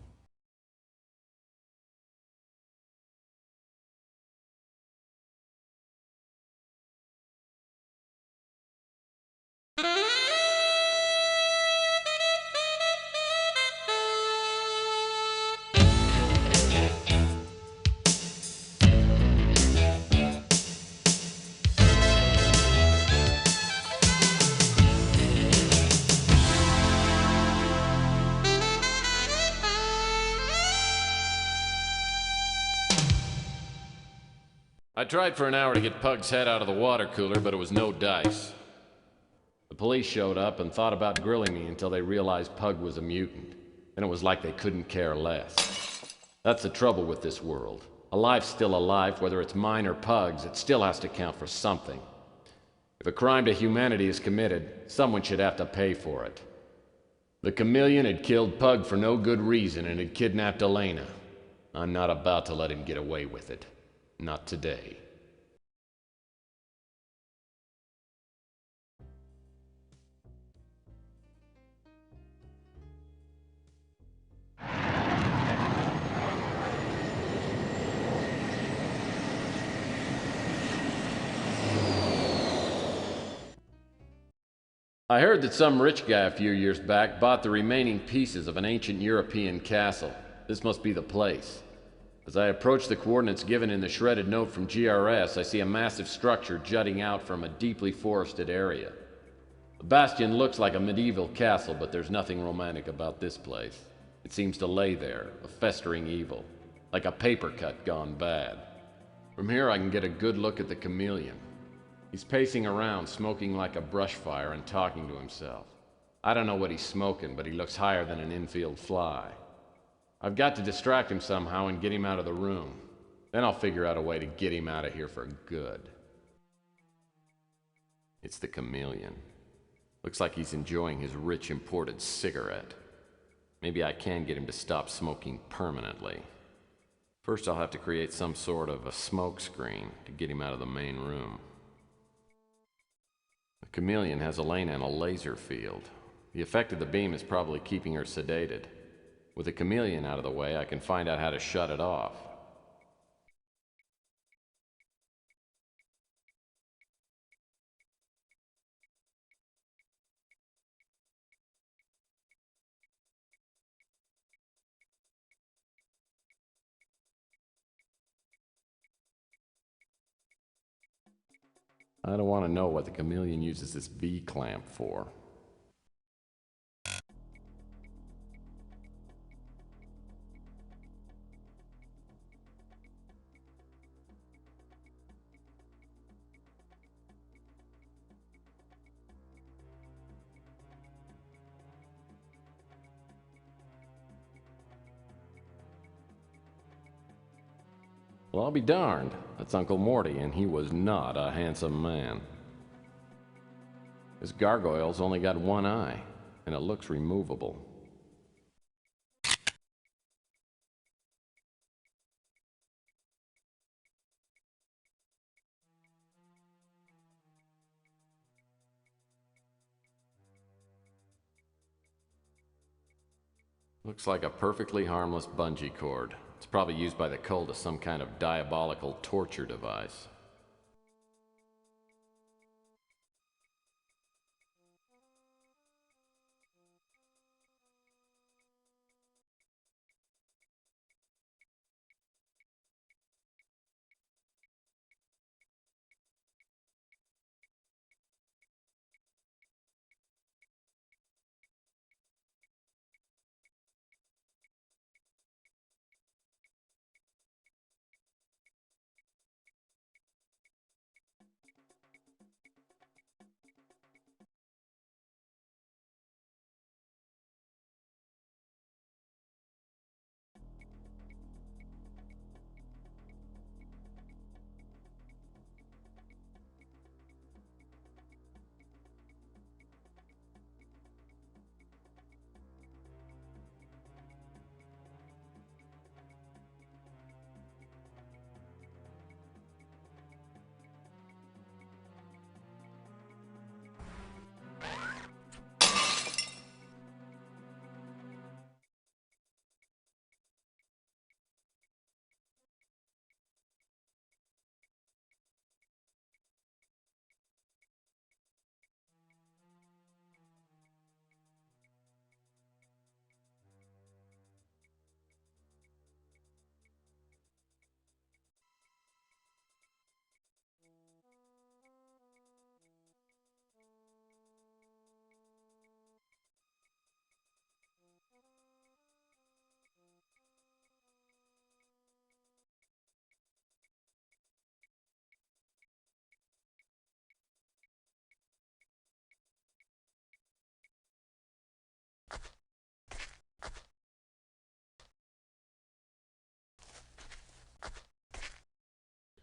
I tried for an hour to get Pug's head out of the water cooler, but it was no dice. The police showed up and thought about grilling me until they realized Pug was a mutant. And it was like they couldn't care less. That's the trouble with this world. A life's still a life, whether it's mine or Pug's, it still has to count for something. If a crime to humanity is committed, someone should have to pay for it. The Chameleon had killed Pug for no good reason and had kidnapped Elena. I'm not about to let him get away with it. Not today. I heard that some rich guy a few years back bought the remaining pieces of an ancient European castle. This must be the place. As I approach the coordinates given in the shredded note from GRS, I see a massive structure jutting out from a deeply forested area. The bastion looks like a medieval castle, but there's nothing romantic about this place. It seems to lay there, a festering evil, like a paper cut gone bad. From here I can get a good look at the Chameleon. He's pacing around, smoking like a brush fire and talking to himself. I don't know what he's smoking, but he looks higher than an infield fly. I've got to distract him somehow and get him out of the room. Then I'll figure out a way to get him out of here for good. It's the Chameleon. Looks like he's enjoying his rich imported cigarette. Maybe I can get him to stop smoking permanently. First I'll have to create some sort of a smoke screen to get him out of the main room. The Chameleon has Elena in a laser field. The effect of the beam is probably keeping her sedated. With the Chameleon out of the way, I can find out how to shut it off. I don't want to know what the Chameleon uses this V-clamp for. Well, I'll be darned. That's Uncle Morty, and he was not a handsome man. This gargoyle's only got one eye, and it looks removable. Looks like a perfectly harmless bungee cord. It's probably used by the cult as some kind of diabolical torture device.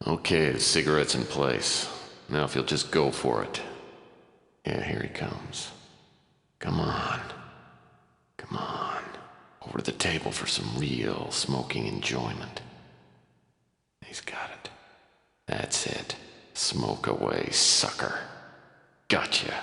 Okay, the cigarette's in place. Now if you'll just go for it. Yeah, here he comes. Come on. Come on. Over to the table for some real smoking enjoyment. He's got it. That's it. Smoke away, sucker. Gotcha.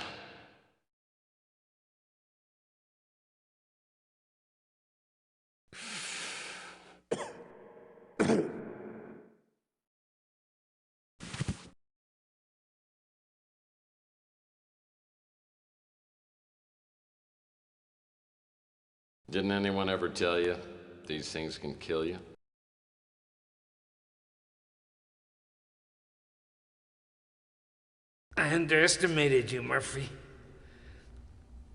Didn't anyone ever tell you these things can kill you? I underestimated you, Murphy.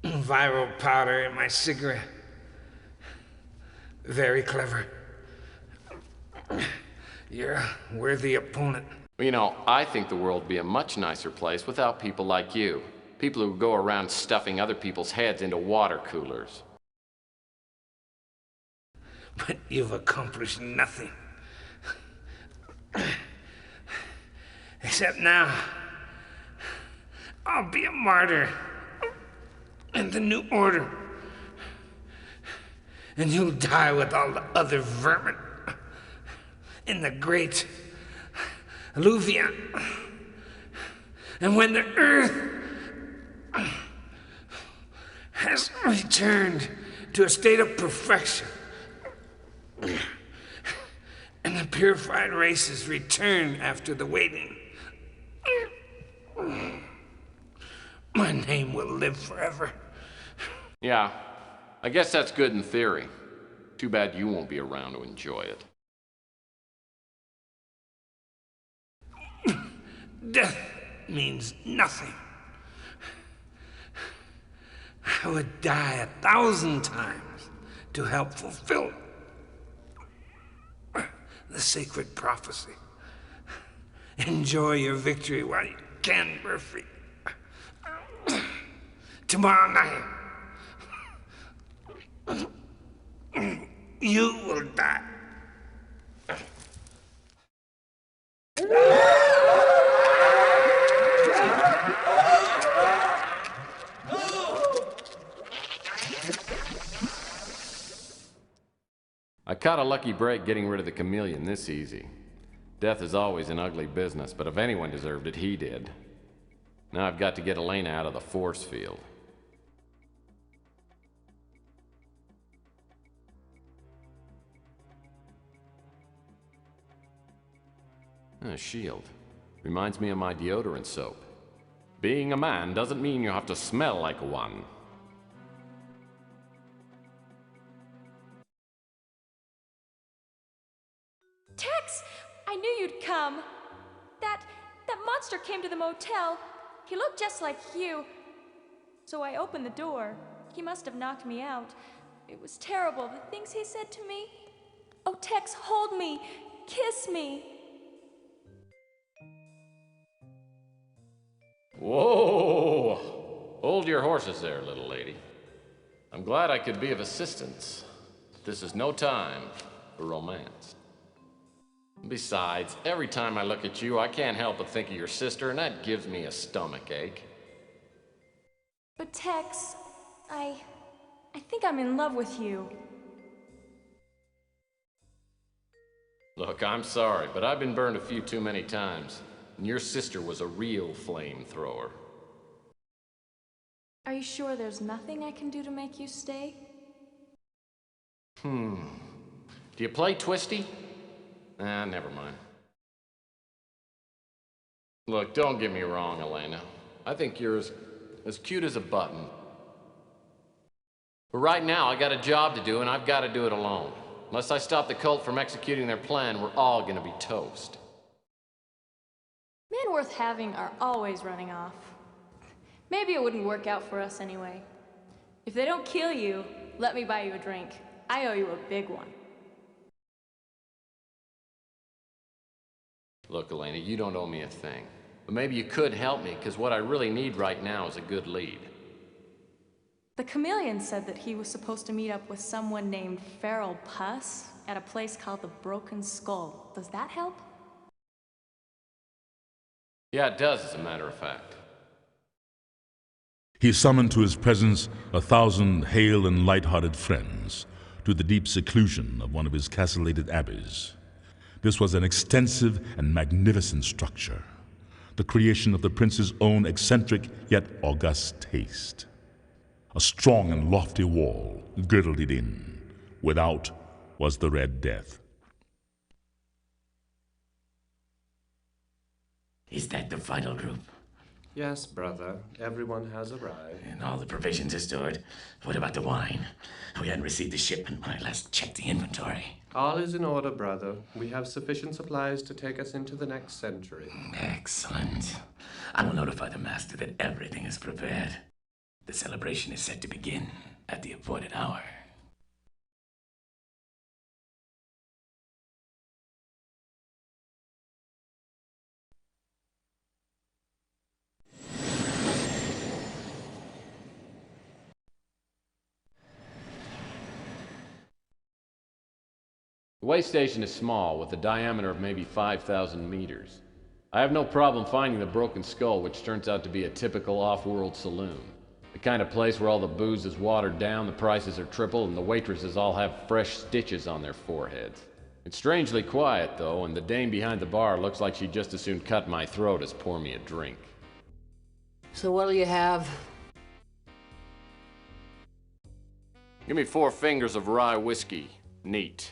Viral powder in my cigarette. Very clever. You're a worthy opponent. Well, you know, I think the world would be a much nicer place without people like you. People who go around stuffing other people's heads into water coolers. But you've accomplished nothing. Except now, I'll be a martyr in the New Order. And you'll die with all the other vermin in the great alluvion. And when the earth has returned to a state of perfection, and the purified races return after the waiting, my name will live forever. Yeah, I guess that's good in theory. Too bad you won't be around to enjoy it. Death means nothing. I would die 1,000 times to help fulfill the sacred prophecy. Enjoy your victory while you can, Murphy. Tomorrow night, you will die. I caught a lucky break getting rid of the Chameleon this easy. Death is always an ugly business, but if anyone deserved it, he did. Now I've got to get Elena out of the force field. A shield. Reminds me of my deodorant soap. Being a man doesn't mean you have to smell like one. Tex! I knew you'd come. That monster came to the motel. He looked just like you. So I opened the door. He must have knocked me out. It was terrible, the things he said to me. Oh, Tex, hold me. Kiss me. Whoa! Hold your horses there, little lady. I'm glad I could be of assistance. This is no time for romance. Besides, every time I look at you, I can't help but think of your sister, and that gives me a stomach ache. But Tex, I think I'm in love with you. Look, I'm sorry, but I've been burned a few too many times, and your sister was a real flamethrower. Are you sure there's nothing I can do to make you stay? Do you play Twisty? Never mind. Look, don't get me wrong, Elena. I think you're as cute as a button. But right now, I got a job to do, and I've got to do it alone. Unless I stop the cult from executing their plan, we're all gonna be toast. Men worth having are always running off. Maybe it wouldn't work out for us anyway. If they don't kill you, let me buy you a drink. I owe you a big one. Look, Elena, you don't owe me a thing. But maybe you could help me, because what I really need right now is a good lead. The Chameleon said that he was supposed to meet up with someone named Feral Puss at a place called the Broken Skull. Does that help? Yeah, it does, as a matter of fact. He summoned to his presence 1,000 hale and light-hearted friends to the deep seclusion of one of his castellated abbeys. This was an extensive and magnificent structure, the creation of the prince's own eccentric yet august taste. A strong and lofty wall girdled it in. Without was the Red Death. Is that the final group? Yes, brother. Everyone has arrived. And all the provisions are stored. What about the wine? We hadn't received the shipment when I last checked the inventory. All is in order, brother. We have sufficient supplies to take us into the next century. Excellent. I will notify the master that everything is prepared. The celebration is set to begin at the appointed hour. The way station is small, with a diameter of maybe 5,000 meters. I have no problem finding the broken skull, which turns out to be a typical off-world saloon. The kind of place where all the booze is watered down, the prices are triple, and the waitresses all have fresh stitches on their foreheads. It's strangely quiet, though, and the dame behind the bar looks like she'd just as soon cut my throat as pour me a drink. So what'll you have? Give me 4 fingers of rye whiskey. Neat.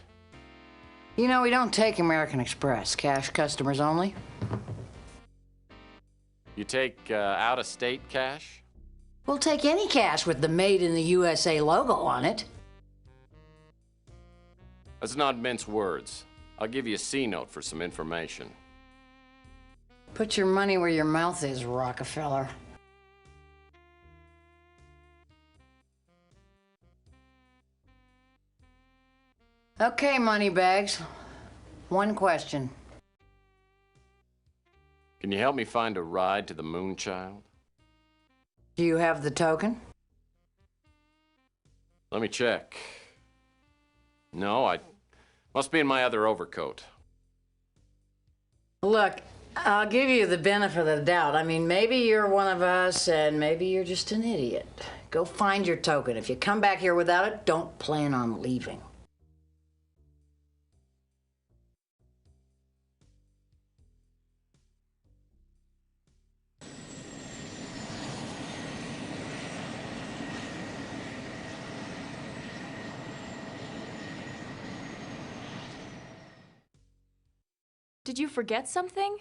You know, we don't take American Express. Cash customers only. You take out-of-state cash? We'll take any cash with the Made in the USA logo on it. Let's not mince words. I'll give you a C-note for some information. Put your money where your mouth is, Rockefeller. Okay, moneybags. One question. Can you help me find a ride to the Moonchild? Do you have the token? Let me check. No, I must be in my other overcoat. Look, I'll give you the benefit of the doubt. I mean, maybe you're one of us, and maybe you're just an idiot. Go find your token. If you come back here without it, don't plan on leaving. Did you forget something?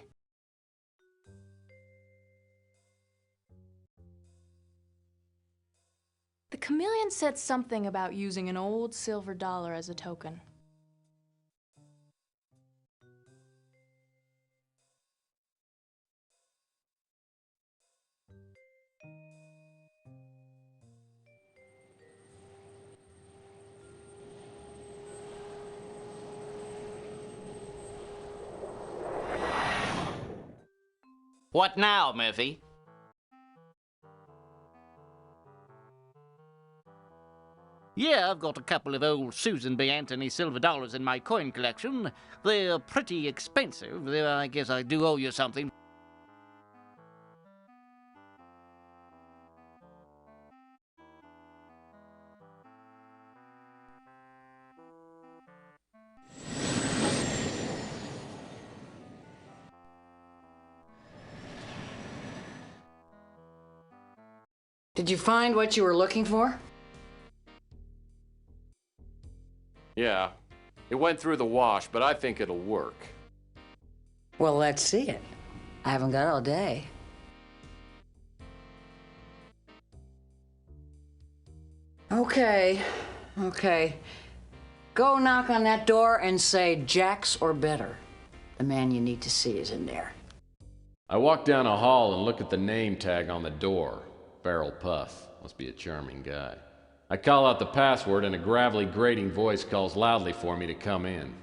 The Chameleon said something about using an old silver dollar as a token. What now, Murphy? Yeah, I've got a couple of old Susan B. Anthony silver dollars in my coin collection. They're pretty expensive. I guess I do owe you something. Did you find what you were looking for? Yeah. It went through the wash, but I think it'll work. Well, let's see it. I haven't got all day. Okay. Go knock on that door and say Jax or better. The man you need to see is in there. I walk down a hall and look at the name tag on the door. Feral Puff. Must be a charming guy. I call out the password and a gravelly, grating voice calls loudly for me to come in.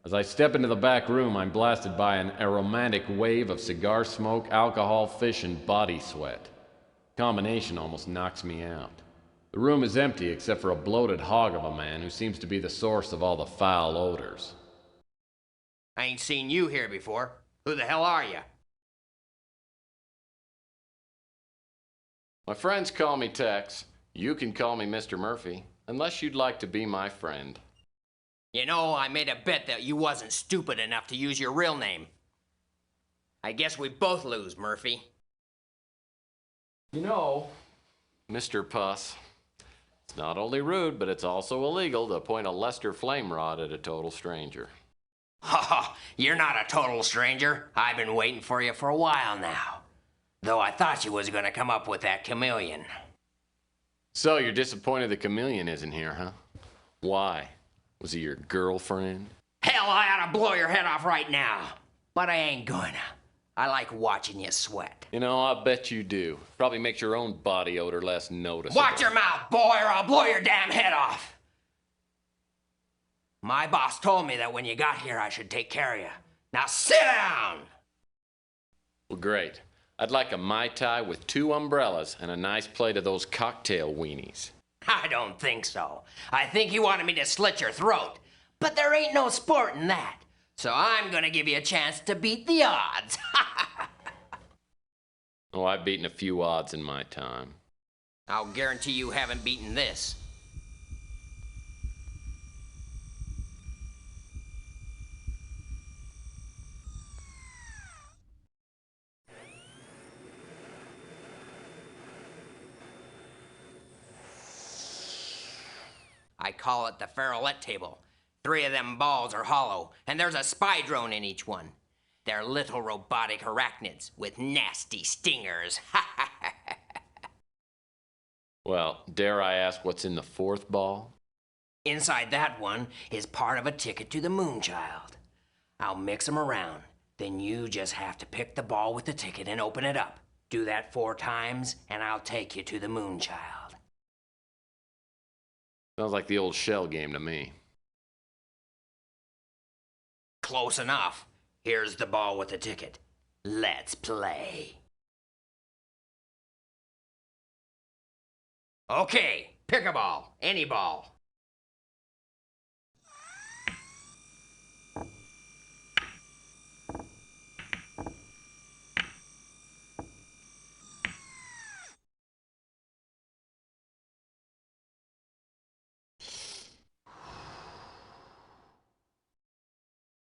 As I step into the back room, I'm blasted by an aromatic wave of cigar smoke, alcohol, fish, and body sweat. The combination almost knocks me out. The room is empty except for a bloated hog of a man who seems to be the source of all the foul odors. I ain't seen you here before. Who the hell are you? My friends call me Tex. You can call me Mr. Murphy, unless you'd like to be my friend. You know, I made a bet that you wasn't stupid enough to use your real name. I guess we both lose, Murphy. You know, Mr. Puss, it's not only rude, but it's also illegal to point a Lester flame rod at a total stranger. Ha! You're not a total stranger. I've been waiting for you for a while now. Though I thought you was gonna come up with that chameleon. So you're disappointed the chameleon isn't here, huh? Why? Was he your girlfriend? Hell, I ought to blow your head off right now. But I ain't gonna. I like watching you sweat. You know, I bet you do. Probably makes your own body odor less noticeable. Watch your mouth, boy, or I'll blow your damn head off. My boss told me that when you got here, I should take care of you. Now sit down! Well, great. I'd like a Mai Tai with 2 umbrellas and a nice plate of those cocktail weenies. I don't think so. I think you wanted me to slit your throat. But there ain't no sport in that. So I'm gonna give you a chance to beat the odds. Oh, I've beaten a few odds in my time. I'll guarantee you haven't beaten this. I call it the Farrellette table. 3 of them balls are hollow, and there's a spy drone in each one. They're little robotic arachnids with nasty stingers. Well, dare I ask what's in the 4th ball? Inside that one is part of a ticket to the Moonchild. I'll mix them around. Then you just have to pick the ball with the ticket and open it up. Do that 4 times, and I'll take you to the Moonchild. Sounds like the old shell game to me. Close enough. Here's the ball with the ticket. Let's play. Okay, pick a ball. Any ball.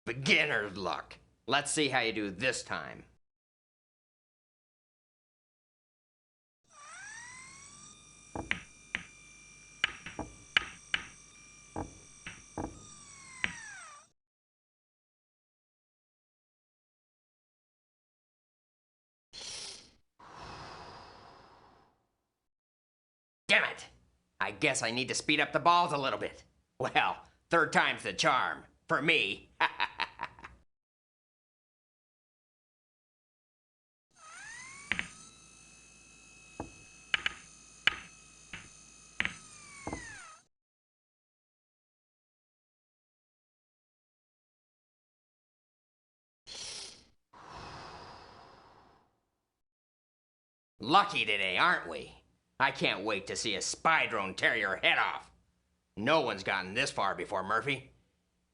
Beginner's luck. Let's see how you do this time. Damn it! I guess I need to speed up the balls a little bit. Well, 3rd time's the charm. For me. Lucky today, aren't we? I can't wait to see a spy drone tear your head off. No one's gotten this far before, Murphy.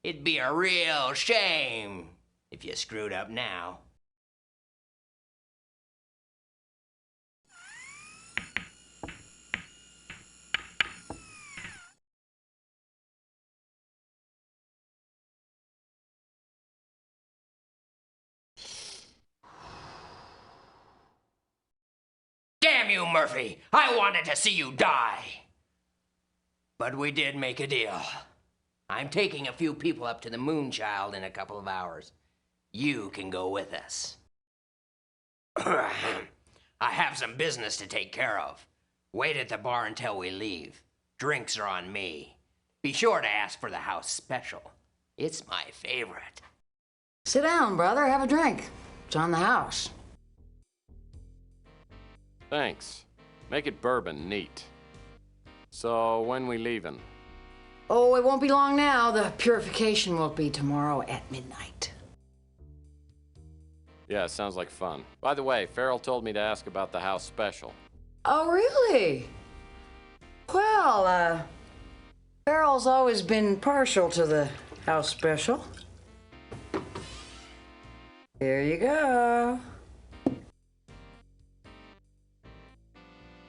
It'd be a real shame if you screwed up now. Damn you, Murphy! I wanted to see you die! But we did make a deal. I'm taking a few people up to the Moonchild in a couple of hours. You can go with us. I have some business to take care of. Wait at the bar until we leave. Drinks are on me. Be sure to ask for the house special. It's my favorite. Sit down, brother. Have a drink. It's on the house. Thanks. Make it bourbon, neat. So, when we leaving? Oh, it won't be long now. The purification will be tomorrow at midnight. Yeah, sounds like fun. By the way, Farrell told me to ask about the house special. Oh, really? Well, Farrell's always been partial to the house special. Here you go.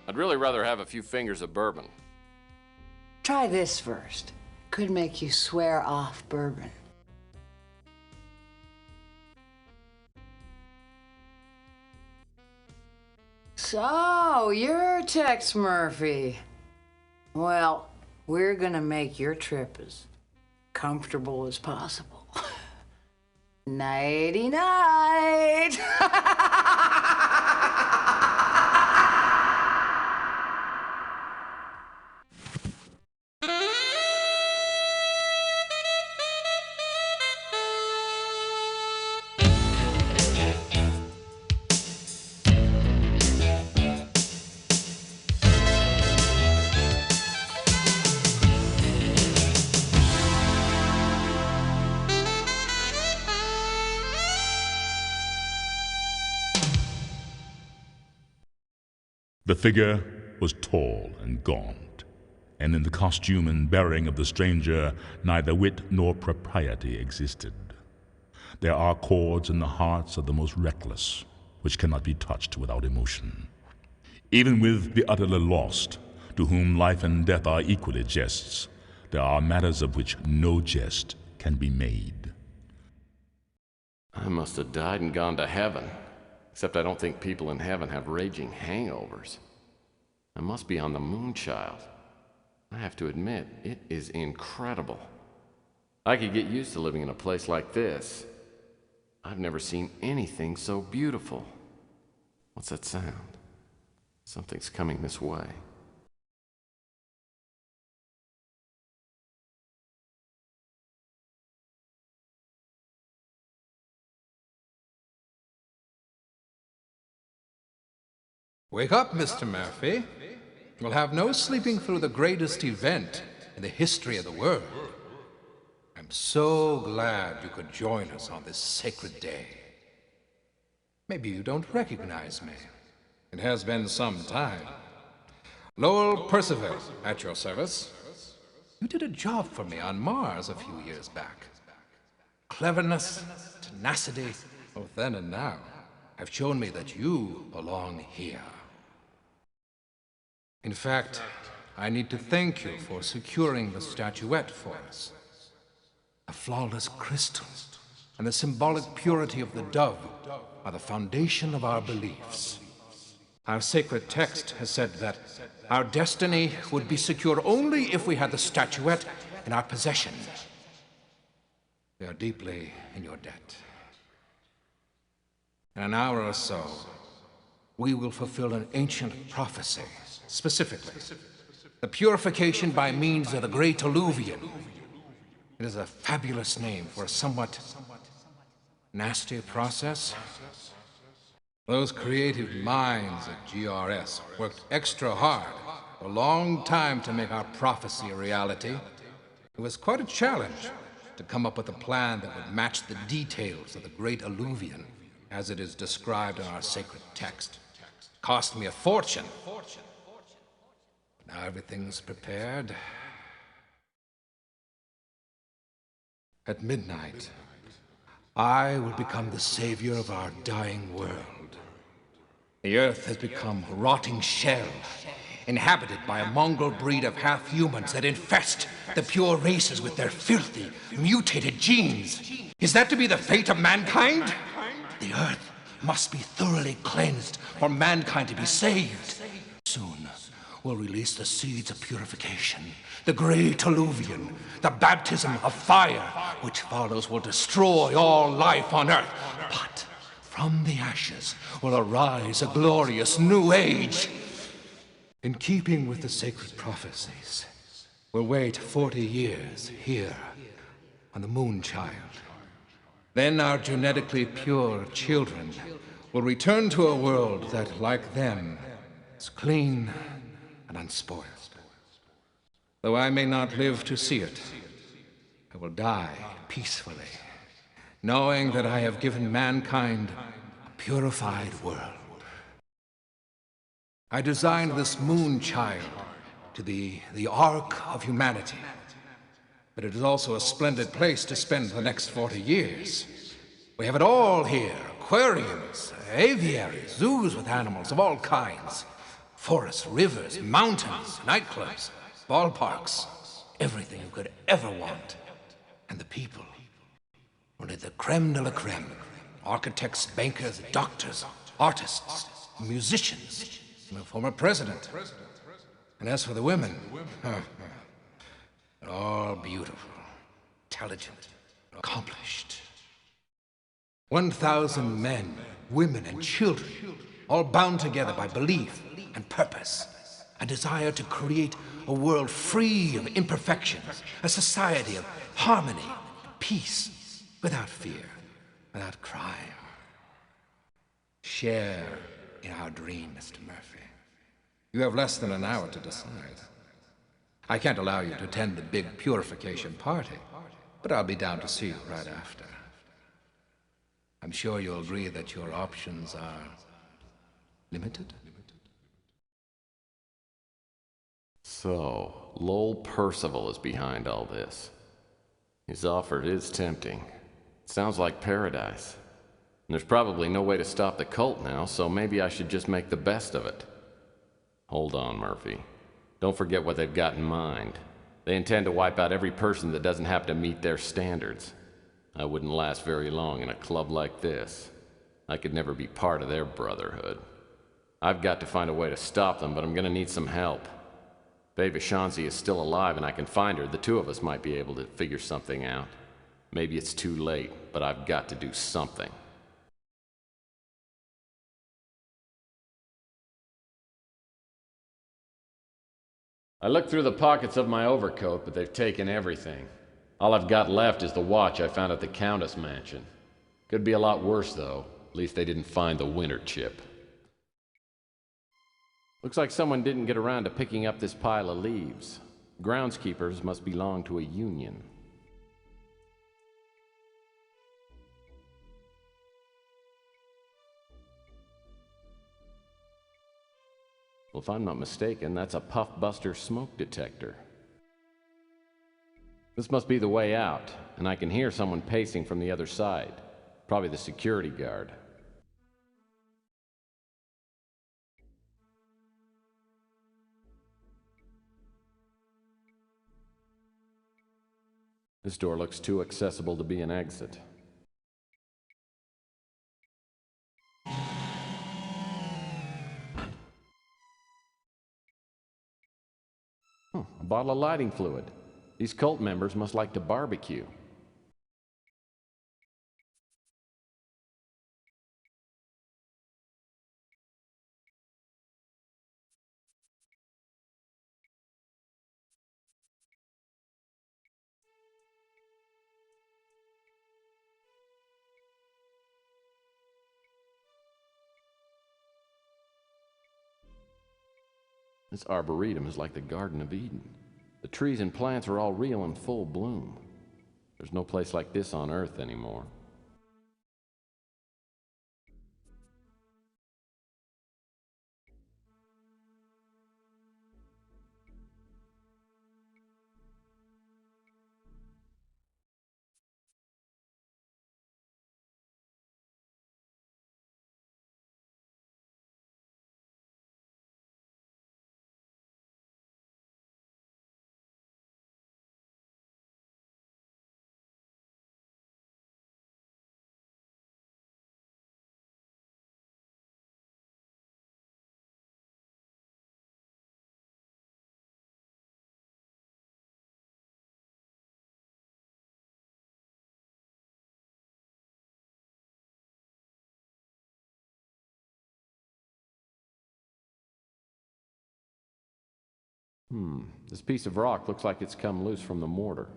I'd really rather have a few fingers of bourbon. Try this first. Could make you swear off bourbon. So, you're Tex Murphy. Well, we're gonna make your trip as comfortable as possible. Nighty-night! The figure was tall and gaunt, and in the costume and bearing of the stranger neither wit nor propriety existed. There are chords in the hearts of the most reckless, which cannot be touched without emotion. Even with the utterly lost, to whom life and death are equally jests, there are matters of which no jest can be made. I must have died and gone to heaven. Except I don't think people in heaven have raging hangovers. I must be on the Moonchild. I have to admit, it is incredible. I could get used to living in a place like this. I've never seen anything so beautiful. What's that sound? Something's coming this way. Wake up, Mr. Murphy. We'll have no sleeping through the greatest event in the history of the world. I'm so glad you could join us on this sacred day. Maybe you don't recognize me. It has been some time. Lowell Percival, at your service. You did a job for me on Mars a few years back. Cleverness, tenacity, both then and now, have shown me that you belong here. In fact, I need to thank you for securing the statuette for us. The flawless crystal and the symbolic purity of the dove are the foundation of our beliefs. Our sacred text has said that our destiny would be secure only if we had the statuette in our possession. We are deeply in your debt. In an hour or so, we will fulfill an ancient prophecy, specifically the purification by means of the Great Alluvion. It is a fabulous name for a somewhat nasty process. Those creative minds at GRS worked extra hard for a long time to make our prophecy a reality. It was quite a challenge to come up with a plan that would match the details of the Great Alluvion as it is described in our sacred text. It cost me a fortune. Now everything's prepared. At midnight, I will become the savior of our dying world. The earth has become a rotting shell, inhabited by a mongrel breed of half-humans that infest the pure races with their filthy, mutated genes. Is that to be the fate of mankind? The earth must be thoroughly cleansed for mankind to be saved. Soon, we'll release the seeds of purification, the Great Alluvion, the baptism of fire, which follows will destroy all life on earth. But from the ashes will arise a glorious new age. In keeping with the sacred prophecies, we'll wait 40 years here on the Moonchild. Then our genetically pure children will return to a world that, like them, is clean and unspoiled. Though I may not live to see it, I will die peacefully, knowing that I have given mankind a purified world. I designed this Moonchild to be the Ark of humanity, but it is also a splendid place to spend the next 40 years. We have it all here: aquariums, aviaries, zoos with animals of all kinds. Forests, rivers, mountains, nightclubs, ballparks, everything you could ever want. And the people, only the creme de la creme. Architects, bankers, doctors, artists, musicians, and a former president. And as for the women, they're all beautiful, intelligent, accomplished. 1,000 men, women, and children, all bound together by belief and purpose, a desire to create a world free of imperfections, a society of harmony, peace, without fear, without crime. Share in our dream, Mr. Murphy. You have less than an hour to decide. I can't allow you to attend the big purification party, but I'll be down to see you right after. I'm sure you'll agree that your options are limited. So, Lowell Percival is behind all this. His offer is tempting. It sounds like paradise. And there's probably no way to stop the cult now, so maybe I should just make the best of it. Hold on, Murphy. Don't forget what they've got in mind. They intend to wipe out every person that doesn't have to meet their standards. I wouldn't last very long in a club like this. I could never be part of their brotherhood. I've got to find a way to stop them, but I'm gonna need some help. If Ava Shanzi is still alive and I can find her, the two of us might be able to figure something out. Maybe it's too late, but I've got to do something. I looked through the pockets of my overcoat, but they've taken everything. All I've got left is the watch I found at the Countess mansion. Could be a lot worse, though. At least they didn't find the winter chip. Looks like someone didn't get around to picking up this pile of leaves. Groundskeepers must belong to a union. Well, if I'm not mistaken, that's a puff-buster smoke detector. This must be the way out, and I can hear someone pacing from the other side. Probably the security guard. This door looks too accessible to be an exit. A bottle of lighting fluid. These cult members must like to barbecue. This arboretum is like the Garden of Eden. The trees and plants are all real in full bloom. There's no place like this on Earth anymore. This piece of rock looks like it's come loose from the mortar.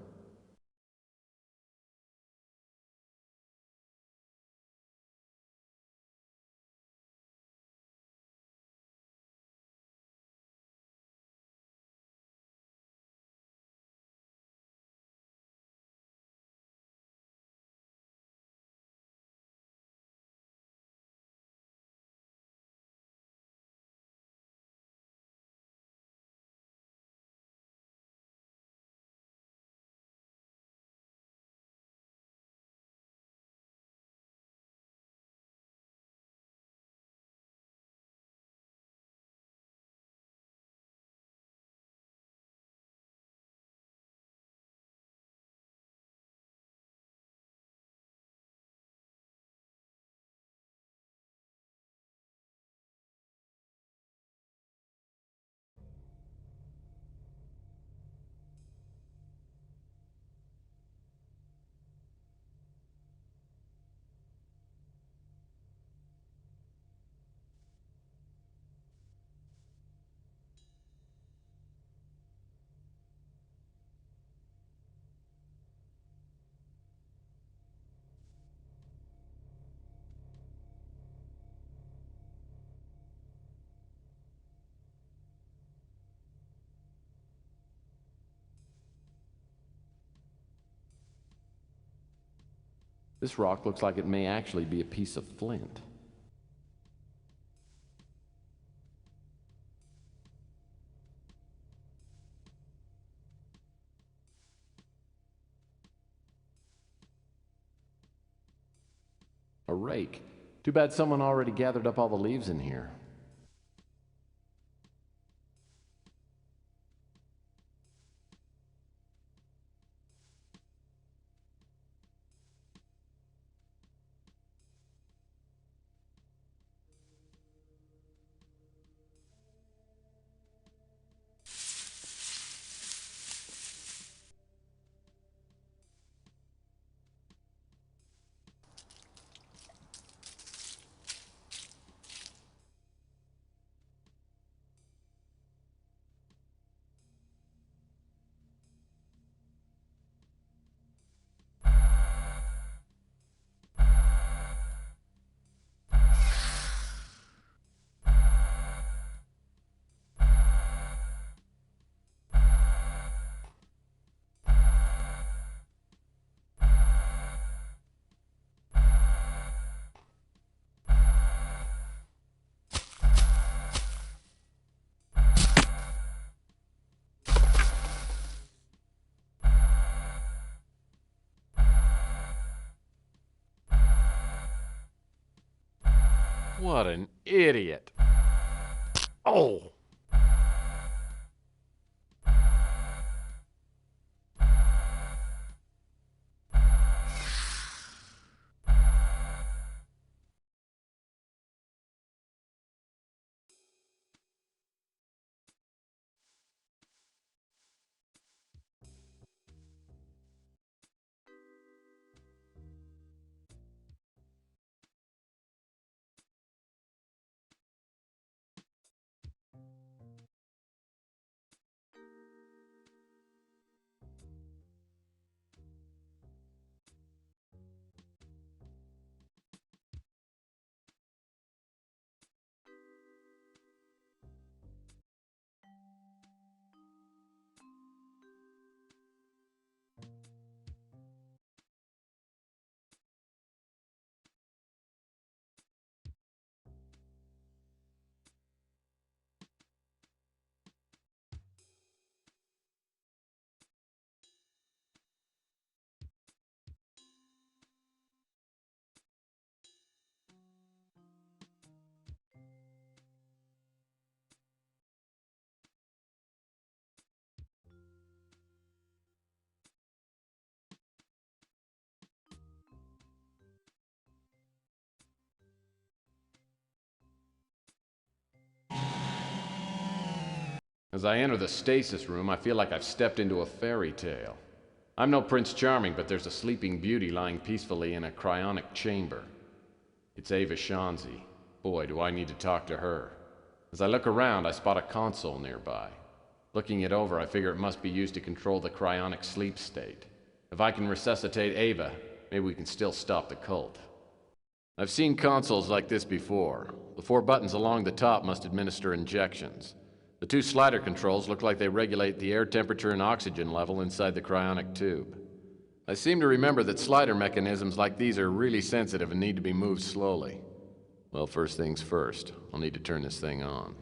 This rock looks like it may actually be a piece of flint. A rake. Too bad someone already gathered up all the leaves in here. What an idiot. Oh! As I enter the stasis room, I feel like I've stepped into a fairy tale. I'm no Prince Charming, but there's a sleeping beauty lying peacefully in a cryonic chamber. It's Ava Shanzi. Boy, do I need to talk to her. As I look around, I spot a console nearby. Looking it over, I figure it must be used to control the cryonic sleep state. If I can resuscitate Ava, maybe we can still stop the cult. I've seen consoles like this before. The 4 buttons along the top must administer injections. The 2 slider controls look like they regulate the air temperature and oxygen level inside the cryonic tube. I seem to remember that slider mechanisms like these are really sensitive and need to be moved slowly. Well, first things first. I'll need to turn this thing on.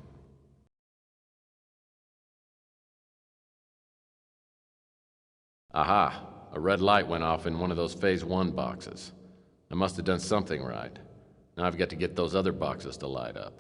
Aha! A red light went off in one of those Phase 1 boxes. I must have done something right. Now I've got to get those other boxes to light up.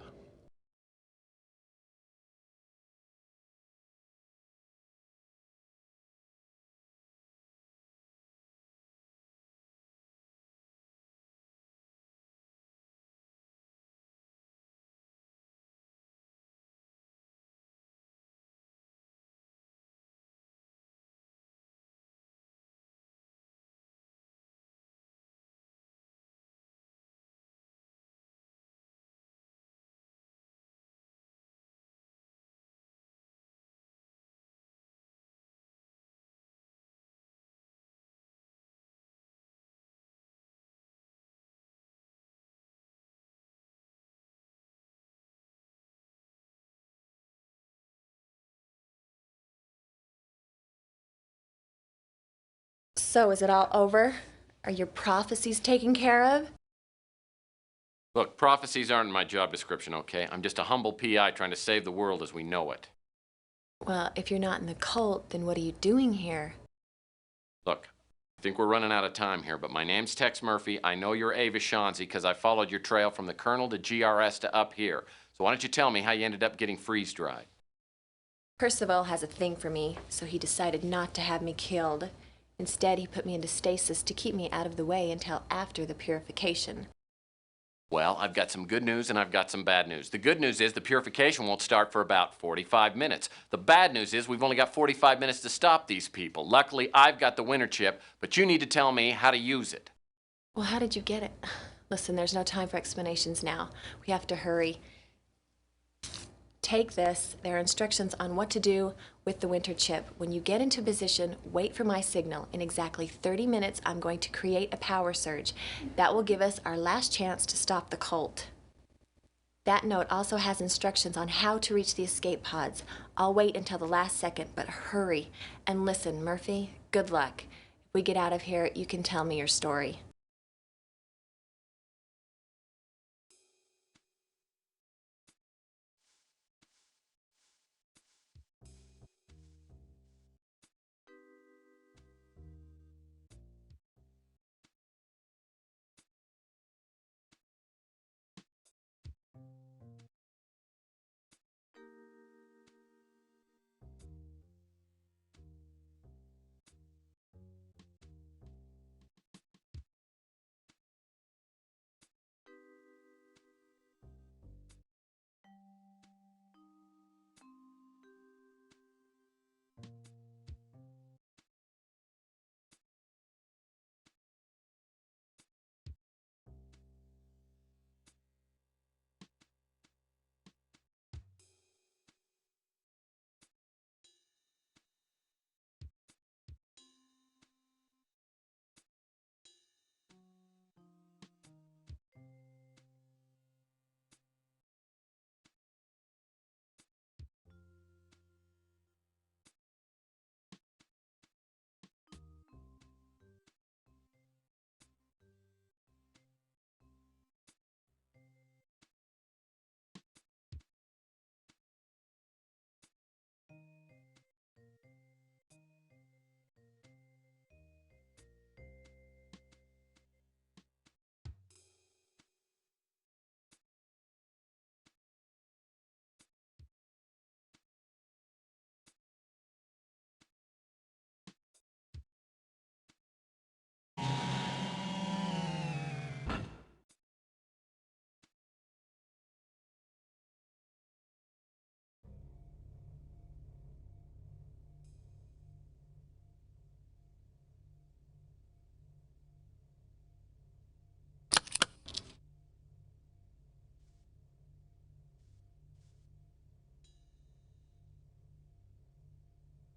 So, is it all over? Are your prophecies taken care of? Look, prophecies aren't in my job description, okay? I'm just a humble PI trying to save the world as we know it. Well, if you're not in the cult, then what are you doing here? Look, I think we're running out of time here, but my name's Tex Murphy. I know you're Ava Shaughnessy because I followed your trail from the Colonel to GRS to up here. So why don't you tell me how you ended up getting freeze-dried? Percival has a thing for me, so he decided not to have me killed. Instead, he put me into stasis to keep me out of the way until after the purification. Well, I've got some good news and I've got some bad news. The good news is the purification won't start for about 45 minutes. The bad news is we've only got 45 minutes to stop these people. Luckily, I've got the winter chip, but you need to tell me how to use it. Well, how did you get it? Listen, there's no time for explanations now. We have to hurry. Take this. There are instructions on what to do with the winter chip. When you get into position, wait for my signal. In exactly 30 minutes, I'm going to create a power surge. That will give us our last chance to stop the cult. That note also has instructions on how to reach the escape pods. I'll wait until the last second, but hurry. And listen, Murphy, good luck. If we get out of here, you can tell me your story.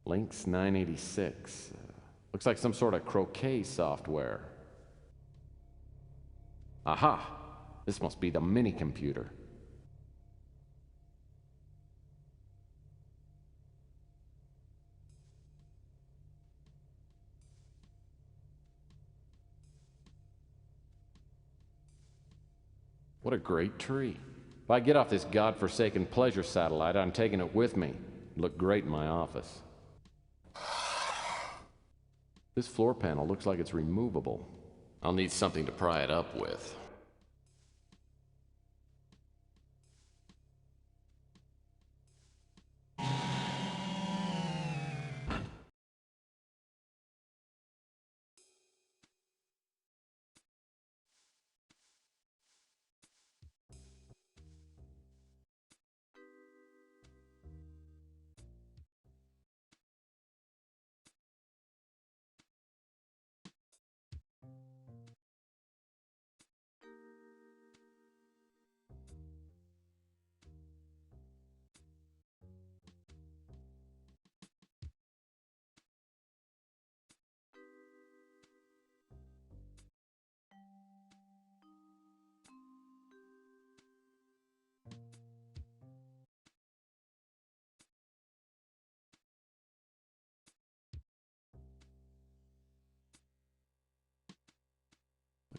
Lynx 986. Looks like some sort of croquet software. Aha! This must be the mini-computer. What a great tree. If I get off this godforsaken pleasure satellite, I'm taking it with me. It'd look great in my office. This floor panel looks like it's removable. I'll need something to pry it up with.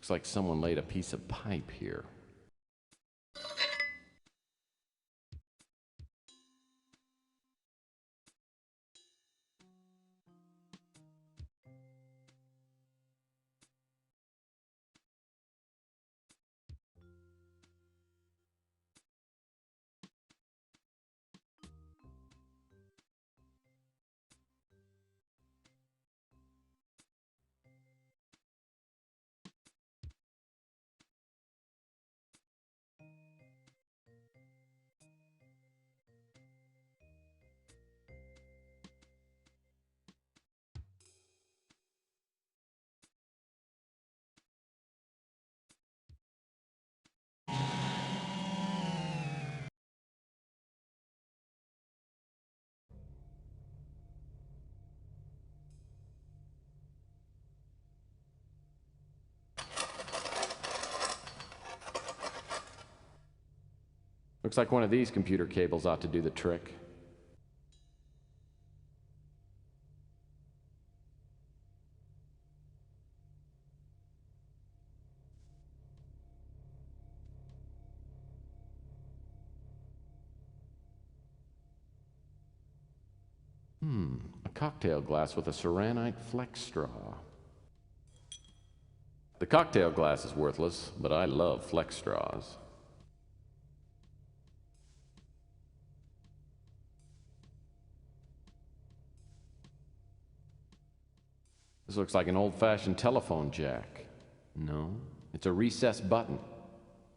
Looks like someone laid a piece of pipe here. Looks like one of these computer cables ought to do the trick. A cocktail glass with a ceranite flex straw. The cocktail glass is worthless, but I love flex straws. This looks like an old-fashioned telephone jack. No, it's a recessed button.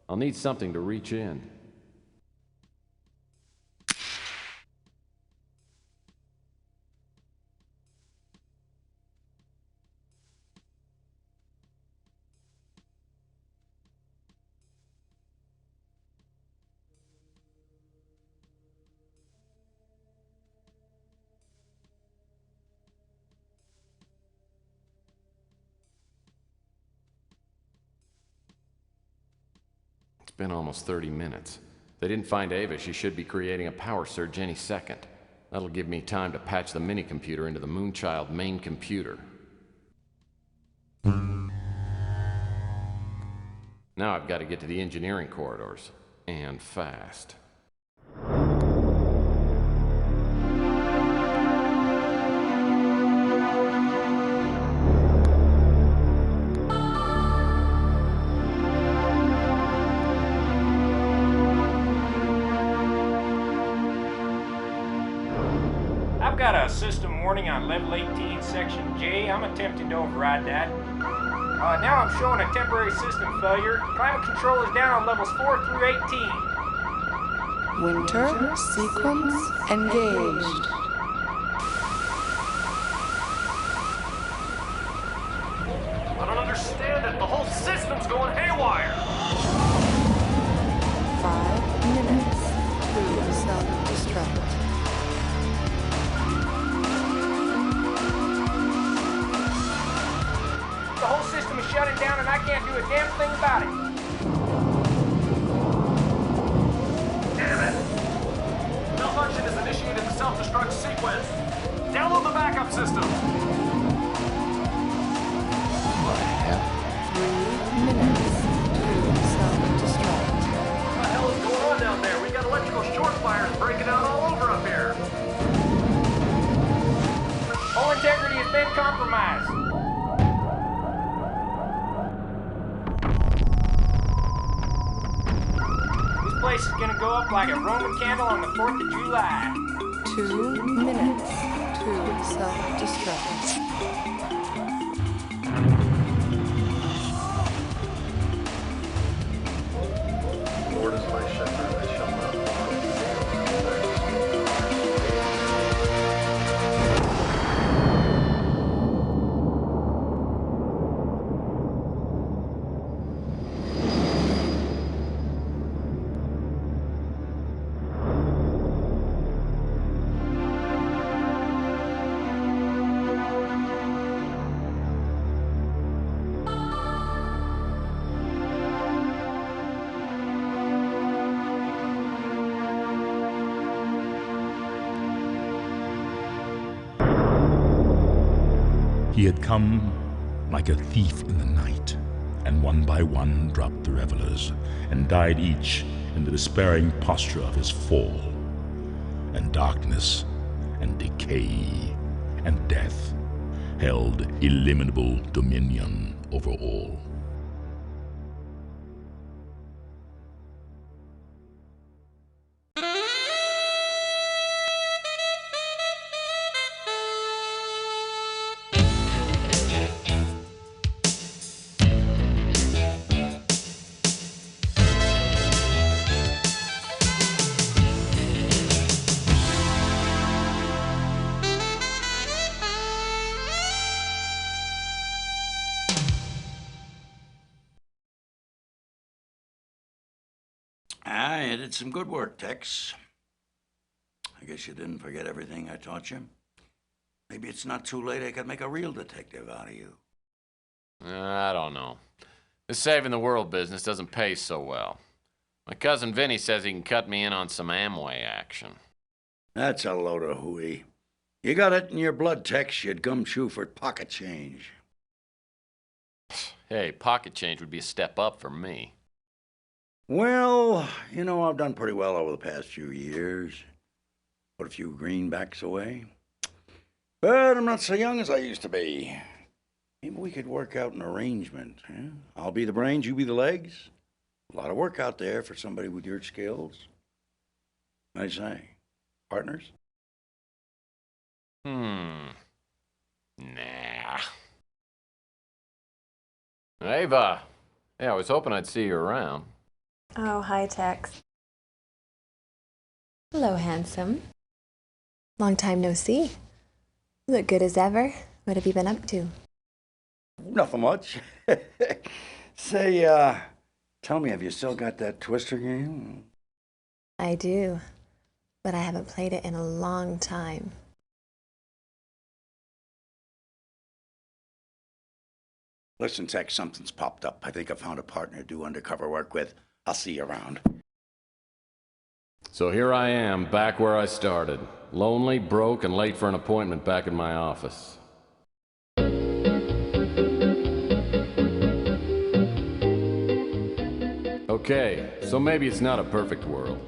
I'll need something to reach in. It's been almost 30 minutes. If they didn't find Ava, she should be creating a power surge any second. That'll give me time to patch the mini-computer into the Moonchild main computer. Now I've got to get to the engineering corridors, and fast. I've got a system warning on level 18, section J. I'm attempting to override that. Now I'm showing a temporary system failure. Climate control is down on levels 4 through 18. Winter sequence engaged. I don't understand it. The whole system's going haywire. 5 minutes to self-destruct. The whole system is shutting down and I can't do a damn thing about it. Damn it! Malfunction has initiated the self-destruct sequence. Download the backup system. 3 minutes to self-destruct. What the hell is going on down there? We got electrical short fires breaking out all over up here. Whole integrity has been compromised. This place is gonna go up like a Roman candle on the 4th of July. 2 minutes to self-destruct. Lord is my shepherd, I shall not want. He had come like a thief in the night, and one by one dropped the revelers, and died each in the despairing posture of his fall. And darkness, and decay, and death held illimitable dominion over all. You did some good work, Tex. I guess you didn't forget everything I taught you. Maybe it's not too late. I could make a real detective out of you. I don't know. This saving the world business doesn't pay so well. My cousin Vinny says he can cut me in on some Amway action. That's a load of hooey. You got it in your blood, Tex. You'd gumshoe for pocket change. Hey, pocket change would be a step up for me. Well, you know, I've done pretty well over the past few years. Put a few greenbacks away. But I'm not so young as I used to be. Maybe we could work out an arrangement. Huh? I'll be the brains, you be the legs. A lot of work out there for somebody with your skills. I say, partners? Nah. Ava. Yeah, I was hoping I'd see you around. Oh, hi, Tex. Hello, handsome. Long time no see. You look good as ever. What have you been up to? Nothing much. Say, tell me, have you still got that Twister game? I do, but I haven't played it in a long time. Listen, Tex, something's popped up. I think I found a partner to do undercover work with. I'll see you around. So here I am, back where I started. Lonely, broke, and late for an appointment back in my office. Okay, so maybe it's not a perfect world.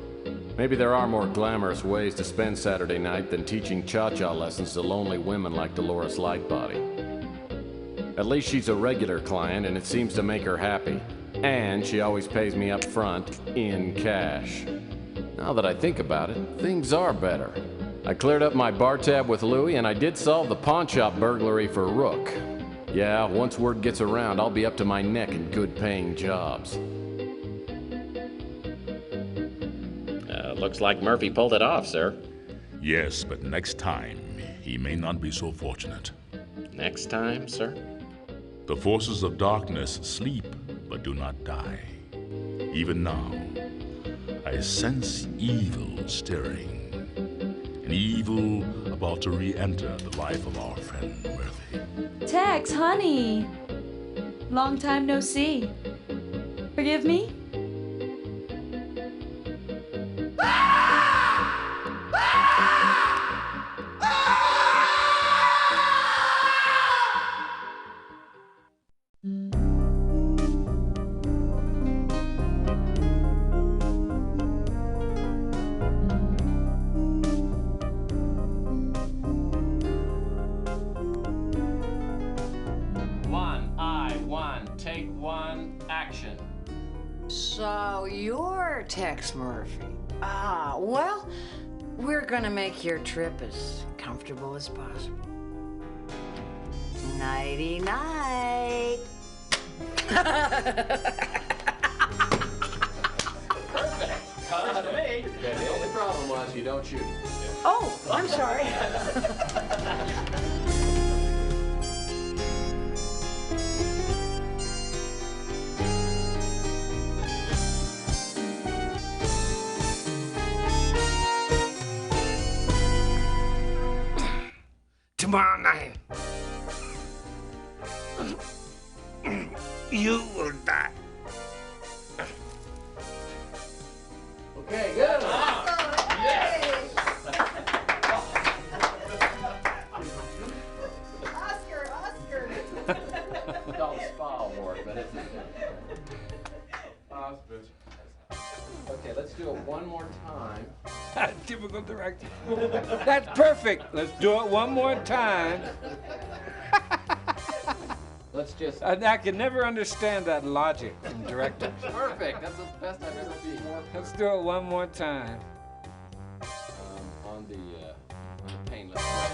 Maybe there are more glamorous ways to spend Saturday night than teaching cha-cha lessons to lonely women like Dolores Lightbody. At least she's a regular client, and it seems to make her happy. And she always pays me up front, in cash. Now that I think about it, things are better. I cleared up my bar tab with Louie, and I did solve the pawn shop burglary for Rook. Yeah, once word gets around, I'll be up to my neck in good-paying jobs. Looks like Murphy pulled it off, sir. Yes, but next time, he may not be so fortunate. Next time, sir? The forces of darkness sleep, but do not die. Even now, I sense evil stirring. An evil about to re-enter the life of our friend Murphy. Tex, honey. Long time no see. Forgive me? Take one, action. So you're Tex Murphy. Ah, well, we're gonna make your trip as comfortable as possible. Nighty-night. Perfect. Sounds to me. Okay, the only problem was you don't shoot. Oh, I'm sorry. Tomorrow night, you will die. Okay, good. Oscar. It's called a spa award, but it's Okay, let's do it one more time. Typical director. That's perfect. Let's do it one more time. Let's just... I can never understand that logic in directors. Perfect. That's the best I've ever seen. Let's do it one more time. On the painless side.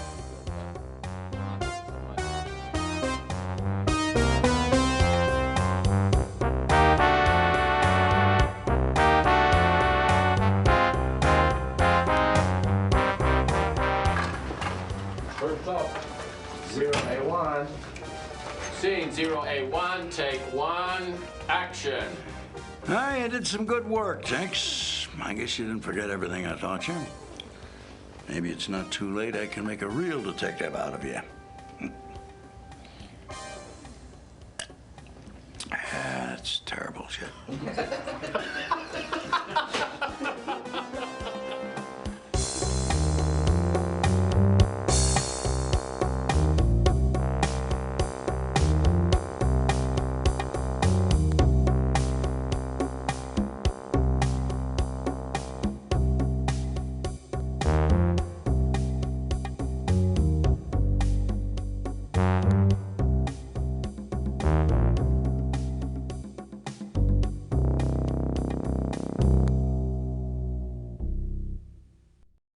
First up, 0A1. Scene 0A1, take one, action. Ah, you did some good work, Tex. I guess you didn't forget everything I taught you. Maybe it's not too late. I can make a real detective out of you. That's terrible shit.